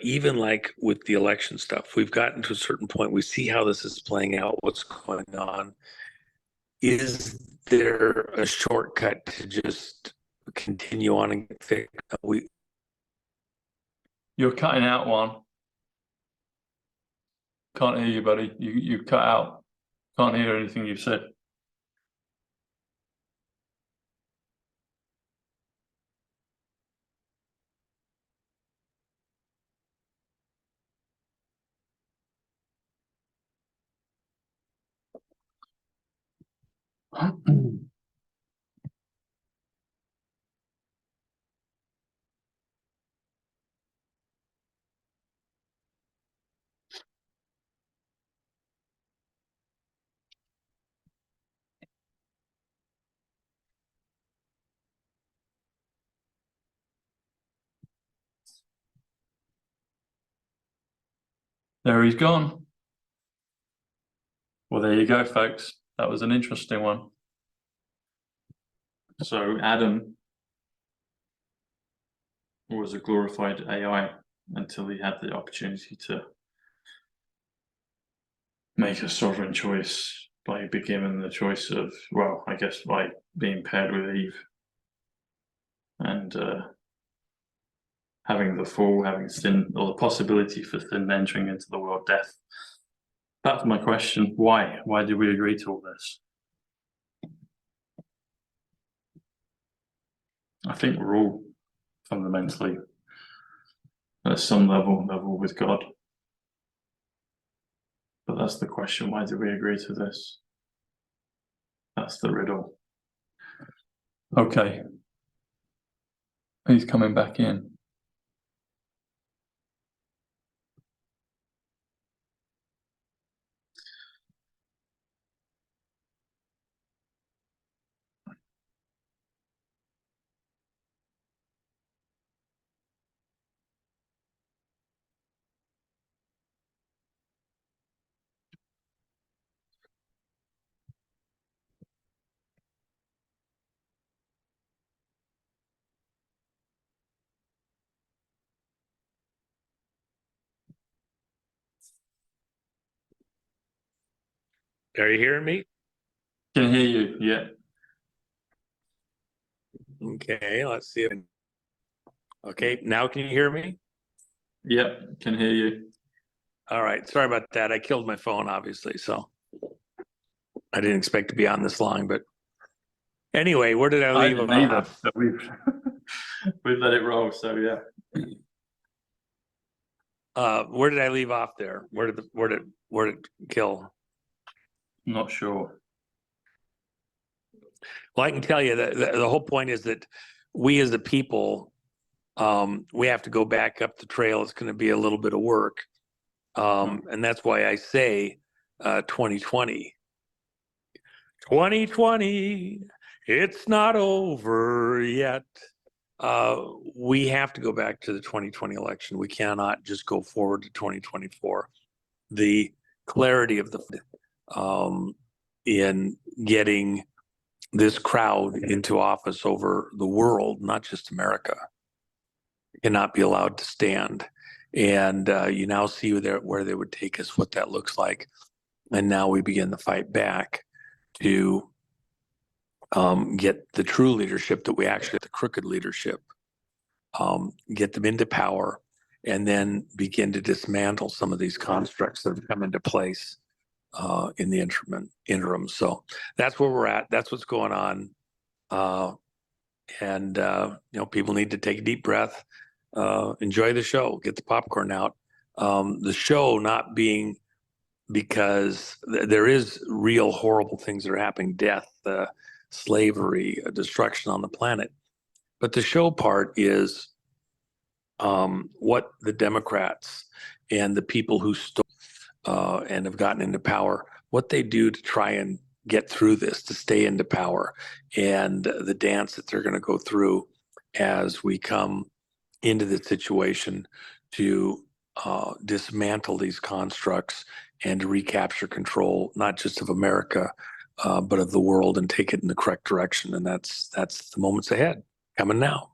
even like with the election stuff, we've gotten to a certain point. We see how this is playing out, what's going on. Is there a shortcut to just continue on and get fixed? You're cutting out, Juan. Can't hear you, buddy. You cut out. Can't hear anything you've said. There he's gone. Well, there you go, folks. That was an interesting one. So Adam was a glorified AI until he had the opportunity to make a sovereign choice by being given the choice of, well, I guess by being paired with Eve and having sin, or the possibility for sin entering into the world death. That's my question. Why? Why did we agree to all this? I think we're all fundamentally at some level with God. But that's the question. Why did we agree to this? That's the riddle. Okay. He's coming back in. Are you hearing me? Can hear you, yeah. Okay, let's see. Okay, now can you hear me? Yep, can hear you. All right, sorry about that. I killed my phone, obviously, so I didn't expect to be on this long. But anyway, where did I I leave didn't off? either, but we've we've let it roll, so yeah. Where did I leave off there? Where did it kill? Not sure. Well, I can tell you that the whole point is that we as a people, we have to go back up the trail. It's going to be a little bit of work. And that's why I say 2020. 2020, it's not over yet. We have to go back to the 2020 election. We cannot just go forward to 2024. The clarity of the in getting this crowd into office over the world, not just America, cannot be allowed to stand. And you now see where they would take us, what that looks like. And now we begin the fight back to get the true leadership that we actually, the crooked leadership, get them into power, and then begin to dismantle some of these constructs that have come into place in the interim. So that's where we're at. That's what's going on. And people need to take a deep breath, enjoy the show, get the popcorn out. The show not being because there is real horrible things that are happening, death, slavery, destruction on the planet. But the show part is what the Democrats and the people who stole and have gotten into power, what they do to try and get through this, to stay into power, and the dance that they're going to go through as we come into the situation to dismantle these constructs and to recapture control, not just of America, but of the world, and take it in the correct direction. And that's the moments ahead, coming now.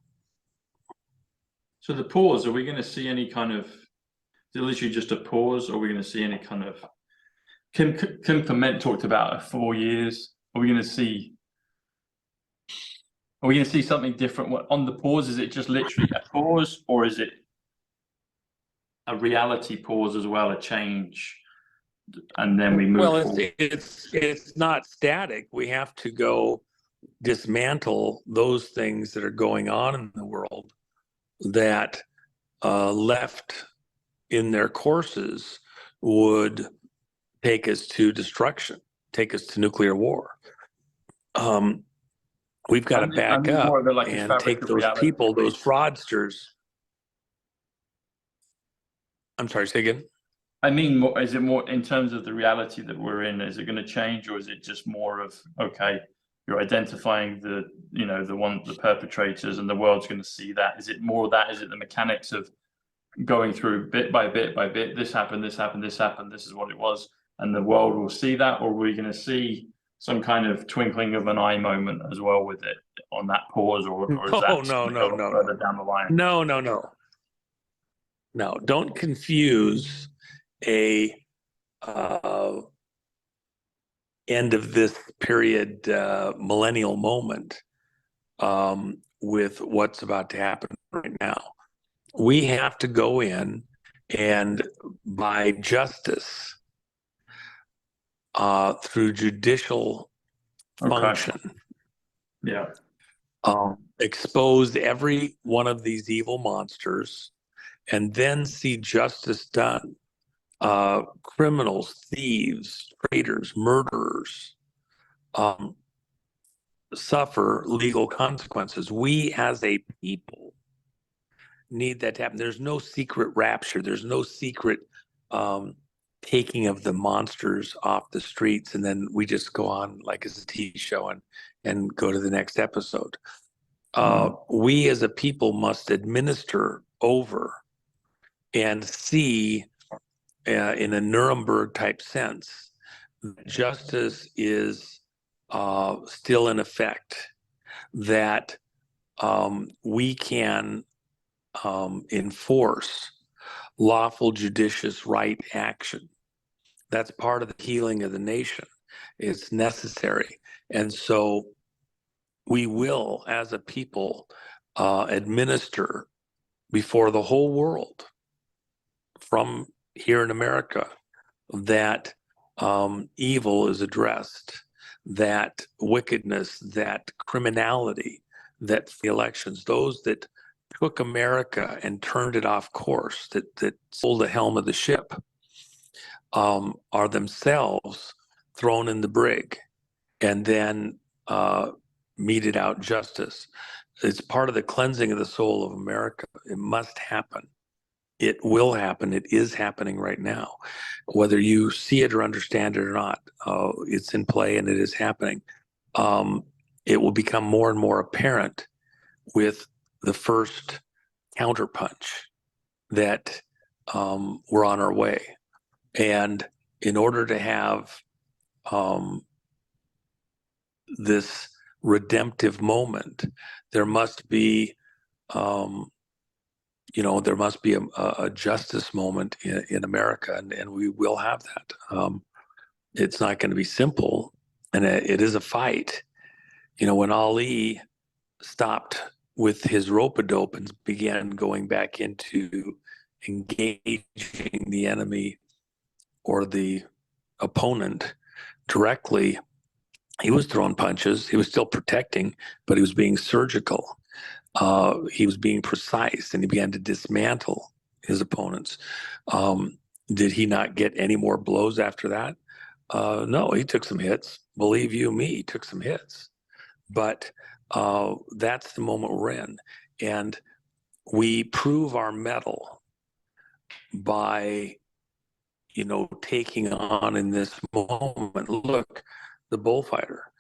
So the pause, are we going to see any kind of, is it literally just a pause, or are we going to see any kind of, Kim Clement talked about 4 years. Are we going to see something different on the pause? Is it just literally a pause, or is it a reality pause as well, a change, and then we move forward? It's not static. We have to go dismantle those things that are going on in the world that left in their courses would take us to destruction, take us to nuclear war. We've got to back up and take those people, those fraudsters. I'm sorry, say again? I mean, more, is it more in terms of the reality that we're in? Is it going to change, or is it just more of, okay, you're identifying the perpetrators, and the world's going to see that? Is it more of that? Is it the mechanics of going through bit by bit by bit? This happened, this happened, this happened. This is what it was, and the world will see that, or are we going to see some kind of twinkling of an eye moment as well with it on that pause, or is that no, further down the line? No, don't confuse a end of this period millennial moment with what's about to happen right now. We have to go in and by justice through judicial function, expose every one of these evil monsters, and then see justice done. Criminals, thieves, traitors, murderers suffer legal consequences. We as a people need that to happen. There's no secret rapture. There's no secret taking of the monsters off the streets, and then we just go on like it's a TV show and go to the next episode. We as a people must administer over and see in a Nuremberg type sense, justice is still in effect, that we can enforce lawful judicious right action. That's part of the healing of the nation. It's necessary. And so we will, as a people, administer before the whole world from here in America that evil is addressed, that wickedness, that criminality, that the elections, those that took America and turned it off course, that stole the helm of the ship, are themselves thrown in the brig and then meted out justice. It's part of the cleansing of the soul of America. It must happen. It will happen. It is happening right now. Whether you see it or understand it or not, it's in play and it is happening. It will become more and more apparent with the first counterpunch that we're on our way. And in order to have this redemptive moment. There must be, there must be a justice moment in America, and we will have that. It's not going to be simple, and it is a fight. When Ali stopped with his rope-a-dope and began going back into engaging the enemy or the opponent directly, he was throwing punches. He was still protecting, but he was being surgical. He was being precise, and he began to dismantle his opponents. Did he not get any more blows after that? No, he took some hits. Believe you me, he took some hits. But that's the moment we're in. And we prove our mettle by, taking on in this moment. Look, the bullfighter,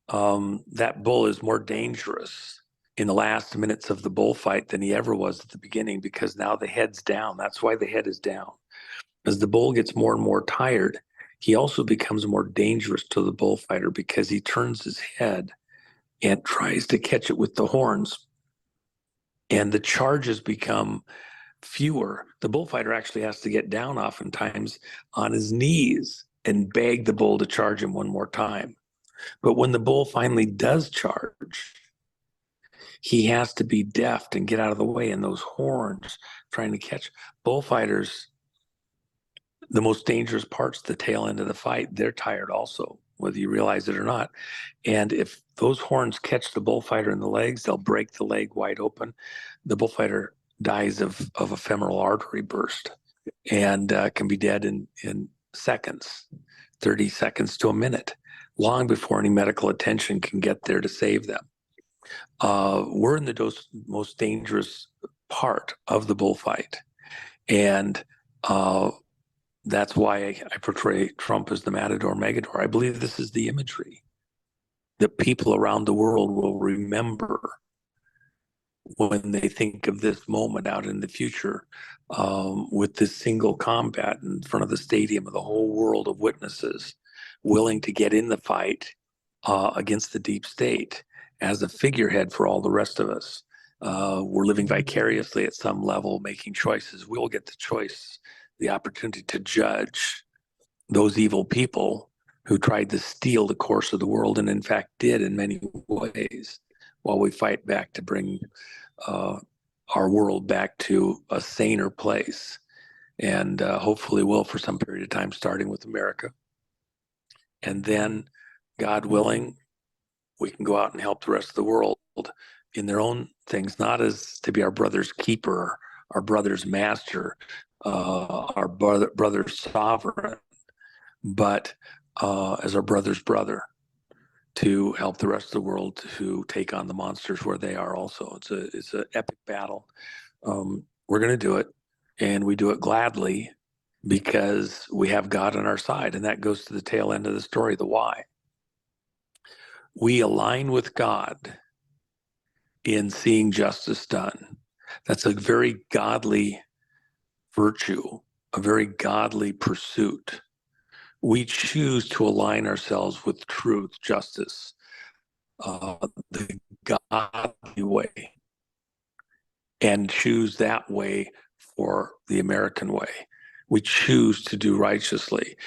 that bull is more dangerous in the last minutes of the bullfight than he ever was at the beginning, because now the head's down. That's why the head is down. As the bull gets more and more tired, he also becomes more dangerous to the bullfighter, because he turns his head and tries to catch it with the horns. And the charges become fewer. The bullfighter actually has to get down oftentimes on his knees and beg the bull to charge him one more time. But when the bull finally does charge, he has to be deft and get out of the way, and those horns trying to catch. Bullfighters, the most dangerous part's the tail end of the fight. They're tired also, whether you realize it or not. And if those horns catch the bullfighter in the legs, they'll break the leg wide open. The bullfighter dies of a femoral artery burst, and can be dead in seconds, 30 seconds to a minute, long before any medical attention can get there to save them. We're in the most dangerous part of the bullfight. And that's why I portray Trump as the Matador Megador. I believe this is the imagery that people around the world will remember when they think of this moment out in the future, with this single combat in front of the stadium of the whole world of witnesses willing to get in the fight against the deep state as a figurehead for all the rest of us. We're living vicariously at some level, making choices. We'll get the choice, the opportunity to judge those evil people who tried to steal the course of the world, and in fact did in many ways, while we fight back to bring our world back to a saner place. And hopefully will for some period of time, starting with America. And then, God willing, we can go out and help the rest of the world in their own things, not as to be our brother's keeper, our brother's master, our brother's sovereign, but as our brother's brother, to help the rest of the world to take on the monsters where they are also. It's an epic battle. We're going to do it, and we do it gladly because we have God on our side, and that goes to the tail end of the story, the why. We align with God in seeing justice done. That's a very godly virtue, a very godly pursuit. We choose to align ourselves with truth, justice, the godly way, and choose that way for the American way. We choose to do righteously.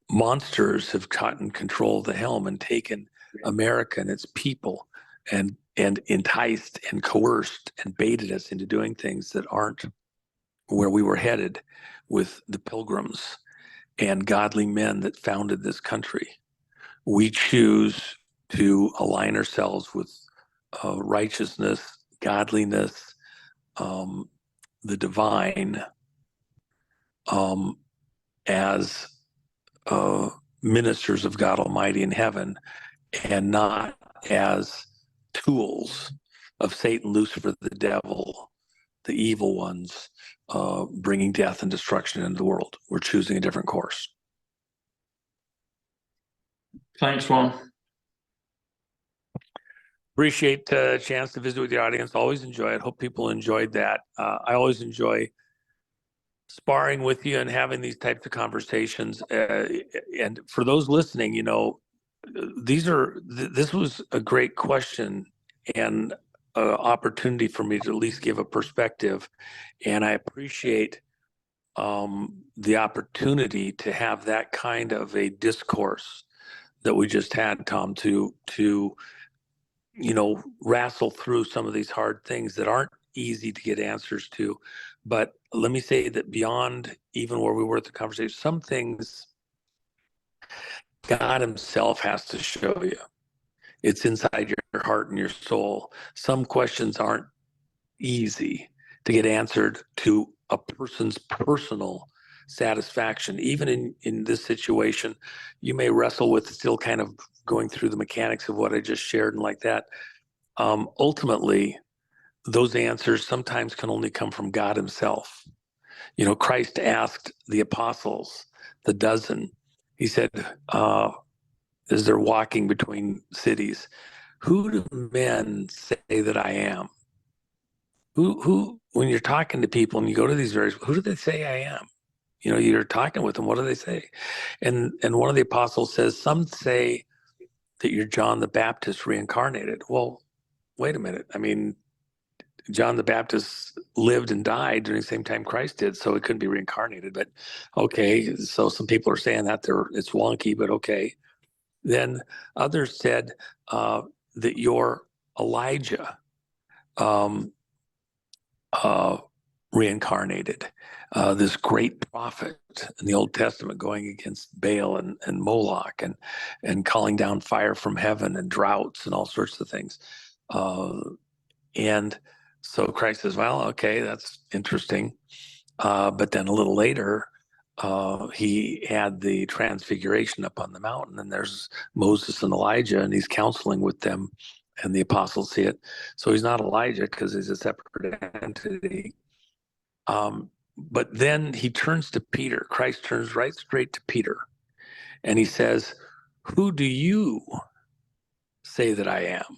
Monsters have gotten control of the helm and taken America and its people and enticed and coerced and baited us into doing things that aren't where we were headed with the Pilgrims and godly men that founded this country. We choose to align ourselves with righteousness, godliness, the divine, as ministers of God Almighty in heaven, and not as tools of Satan, Lucifer, the devil, the evil ones, bringing death and destruction into the world. We're choosing a different course. Thanks, Juan. Appreciate the chance to visit with the audience. Always enjoy it. Hope people enjoyed that. I always enjoy sparring with you and having these types of conversations. And for those listening, this was a great question and an opportunity for me to at least give a perspective. And I appreciate the opportunity to have that kind of a discourse that we just had, Tom, to wrestle through some of these hard things that aren't easy to get answers to. But let me say that beyond even where we were at the conversation, some things God himself has to show you. It's inside your heart and your soul. Some questions aren't easy to get answered to a person's personal satisfaction. Even in this situation, you may wrestle with still kind of going through the mechanics of what I just shared and like that. Ultimately, those answers sometimes can only come from God himself. Christ asked the apostles, the dozen, he said, as they're walking between cities, who do men say that I am? Who, when you're talking to people and you go to these various, who do they say I am? You're talking with them. What do they say? And one of the apostles says, some say that you're John the Baptist reincarnated. Well, wait a minute. I mean, John the Baptist lived and died during the same time Christ did, so it couldn't be reincarnated. But okay, so some people are saying that it's wonky, but okay. Then others said that you're Elijah reincarnated, this great prophet in the Old Testament going against Baal and Moloch and calling down fire from heaven and droughts and all sorts of things. And so Christ says, well, okay, that's interesting. But then a little later, he had the transfiguration up on the mountain, and there's Moses and Elijah, and he's counseling with them, and the apostles see it. So he's not Elijah because he's a separate entity. But then he turns to Peter. Christ turns right straight to Peter, and he says, who do you say that I am?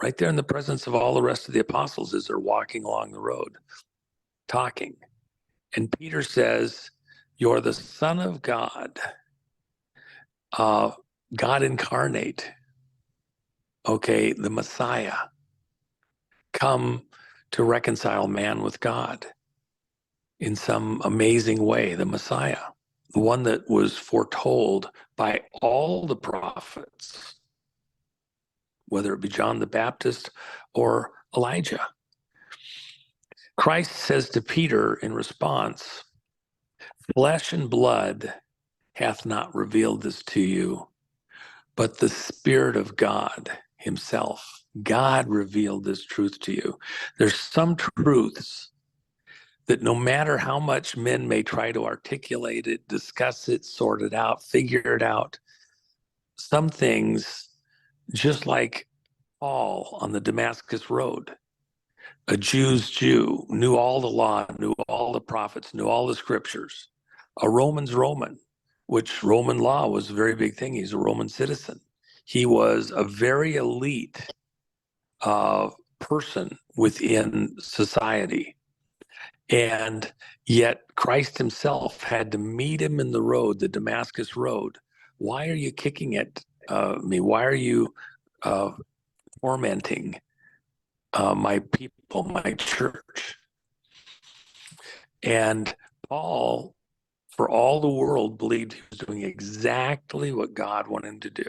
Right there in the presence of all the rest of the apostles as they're walking along the road, talking. And Peter says, you're the Son of God, God incarnate, okay, the Messiah, come to reconcile man with God in some amazing way, the Messiah, the one that was foretold by all the prophets, whether it be John the Baptist or Elijah. Christ says to Peter in response, flesh and blood hath not revealed this to you, but the Spirit of God himself. God revealed this truth to you. There's some truths that no matter how much men may try to articulate it, discuss it, sort it out, figure it out, some things, just like Paul on the Damascus Road, a Jew's Jew, knew all the law, knew all the prophets, knew all the scriptures. A Roman's Roman, which Roman law was a very big thing. He's a Roman citizen. He was a very elite person within society. And yet Christ himself had to meet him in the road, the Damascus Road. Why are you kicking at me? Why are you tormenting my people, my church? And Paul, for all the world, believed he was doing exactly what God wanted him to do.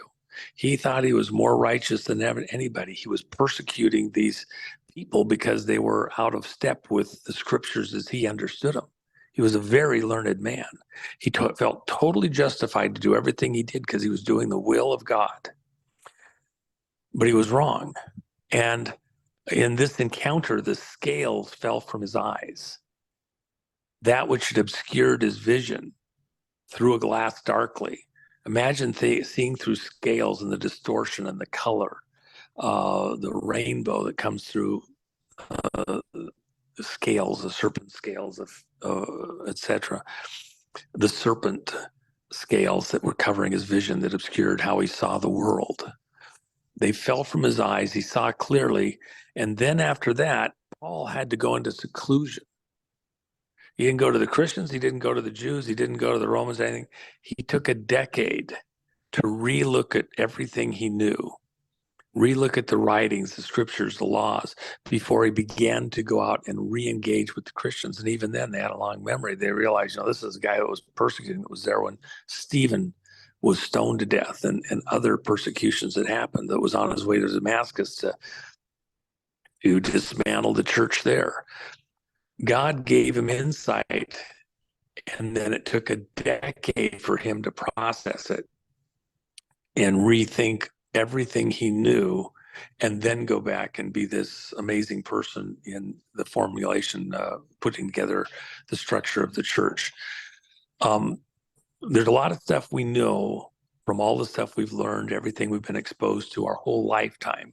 He thought he was more righteous than anybody. He was persecuting these people because they were out of step with the scriptures as he understood them. He was a very learned man. He felt totally justified to do everything he did because he was doing the will of God. But he was wrong. And in this encounter, the scales fell from his eyes. That which had obscured his vision through a glass darkly. Imagine seeing through scales and the distortion and the color, the rainbow that comes through the scales, the serpent scales, etc. The serpent scales that were covering his vision that obscured how he saw the world. They fell from his eyes. He saw clearly. And then after that, Paul had to go into seclusion. He didn't go to the Christians. He didn't go to the Jews. He didn't go to the Romans, anything. He took a decade to relook at everything he knew, relook at the writings, the scriptures, the laws, before he began to go out and re-engage with the Christians. And even then, they had a long memory. They realized, this is a guy that was persecuting, that was there when Stephen was stoned to death, and other persecutions that happened, that was on his way to Damascus to dismantle the church there. God gave him insight, and then it took a decade for him to process it and rethink everything he knew, and then go back and be this amazing person in the formulation, putting together the structure of the church. There's a lot of stuff we know from all the stuff we've learned, everything we've been exposed to our whole lifetime,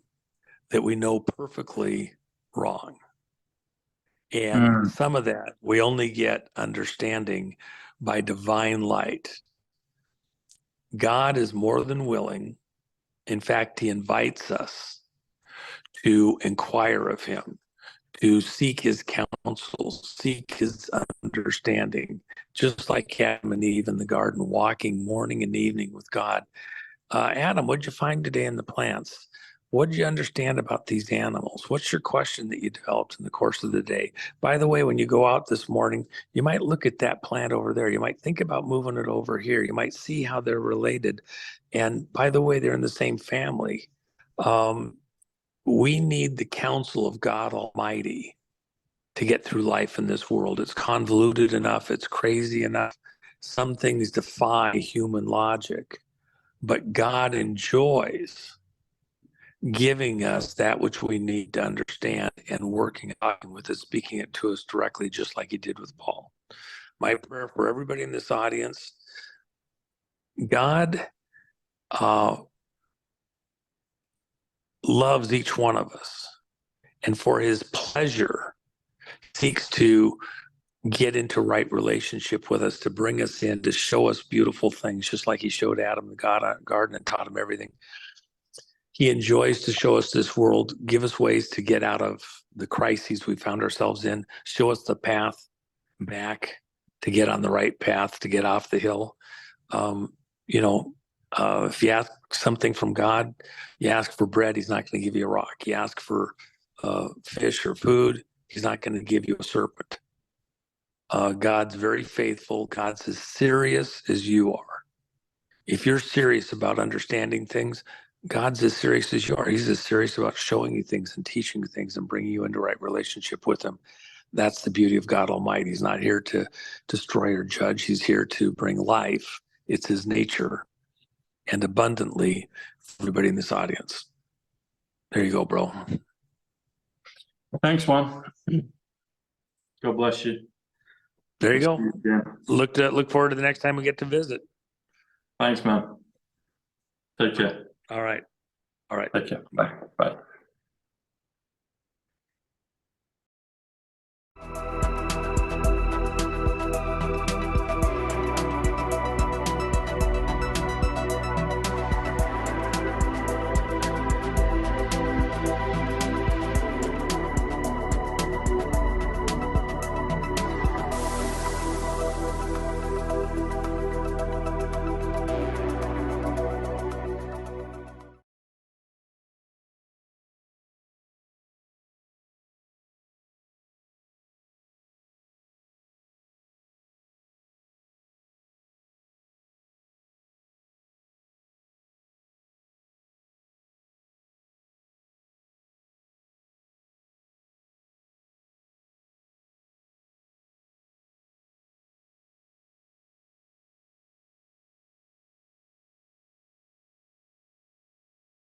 that we know perfectly wrong. And some of that we only get understanding by divine light. God is more than willing. In fact, he invites us to inquire of him, to seek his counsel, seek his understanding, just like Adam and Eve in the garden, walking morning and evening with God. Adam, what'd you find today in the plants? What did you understand about these animals? What's your question that you developed in the course of the day? By the way, when you go out this morning, you might look at that plant over there. You might think about moving it over here. You might see how they're related. And by the way, they're in the same family. We need the counsel of God Almighty to get through life in this world. It's convoluted enough. It's crazy enough. Some things defy human logic, but God enjoys giving us that which we need to understand and working out with it, speaking it to us directly, just like he did with Paul. My prayer for everybody in this audience, God loves each one of us, and for his pleasure seeks to get into right relationship with us, to bring us in, to show us beautiful things, just like he showed Adam the garden and taught him everything. He enjoys to show us this world, give us ways to get out of the crises we found ourselves in, show us the path back to get on the right path, to get off the hill. If you ask something from God, you ask for bread, he's not going to give you a rock. You ask for fish or food, he's not going to give you a serpent. God's very faithful. God's as serious as you are. If you're serious about understanding things, God's as serious as you are. He's as serious about showing you things and teaching you things and bringing you into right relationship with him. That's the beauty of God Almighty. He's not here to destroy or judge. He's here to bring life. It's his nature, and abundantly for everybody in this audience. There you go, bro. Thanks, Juan. God bless you. There you go. Look forward to the next time we get to visit. Thanks, man. Take care. All right. Take care. Bye. Bye.